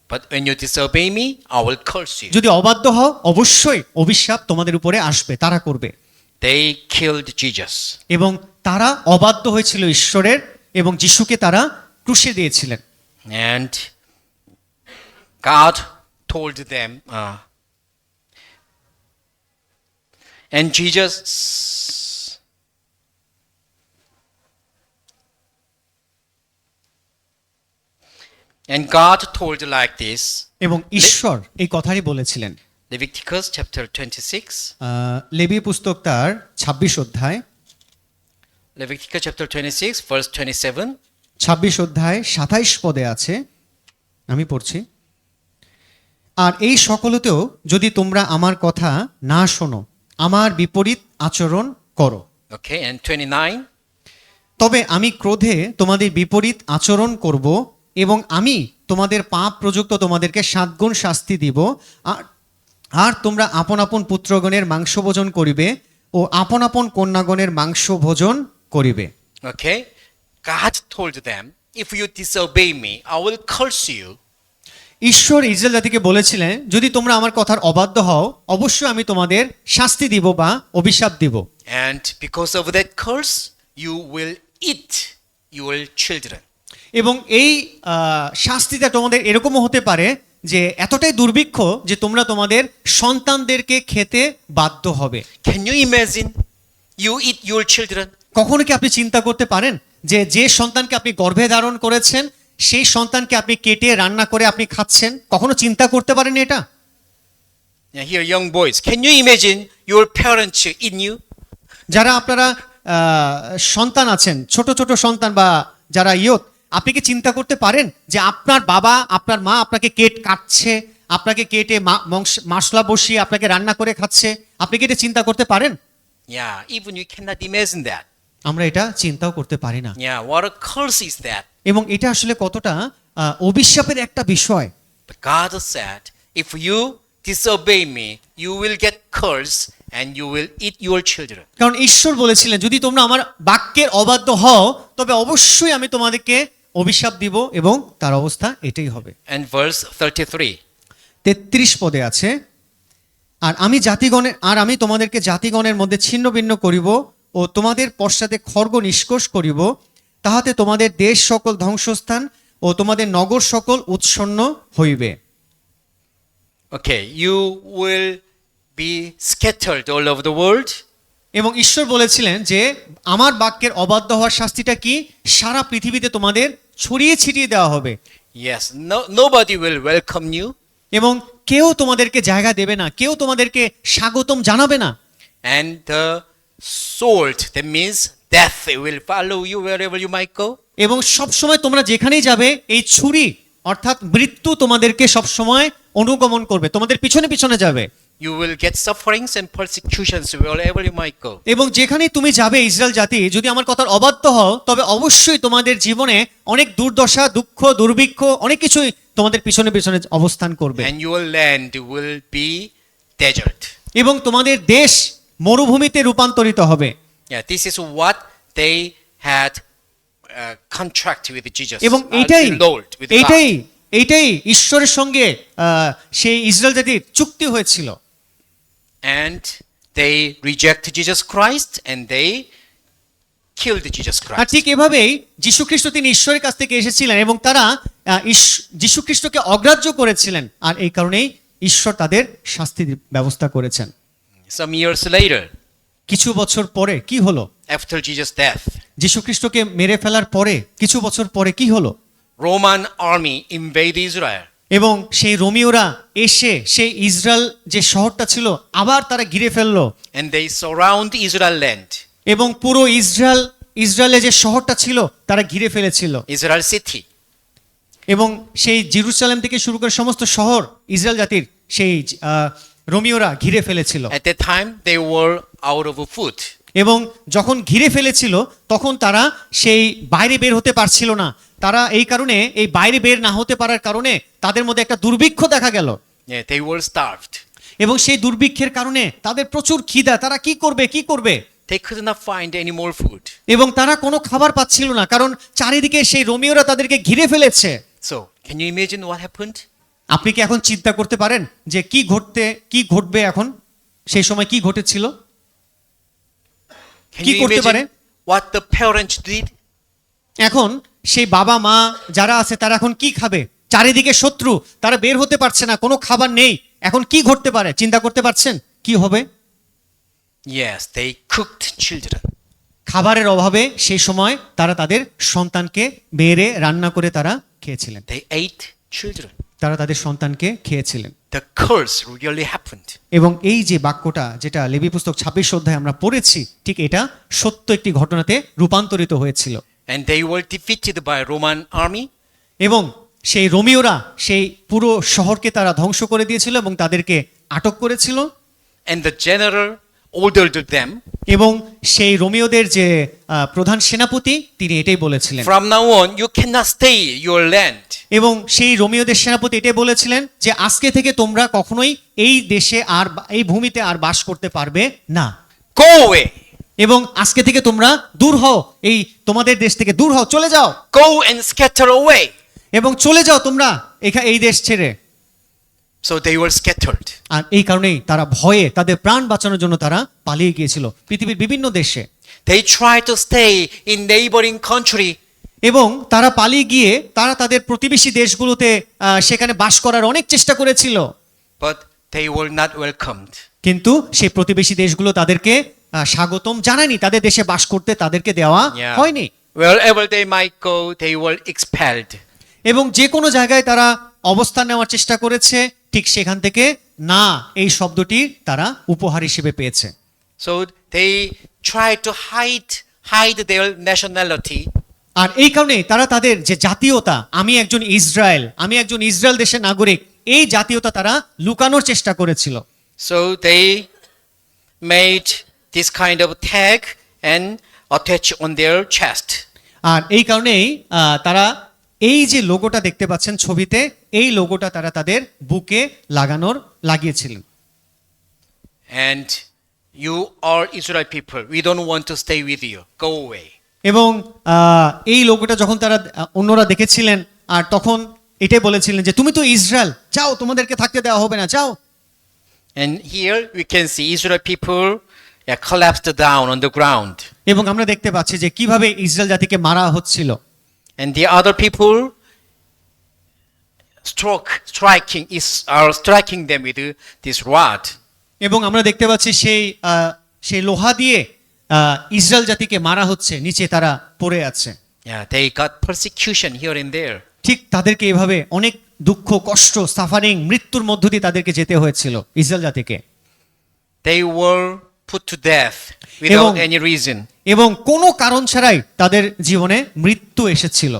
But when you disobey me, I will curse you. যদি অবাধ্য হও অবশ্যই অভিশাপ তোমাদের উপরে আসবে, তারা করবে। They killed Jesus. এবং তারা অবাধ্য হয়েছিল ঈশ্বরের, এবং যিশুকে তারা ক্রুশে দিয়েছিলেন। And God told them, and Jesus, and God told like this, এবং ঈশ্বর এই কথাই বলেছিলেন। Leviticus chapter 26, লেবী পুস্তক তার 26 অধ্যায়, Leviticus chapter 26, verse 27. 26 অধ্যায় 27 পদে আছে, আমি পড়ছি। আর এই সকলতেও যদি তোমরা আমার কথা না শোনো, আমার বিপরীত আচরণ করো, Okay, and 29. তবে আমি ক্রোধে তোমাদের বিপরীত আচরণ করব, এবং আমি তোমাদের পাপ প্রযুক্ত তোমাদেরকে 7 গুণ শাস্তি দিব। আর তোমরা আপন আপন পুত্রগণের মাংস ভোজন করিবে ও আপন আপন কন্যাগণের মাংস ভোজন করিবে। Okay, God told them, if you disobey me, I will curse you. ঈশ্বর ইসরায়েল জাতিকে বলেছিলেন, যদি তোমরা আমার কথার অবাধ্য হও অবশ্যই আমি তোমাদের শাস্তি দিব বা অভিশাপ দিব, And because of that curse, you will eat your children. এবং এই শাস্তিটা তোমাদের এরকমও হতে পারে যে এতটাই দুর্ভিক্ষ যে তোমরা তোমাদের সন্তানদেরকে খেতে বাধ্য হবে। Can you imagine? You eat your children. কখনো কি আপনি চিন্তা করতে পারেন যে যে সন্তানকে আপনি গর্ভে ধারণ করেছেন সেই সন্তানকে আপনি কেটে রান্না করে আপনি খাচ্ছেন? কখনো চিন্তা করতে পারেন এটা? Now here, young boys, can you imagine your parents eat you? যারা আপনারা সন্তান আছেন, ছোট ছোট সন্তান বা যারা ইয়ত, আপনি কি চিন্তা করতে পারেন যে আপনার বাবা আপনার মা আপনাকে কাটছে, আপনাকে কেটে মশলা বসিয়ে আপনাকে রান্না করে খাচ্ছে? আপনি কি এটা চিন্তা করতে পারেন? Yeah, even you cannot imagine that. আমরা এটা চিন্তাও করতে পারি না। Yeah, what a curse is that? এবং এটা আসলে কতটা অভিশাপের একটা বিষয়। But God said, if you disobey me, you will get cursed and you will eat your children. কারণ ঈশ্বর বলেছিলেন, যদি তোমরা আমার বাক্যের অবাধ্য হও তবে অবশ্যই আমি তোমাদেরকে অভিশাপ দিব, এবং তার অবস্থা এটাই হবে। And verse 33. 33 পদে আছে, আর আমি তোমাদেরকে জাতিগণের মধ্যে ছিন্ন ভিন্ন করিব ও তোমাদের পশ্চাতে খড়গ নিষ্কোষ করিব, তাহাতে তোমাদের দেশ সকল ধ্বংসস্থান ও তোমাদের নগর সকল উৎসন্ন হইবে। Okay, you will be scattered all over the world. এবং ঈশ্বর বলেছিলেন যে আমার বাক্যের অবাধ্য হওয়ার শাস্তিটা কি? সারা পৃথিবীতে তোমাদের ছড়িয়ে ছিটিয়ে দেওয়া হবে, Yes, nobody will welcome you. এবং কেউ তোমাদেরকে জায়গা দেবে না, কেউ তোমাদেরকে স্বাগতম জানাবে না। And the sword, that means death, will follow you wherever you might go. এবং সবসময় তোমরা যেখানেই যাবে এই ছুরি অর্থাৎ মৃত্যু তোমাদেরকে সবসময় অনুগমন করবে, তোমাদের পিছনে পিছনে যাবে। You will get sufferings and persecutions wherever you might go. এবং যেখানেই তুমি যাবে ইসরায়েল জাতি, যদি আমার কথার অবাধ্য হও তবে অবশ্যই তোমাদের জীবনে অনেক দুর্দশা, দুঃখ, দুর্ভিক্ষ, অনেক কিছুই তোমাদের পিছনে পিছনে অবস্থান করবে, And your land will be desert. এবং তোমাদের দেশ মরুভূমিতে রূপান্তরিত হবে। Yeah, this is what they had contract with Jesus. এবং the Lord, with God. এইটাই ঈশ্বরের সঙ্গে সেই ইসরায়েল জাতির চুক্তি হয়েছিল। And they reject Jesus Christ and they killed Jesus R Christ. ঠিক এভাবেই যীশুখ্রিস্ট তিনি ঈশ্বরের কাছ থেকে এসেছিলেন, এবং তারা যীশুখ্রিস্টকে অগ্রাহ্য করেছিলেন, আর এই কারণেই ঈশ্বর তাদের শাস্তির ব্যবস্থা করেছেন। Some years later, কিছু বছর পরে কি হলো? after Jesus' death, যীশুখ্রিস্টকে মেরে ফেলার পরে কিছু বছর পরে কি হলো? Roman army invaded Israel. এবং সেই রোমিওরা এসে সেই ইসরায়েল যে শহরটা ছিল আবার তারা ঘিরে ফেললো, And they surround Israel land, এবং পুরো ইসরায়েলে যে শহরটা ছিল তারা ঘিরে ফেলেছিল, Israel city. এবং সেই জেরুজালেম থেকে শুরু করে সমস্ত শহর ইসরায়েল জাতির সেই রোমিওরা ঘিরে ফেলেছিল। At that time, they were out of food. এবং যখন ঘিরে ফেলেছিল তখন তারা সেই বাইরে বের হতে পারছিল না। তারা এই কারণে এই বাইরে বের না হতে পারার কারণে তাদের মধ্যে একটা দুর্ভিক্ষ দেখা গেল, Yeah, they were starved. এবং সেই দুর্ভিক্ষের কারণে তাদের প্রচুর খিদা, তারা কি করবে They could not find any more food. এবং তারা কোনো খাবার পাচ্ছিল না, কারণ চারিদিকে সেই রোমিওরা তাদেরকে ঘিরে ফেলেছে। So, can you imagine what happened? আপনি কি এখন চিন্তা করতে পারেন যে কি ঘটবে এখন? সেই সময় কি ঘটেছিল? Can কি you করতে পারে? imagine what the parents did? এখন সেই বাবা মা যারা আছে তারা এখন কি খাবে? চারিদিকে শত্রু, তারা বের হতে পারছে না, কোনো খাবার নেই। এখন কি ঘটতে পারে? চিন্তা করতে পারছেন কি হবে? Yes, they cooked children. খাবারের অভাবে সেই সময় তারা তাদের সন্তানকে বেড়ে রান্না করে তারা খেয়েছিলেন। They ate children. তারা তাদের সন্তানকে খেয়েছিলেন। The curse really happened. এবং এই যে বাক্যটা যেটা লেবী পুস্তক 26 অধ্যায়ে আমরা পড়েছি, ঠিক এটা সত্য একটি ঘটনাতে রূপান্তরিত হয়েছিল। And they were defeated by Roman army. এবং সেই রোমিওরা সেই পুরো শহরকে তারা ধ্বংস করে দিয়েছিল এবং তাদেরকে আটক করেছিল। And the general ordered them, এবং সেই রোমিওদের যে প্রধান সেনাপতি তিনি এটাই বলেছিলেন। from now on, you cannot stay your land. এবং সেই রোমিওদের সেনাপতি এটাই বলেছিলেন যে আজকে থেকে তোমরা কখনোই এই দেশে আর এই ভূমিতে আর বাস করতে পারবে না। Go away. এবং আজকে থেকে তোমরা দূর হও, এই তোমাদের দেশ থেকে দূর হও, চলে যাও Go and scatter away. এবং চলে যাও তোমরা এই দেশ ছেড়ে। So they were scattered. আর এই কারণেই তারা ভয়ে তাদের প্রাণ বাঁচানোর জন্য তারা পালিয়ে গিয়েছিল পৃথিবীর বিভিন্ন দেশে। They tried to stay in neighboring country, এবং তারা পালিয়ে গিয়ে তারা তাদের প্রতিবেশী দেশগুলোতে সেখানে বাস করার অনেক চেষ্টা করেছিল, but they were not welcomed. কিন্তু সেই প্রতিবেশী দেশগুলো তাদেরকে স্বাগতম জানায়নি, তাদের দেশে বাস করতে তাদেরকে দেওয়া হয়নি। Wherever they might go, they were expelled. এবং যে কোনো জায়গায় তারা অবস্থান নেওয়ার চেষ্টা করেছে, ঠিক সেখান থেকে না এই শব্দটি তারা উপহার হিসেবে পেয়েছে। So they tried to hide their nationality. আর এই কারণে তারা তাদের যে জাতীয়তা, আমি একজন ইসরায়েল দেশের নাগরিক, এই জাতীয়তা তারা লুকানোর চেষ্টা করেছিল। So they made this kind of tag and attach on their chest. আর এই কারণেই তারা এই যে লোগোটা দেখতে পাচ্ছেন ছবিতে, এই লোগোটা তারা তাদের বুকে লাগিয়েছিলেন। And you are Israel people. We don't want to stay with you. Go away. এবং এই লোগোটা যখন তারা অন্যরা দেখেছিলেন, আর তখন এটাই বলেছিলেন যে তুমি তো ইসরায়েল, যাও, তোমাদেরকে থাকতে দেওয়া হবে না, যাও। And here we can see Israel people collapsed down on the ground. এবং আমরা দেখতে পাচ্ছি যে কিভাবে ইসরায়েল জাতিকে মারা হচ্ছিল। And the other people are striking them with this rod. এবং আমরা দেখতে পাচ্ছি সেই লোহা দিয়ে ইসরায়েল জাতিকে মারা হচ্ছে, নিচে তারা পড়ে আছে। Yeah, they got persecution here and there. ঠিক তাদেরকে এভাবে অনেক দুঃখ, কষ্ট, সাফারিং, মৃত্যুর মধ্য দিয়ে তাদেরকে যেতে হয়েছিল ইসরায়েল জাতিকে। They were put to death without any reason. এবং কোনো কারণ ছাড়াই তাদের জীবনে মৃত্যু এসেছিল।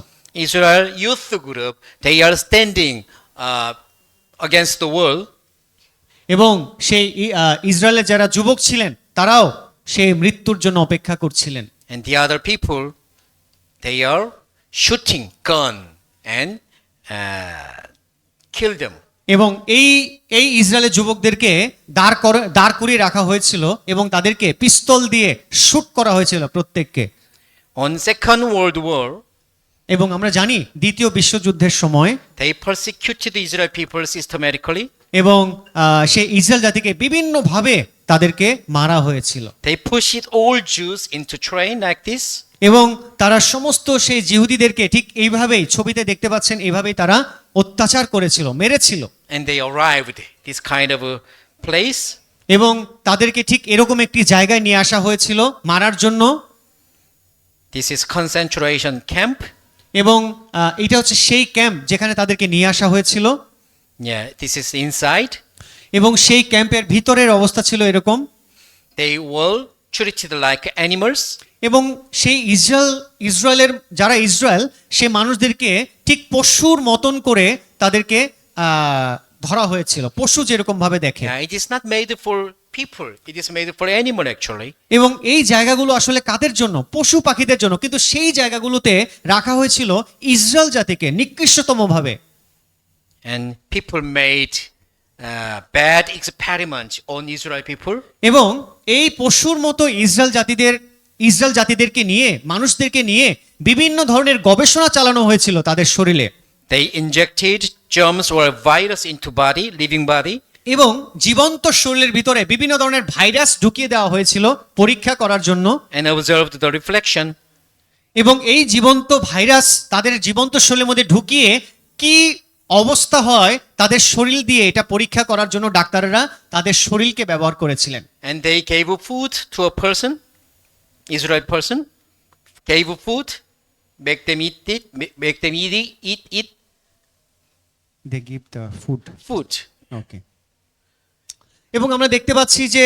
Israel youth group, they are standing against the wall. এবং সেই ইসরায়েলের যারা যুবক ছিলেন তারাও সেই মৃত্যুর জন্য অপেক্ষা করছিলেন। And the other people, they are shooting gun and kill them. এবং এই ইসরায়েলের যুবকদেরকে দাঁড় করিয়ে রাখা হয়েছিল এবং তাদেরকে পিস্তল দিয়ে শুট করা হয়েছিল প্রত্যেককে। On Second World War, এবং আমরা জানি দ্বিতীয় বিশ্বযুদ্ধের সময় they persecuted the Israel people systematically. এবং সেই ইসরায়েল জাতিকে বিভিন্নভাবে তাদেরকে মারা হয়েছিল। They pushed all Jews into train like this. এবং তারা সমস্ত সেই জিহুদীদেরকে ঠিক এইভাবেই ছবিতে দেখতে পাচ্ছেন, এইভাবেই তারা অত্যাচার করেছিল, মেরেছিল। And they arrived this kind of a place. এবং তাদেরকে ঠিক এরকম একটি জায়গায় নিয়ে আসা হয়েছিল মারার জন্য। This is concentration camp. এবং এটা হচ্ছে সেই ক্যাম্প যেখানে তাদেরকে নিয়ে আসা হয়েছিল। Yeah, this is inside. এবং সেই ক্যাম্পের ভিতরের অবস্থা ছিল এরকম। They were treated like animals. এবং সেই ইসরায়েলের যারা ইসরায়েল, সে মানুষদেরকে ঠিক পশুর মতন করে তাদেরকে ধরা হয়েছিল, পশু যেরকম ভাবে দেখে। Yeah, it is not made for people. It is made for animal actually. এবং এই জায়গাগুলো আসলে কাদের জন্য? পশু পাখিদের জন্য, কিন্তু সেই জায়গাগুলোতে রাখা হয়েছিল ইসরায়েল জাতিকে নিকৃষ্টতম ভাবে। And people made bad experiment on Israel people. এবং এই পশুর মতো ইসরায়েল জাতিদেরকে নিয়ে, মানুষদেরকে নিয়ে বিভিন্ন ধরনের গবেষণা চালানো হয়েছিল তাদের শরীরে। They injected germs or virus into body, living body, এবং জীবন্ত শরীরের ভিতরে বিভিন্ন ধরনের ভাইরাস ঢুকিয়ে দেওয়া হয়েছিল পরীক্ষা করার জন্য। and observed the reflection. এবং এই জীবন্ত ভাইরাস তাদের জীবন্ত শরীরের মধ্যে ঢুকিয়ে কি অবস্থা হয় তাদের শরীর দিয়ে এটা পরীক্ষা করার জন্য ডাক্তাররা তাদের শরীরকে ব্যবহার করেছিলেন। And they gave food to a person, Israel person, gave food, make them eat it, They give the food. food. ওকে। এবং আমরা দেখতে পাচ্ছি যে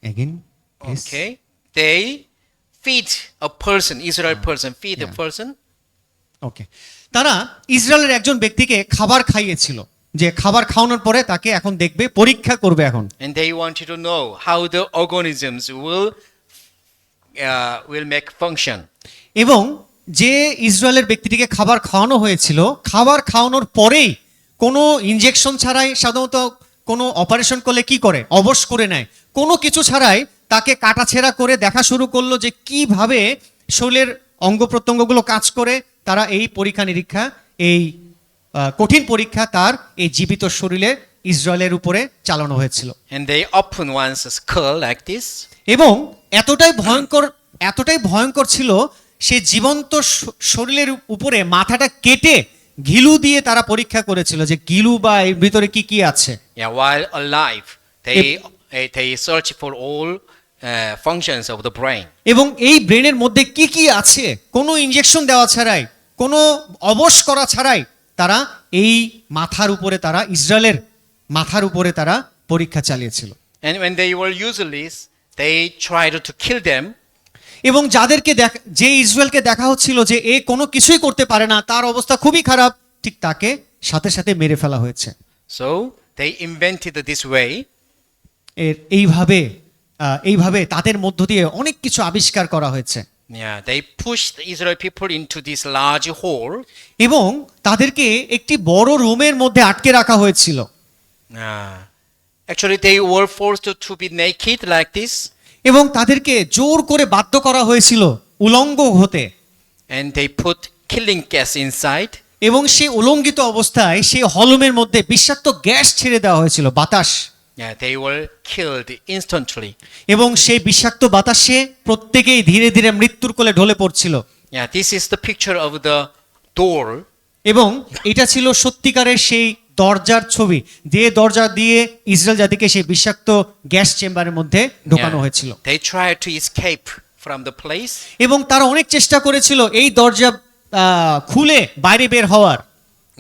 again, please. Okay. They feed a person, Israel person, feed a yeah. person. ওকে, তারা ইসরায়েলের একজন ব্যক্তিকে খাবার খাইয়েছিল, যে খাবার খাওয়ানোর পরে তাকে এখন দেখবে, পরীক্ষা করবে এখন। And they wanted to know how the organisms will make function. এবং যে ইসরায়েলের ব্যক্তিটিকে খাবার খাওয়ানো হয়েছিল, খাবার খাওয়ানোর পরেই কোনো ইনজেকশন ছাড়াই, সাধারণত কোনো অপারেশন করলে কি করে, অবশ করে নেয়, কোনো কিছু ছাড়াই তাকে কাটাছেঁড়া করে দেখা শুরু করলো যে কিভাবে শরীরের অঙ্গ প্রত্যঙ্গগুলো কাজ করে। তারা এই পরীক্ষা নিরীক্ষা, এই কঠিন পরীক্ষা তার এই জীবিত শরীরে ইসরায়েলের উপরে চালানো হয়েছিল। And they open one's skull like this. এবং এতটাই ভয়ঙ্কর ছিল, সে জীবন্ত শরীরের উপরে মাথাটা কেটে ঘিলু দিয়ে তারা পরীক্ষা করেছিল যে ঘিলু বা এর ভিতরে কি কি আছে। Yeah, while alive, they search for all functions of the brain. এবং এই ব্রেনের মধ্যে কি কি আছে, কোনো ইনজেকশন দেওয়া ছাড়াই, কোনো অবশ করা ছাড়াই তারা এই মাথার উপরে, তারা ইসরায়েলের মাথার উপরে তারা পরীক্ষা চালিয়েছিল। And when they were useless, they tried to kill them. এবং যে ইসরায়েলকে দেখা হচ্ছিল যে এ কোনো কিছুই করতে পারে না, তার অবস্থা খুবই খারাপ, ঠিক তাকে সাথে সাথে মেরে ফেলা হয়েছে। So they invented this way. এইভাবে তাদের মধ্য দিয়ে অনেক কিছু আবিষ্কার করা হয়েছে। Yeah, they pushed the Israel people into this large hole. এবং তাদেরকে একটি বড় রুমের মধ্যে আটকে রাখা হয়েছিল। Actually, they were forced to be naked like this. এবং তাদেরকে জোর করে বাধ্য করা হয়েছিল উলঙ্গ হতে। And they put killing gas inside. এবং সেই উলঙ্গিত অবস্থায় সেই হলমের মধ্যে বিষাক্ত গ্যাস ছেড়ে দেওয়া হয়েছিল, বাতাস। Yeah, they were killed instantly. এবং সেই বিষাক্ত বাতাসে প্রত্যেকেই ধীরে ধীরে মৃত্যুর কোলে ঢলে পড়ছিল। Yeah, this is the picture of the door. এবং এটা ছিল সত্যিকারের সেই দরজার ছবি, যে দরজা দিয়ে ইসরায়েল জাতিকে সেই বিষাক্ত গ্যাস চেম্বারের মধ্যে ঢোকানো Yeah, হয়েছিল। they tried to escape from the place. এবং তারা অনেক চেষ্টা করেছিল এই দরজা খুলে বাইরে বের হওয়ার।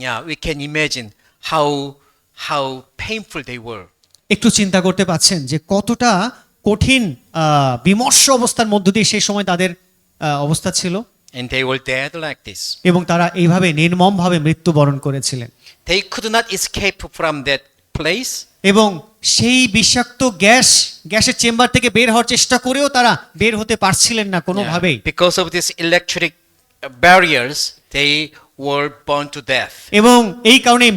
Yeah, we can imagine how painful they were. একটু চিন্তা করতে পাচ্ছেন যে কতটা কঠিন বিমর্ষ অবস্থার মধ্য দিয়ে সেই সময় তাদের অবস্থা ছিল। And they were dead like this. এবং তারা এইভাবে নির্মমভাবে মৃত্যুবরণ করেছিলেন। They could not escape from that place. এবং সেই বিষাক্ত গ্যাসের চেম্বার থেকে বের হওয়ার চেষ্টা করেও তারা বের হতে পারছিলেন না কোনোভাবেই। Because of these electric barriers, they were burned to death. এবং এই কারণে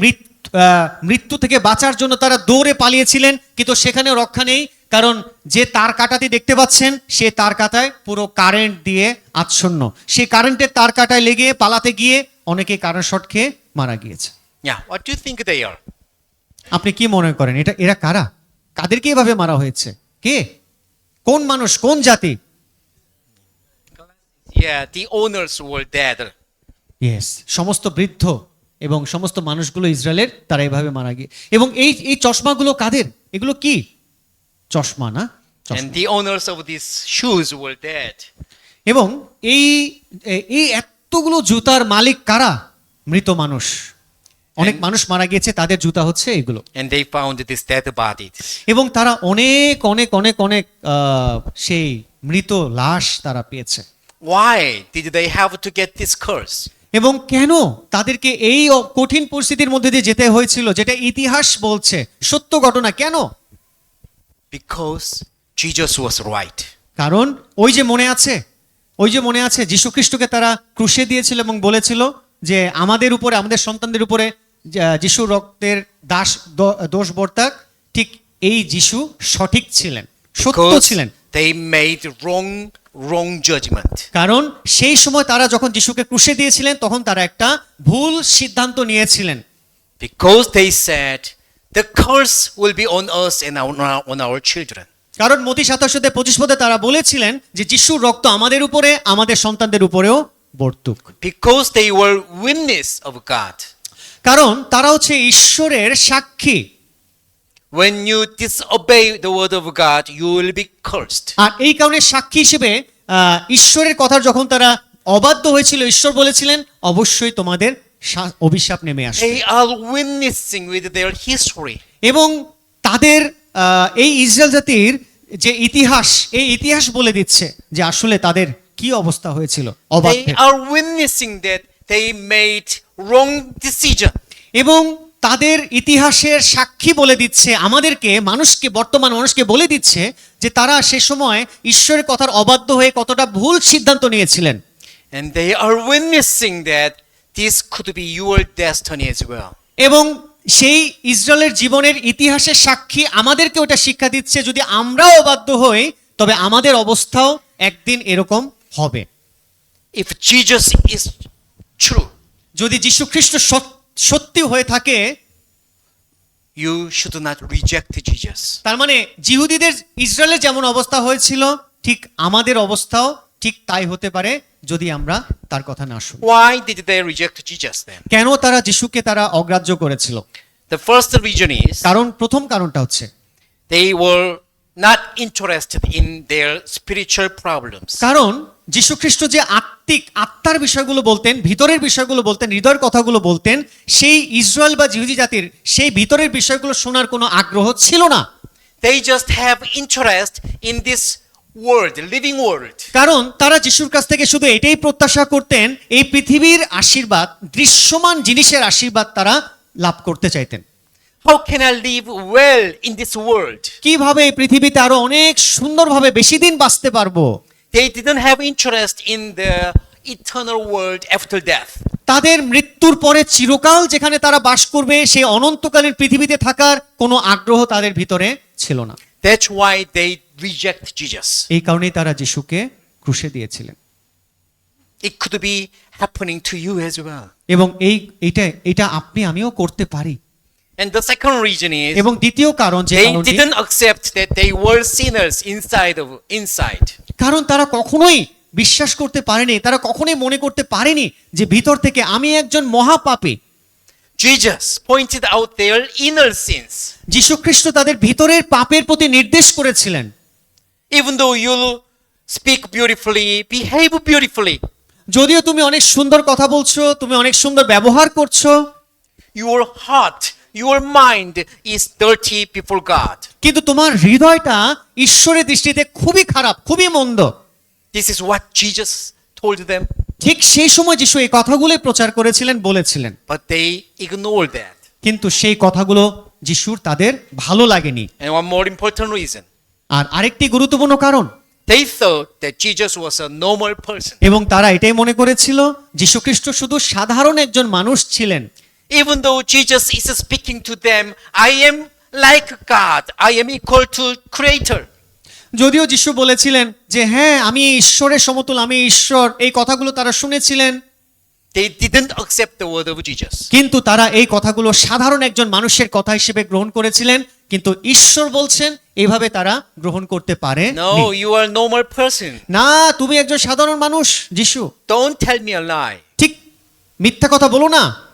মৃত্যু থেকে বাঁচার জন্য তারা দৌড়ে পালিয়েছিলেন, কিন্তু সেখানেও রক্ষা নেই, কারণ যে তার কাঁটাটি দেখতে পাচ্ছেন সে তার কাঁটায় পুরো কারেন্ট দিয়ে আচ্ছন্ন। সেই কারেন্টের তার কাঁটায় লেগে পালাতে গিয়ে অনেকে কারেন্ট শর্ট খেয়ে মারা গিয়েছে। Yeah, what do you think they are? আপনি কি মনে করেন এরা কারা? কাদেরকে এভাবে মারা হয়েছে? কে? কোন মানুষ, কোন জাতি? Yeah, the owners were dead. Yes, সমস্ত বৃদ্ধ এবং সমস্ত মানুষগুলো ইসরায়েলের, তারা এভাবে মারা গিয়ে। এবং এই চশমাগুলো কাদের? এগুলো কি চশমা না? And the owners of these shoes were dead. এবং এই এতগুলো জুতার মালিক কারা? মৃত মানুষ। অনেক মানুষ মারা গিয়েছে, তাদের জুতা হচ্ছে এগুলো। And they found these dead bodies. এবং তারা অনেক অনেক অনেক অনেক সেই মৃত লাশ তারা পেয়েছে। Why did they have to get this curse? এবং কেন তাদেরকে এই কঠিন পরিস্থিতির মধ্যে দিয়ে যেতে হয়েছিল, যেটা ইতিহাস বলছে, সত্য ঘটনা? কেন? Because Jesus was right. কারণ ওই যে মনে আছে যিশু খ্রিস্টকে তারা ক্রুশে দিয়েছিল এবং বলেছিল যে আমাদের উপরে, আমাদের সন্তানদের উপরে যিশুর রক্তের দোষ বর্তাক, ঠিক এই যিশু সঠিক ছিলেন, সত্য Because ছিলেন। they made wrong judgment. কারণ সেই সময় তারা যখন যিশুকে ক্রুশে দিয়েছিলেন তখন তারা একটা ভুল সিদ্ধান্ত নিয়েছিলেন। Because they said, the curse will be on us and on our children. কারণ মতি 27:25 তারা বলেছিলেন যে যিশুর রক্ত আমাদের উপরে, আমাদের সন্তানদের উপরেও বর্তুক। Because they were witness of God. কারণ তারা হচ্ছে ঈশ্বরের সাক্ষী। When you disobey the word of God, you will be cursed. আর এই কারণে সাক্ষী হিসেবে ঈশ্বরের কথা যখন তারা অবাধ্য হয়েছিল, ঈশ্বর বলেছিলেন অবশ্যই তোমাদের অভিশাপ নেমে আসবে। They are witnessing with their history. এবং তাদের এই ইসরায়েল জাতির যে ইতিহাস, এই ইতিহাস বলে দিচ্ছে যে আসলে তাদের কি অবস্থা হয়েছিল They অবাধ্যের। are witnessing that they made wrong decision. এবং তাদের ইতিহাসের সাক্ষী বলে দিচ্ছে আমাদেরকে, মানুষকে, বর্তমান মানুষকে বলে দিচ্ছে যে তারা সে সময় ঈশ্বরের কথার অবাধ্য হয়ে কতটা ভুল সিদ্ধান্ত নিয়েছিলেন। And they are witnessing that this could be your destiny as well. এবং সেই ইসরায়েলের জীবনের ইতিহাসের সাক্ষী আমাদেরকে ওটা শিক্ষা দিচ্ছে, যদি আমরাও অবাধ্য হই তবে আমাদের অবস্থাও একদিন এরকম হবে। If Jesus is true, যদি যীশু খ্রিস্ট সত্যি হয়ে থাকে, you should not reject Jesus. তার মানে জিহুদীদের, ইসরায়েলের যেমন অবস্থা হয়েছিল ঠিক আমাদের অবস্থাও ঠিক তাই হতে পারে যদি আমরা তার কথা না শুনি। Why did they reject Jesus then? কেন তারা যিশুকে তারা অগ্রাহ্য করেছিল? The first reason is কারণ, প্রথম কারণটা হচ্ছে they were not interested in their spiritual problems. কারণ যীশু খ্রিস্ট যে আত্মার বিষয়গুলো বলতেন, ভিতরের বিষয়গুলো বলতেন, হৃদয়ের কথাগুলো বলতেন, সেই ইসরায়েল বা জিহুদি জাতির সেই ভিতরের বিষয়গুলো শোনার কোনো আগ্রহ ছিল না। They just have interest in this world, living world. কারণ তারা যিশুর কাছ থেকে শুধু এটাই প্রত্যাশা করতেন, এই পৃথিবীর আশীর্বাদ, দৃশ্যমান জিনিসের আশীর্বাদ তারা লাভ করতে চাইতেন। How can I live well in this world? কিভাবে এই পৃথিবীতে আরো অনেক সুন্দরভাবে বেশি দিন বাঁচতে পারবো। They didn't have interest in the eternal world after death. তাদের মৃত্যুর পরে চিরকাল যেখানে তারা বাস করবে, সেই অনন্তকালীন পৃথিবীতে থাকার কোনো আগ্রহ তাদের ভিতরে ছিল না। That's why they reject Jesus. এই কারণেই তারা যিশুকে ক্রুশে দিয়েছিলেন। It could be happening to you as well. এবং এটা আপনি আমিও করতে পারি। And the second reason is এবং দ্বিতীয় কারণ, যে they কারণটি, didn't accept that they were sinners inside. কারণ তারা কখনোই বিশ্বাস করতে পারেনি, তারা কখনোই মনে করতে পারেনি যে ভিতর থেকে আমি একজন মহাপাপী। Jesus pointed out their inner sins. যীশু খ্রিস্ট তাদের ভিতরের পাপের প্রতি নির্দেশ করেছিলেন। Even though you speak beautifully, behave beautifully, যদিও তুমি অনেক সুন্দর কথা বলছো, তুমি অনেক সুন্দর ব্যবহার করছো, your heart, your mind is dirty before God. কিন্তু তোমার হৃদয়টা ঈশ্বরের দৃষ্টিতে খুবই খারাপ, খুবই মন্দ। This is what Jesus told them, ঠিক সেই সময় যিশু এই কথাগুলোই প্রচার করেছিলেন, বলেছিলেন। but they ignored that. কিন্তু সেই কথাগুলো যিশুর তাদের ভালো লাগেনি। And one more important reason, আর আরেকটি গুরুত্বপূর্ণ কারণ, they thought that Jesus was a normal person. এবং তারা এটাই মনে করেছিল যীশু খ্রিস্ট শুধু সাধারণ একজন মানুষ ছিলেন। Even though Jesus is speaking to them, I am like God, I am equal to Creator. যদিও যিশু বলেছিলেন যে হ্যাঁ আমি ঈশ্বরের সমতুল, আমি ঈশ্বর, এই কথাগুলো তারা শুনেছিলেন, They didn't accept the word of Jesus. কিন্তু তারা এই কথাগুলো সাধারণ একজন মানুষের কথা হিসেবে গ্রহণ করেছিলেন, কিন্তু ঈশ্বর বলছেন এভাবে তারা গ্রহণ করতে পারে। No, you are a normal person. না, তুমি একজন সাধারণ মানুষ যিশু, Don't tell me a lie. ঠিক মিথ্যা কথা বলো না,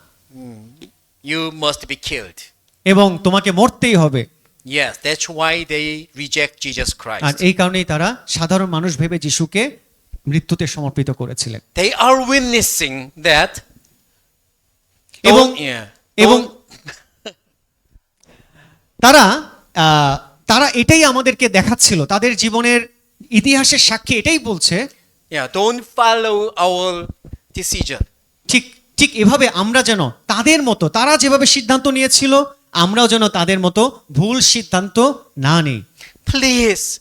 You must be killed. এবং তোমাকে মরতেই হবে। Yes, that's why they reject Jesus R Christ. এই কারণেই তারা সাধারণ মানুষ ভেবে যিশুকে মৃত্যুতে সমর্পিত করেছিলেন। They are witnessing that. এবং এবং Don't- তারা এটাই আমাদেরকে দেখাচ্ছিল, তাদের জীবনের ইতিহাসের সাক্ষী এটাই বলছে, don't follow our decision. ঠিক ঠিক এভাবে আমরা যেন তাদের মতো, তারা যেভাবে সিদ্ধান্ত নিয়েছিল, আমরাও যেন তাদের মতো ভুল সিদ্ধান্ত না নিই। Please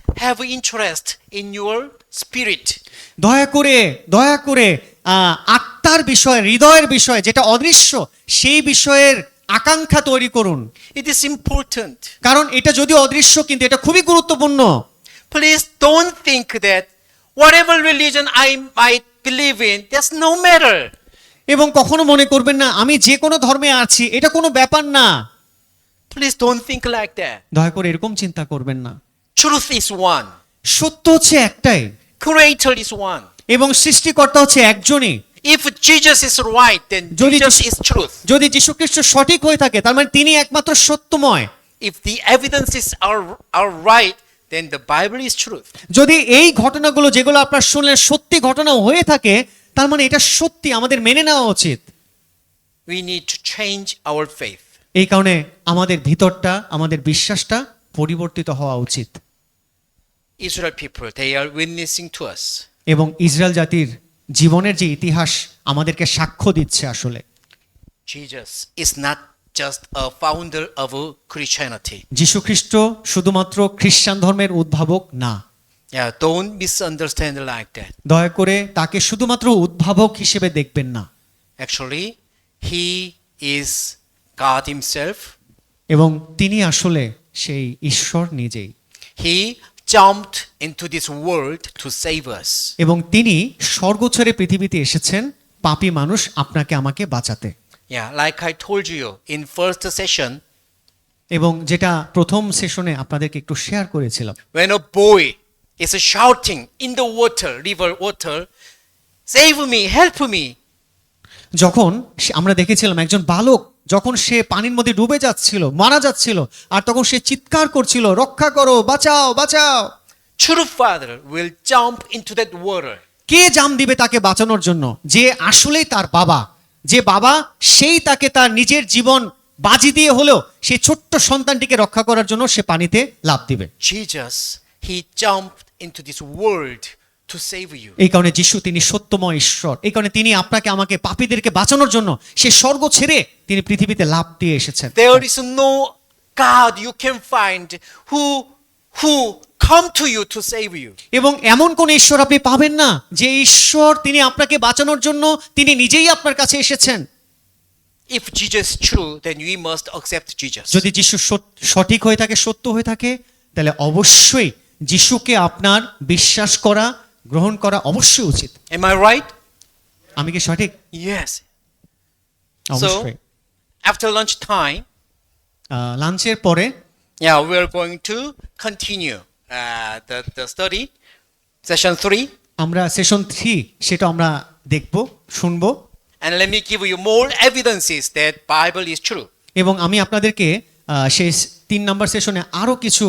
have interest in your spirit. দয়া করে আত্মার বিষয়, হৃদয়ের বিষয়, যেটা অদৃশ্য, সেই বিষয়ের আকাঙ্ক্ষা তৈরি করুন। It is important. কারণ এটা যদি অদৃশ্য, কিন্তু এটা খুবই গুরুত্বপূর্ণ। Please don't think that whatever religion I might believe in, there's no matter. এবং কখনো মনে করবেন না আমি যে কোনো ধর্মে আছি এটা কোনো ব্যাপার না। Please don't think like that. দয়া করে এরকম চিন্তা করবেন না। Truth is one. সত্য হচ্ছে একটাই, Creator is one. এবং সৃষ্টিকর্তা হচ্ছে একজনই। If Jesus is right, then যদি Jesus is truth. যদি যীশুখ্রিস্ট সঠিক হয়ে থাকে, তার মানে তিনি একমাত্র সত্যময়। If the evidences are right, then the Bible is truth. যদি এই ঘটনাগুলো যেগুলো আপনার শুনলেন সত্যি ঘটনা হয়ে থাকে, তার মানে এটা সত্যি, আমাদের মেনে নেওয়া উচিত। We need to change our faith. এই কারণে আমাদের ভিতরটা, আমাদের বিশ্বাসটা পরিবর্তিত হওয়া উচিত। Israel people, they are witnessing to us. এবং ইসরায়েল জাতির জীবনের যে ইতিহাস আমাদেরকে সাক্ষ্য দিচ্ছে আসলে Jesus is not just a founder of Christianity. যীশুখ্রিস্ট শুধুমাত্র খ্রিস্টান ধর্মের উদ্ভাবক না। Yeah, don't misunderstand like that. দয়া করে তাকে শুধুমাত্র উদ্ভাবক হিসেবে দেখবেন না। Actually, he is God himself. এবং তিনি আসলে সেই ঈশ্বর নিজেই। He jumped into this world to save us. এবং তিনি স্বর্গ ছেড়ে পৃথিবীতে এসেছেন পাপী মানুষ আপনাকে আমাকে বাঁচাতে। Yeah, like I told you in first session, এবং যেটা প্রথম সেশনে আপনাদেরকে একটু শেয়ার করেছিলাম, when a boy is shouting in the water, river water, save me, help me. যখন আমরা দেখেছিলাম একজন বালক যখন সে পানির মধ্যে ডুবে যাচ্ছিল, মারা যাচ্ছিল, আর তখন সে চিৎকার করছিল, রক্ষা করো, বাঁচাও, বাঁচাও। True father will jump into that water. কে জাম দিবে তাকে বাঁচানোর জন্য? যে আসলেই তার বাবা, যে বাবা সেই তাকে তার নিজের জীবন বাজি দিয়ে হলেও সেই ছোট্ট সন্তানটিকে রক্ষা করার জন্য সে পানিতে লাফ দিবে। Jesus, he jumped into this world to save you. এই কারণে যিশু তিনি সত্যময় ঈশ্বর। এই কারণে তিনি আপনাকে আমাকে পাপীদেরকে বাঁচানোর জন্য সে স্বর্গ ছেড়ে তিনি পৃথিবীতে লাফ দিয়ে এসেছেন। There is no God you can find who come to you to save you. এবং এমন কোন ঈশ্বর আপনি পাবেন না যে ঈশ্বর তিনি আপনাকে বাঁচানোর জন্য তিনি নিজেই আপনার কাছে এসেছেন। If Jesus is true, then we must accept Jesus. যদি যিশু সঠিক হয়ে থাকে, সত্য হয়ে থাকে, তাহলে অবশ্যই যিশুকে আপনার বিশ্বাস করা, গ্রহণ করা অবশ্যই উচিত। Am I right? আমি কি সঠিক? Yes. অবশ্যই। After lunch time, লাঞ্চের পরে yeah, we are going to continue the study, session 3. আমরা সেশন 3 সেটা আমরা দেখব, শুনবো। And let me give you more evidences that Bible is true. এবং আমি আপনাদেরকে সেই 3 নম্বর সেশনে আরো কিছু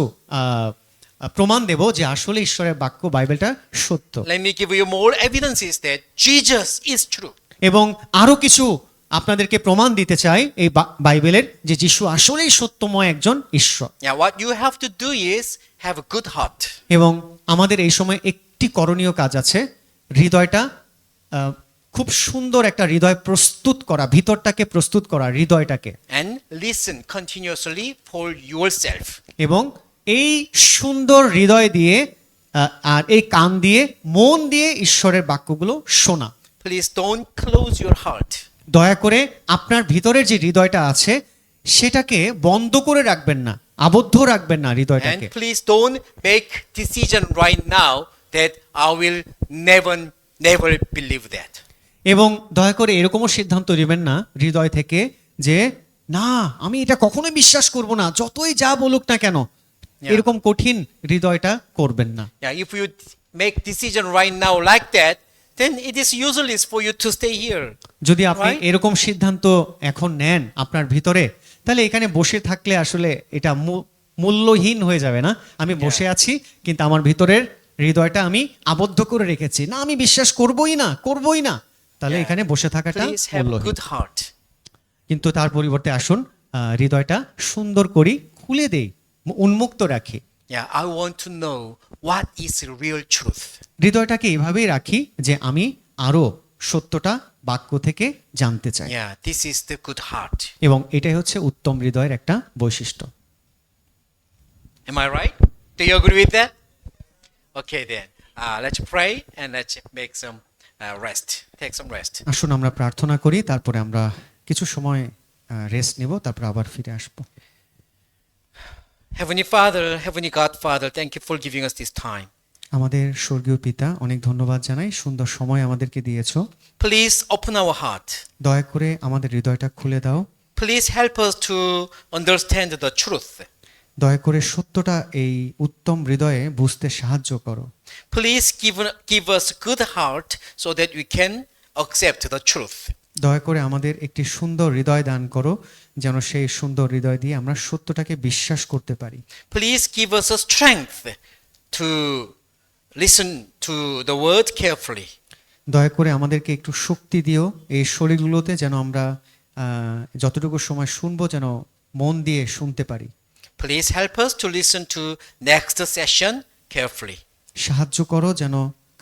প্রমাণ দেব যে আসলে ঈশ্বরের বাক্য বাইবেলটা সত্য। Let me give you more evidences that Jesus is true. এবং আরো কিছু আপনাদেরকে প্রমাণ দিতে চাই এই বাইবেলের যে যিশু আসলেই সত্যময় একজন ঈশ্বর। Yeah, what you have to do is have a good heart. এবং আমাদের এই সময় একটি করণীয় কাজ আছে, হৃদয়টা খুব সুন্দর একটা হৃদয় প্রস্তুত করা, ভিতরটাকে প্রস্তুত করা, হৃদয়টাকে। And listen continuously for yourself. এবং এই সুন্দর হৃদয় দিয়ে আর এই কান দিয়ে, মন দিয়ে ঈশ্বরের বাক্যগুলো শোনা। Please don't close your heart. দয়া করে আপনার ভিতরের যে হৃদয়টা আছে সেটাকে বন্ধ করে রাখবেন না, আবদ্ধ রাখবেন না হৃদয়টাকে। And please don't make decision right now that I will never believe that. এবং দয়া করে এরকমও সিদ্ধান্ত নেবেন না হৃদয় থেকে যে না আমি এটা কখনোই বিশ্বাস করব না, যতই যা বলুক না কেন। এরকম কঠিন হৃদয়টা করবেন না। Yeah, if you make decision right now like that, then it is useless for you to stay here. যদি আপনি Right? এরকম সিদ্ধান্ত এখন নেন আপনার ভিতরে, তাহলে এখানে বসে থাকলে আসলে এটা মূল্যহীন হয়ে যাবে না? আমি বসে আছি কিন্তু আমার ভিতরের হৃদয়টা আমি আবদ্ধ করে রেখেছি, না আমি বিশ্বাস করবই না, তাহলে Yeah. এখানে বসে থাকাটা Please have a মূল্যহীন। good heart. কিন্তু তার পরিবর্তে আসুন হৃদয়টা সুন্দর করি, খুলে দেই, উন্মুক্ত রাখি। Yeah, I want to know what is real truth. হৃদয়টাকে এভাবেই রাখি যে আমি আরো সত্যটা বাক্য থেকে জানতে চাই। Yeah, this is the good heart. এবং এটাই হচ্ছে উত্তম হৃদয়ের একটা বৈশিষ্ট্য। Am I right? Do you agree with that? Okay then. Let's pray and let's make some rest. Take some rest. আসুন আমরা প্রার্থনা করি, তারপরে আমরা কিছু সময় রেস্ট নিব, তারপর আবার ফিরে আসব। Heavenly Father, Heavenly Godfather, thank you for giving us this time. আমাদের স্বর্গীয় পিতা, অনেক ধন্যবাদ জানাই, সুন্দর সময় আমাদেরকে দিয়েছো। Please open our heart. দয়া করে আমাদের হৃদয়টা খুলে দাও। Please help us to understand the truth. দয়া করে সত্যটা এই উত্তম হৃদয়ে বুঝতে সাহায্য করো। Please give us good heart so that we can accept the truth. দয়া করে আমাদের একটি সুন্দর হৃদয় দান করো, যেন সেই সুন্দর হৃদয় দিয়ে আমরা সত্যটাকে বিশ্বাস করতে পারি। Please give us a strength to listen to the word carefully. দয়া করে আমাদেরকে একটু শক্তি দিও এই শরীরগুলোতে, যেন আমরা যতটুকু সময় শুনবো যেন মন দিয়ে শুনতে পারি। Please help us to listen to next session carefully. সাহায্য করো যেন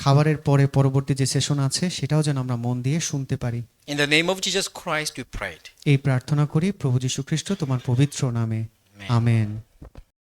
খাবারের পরে পরবর্তী যে সেশন আছে সেটাও যেন আমরা মন দিয়ে শুনতে পারি। In the name of Jesus Christ we prayed. এই প্রার্থনা করি প্রভু যীশু খ্রিস্ট তোমার পবিত্র নামে, Amen. আমেন।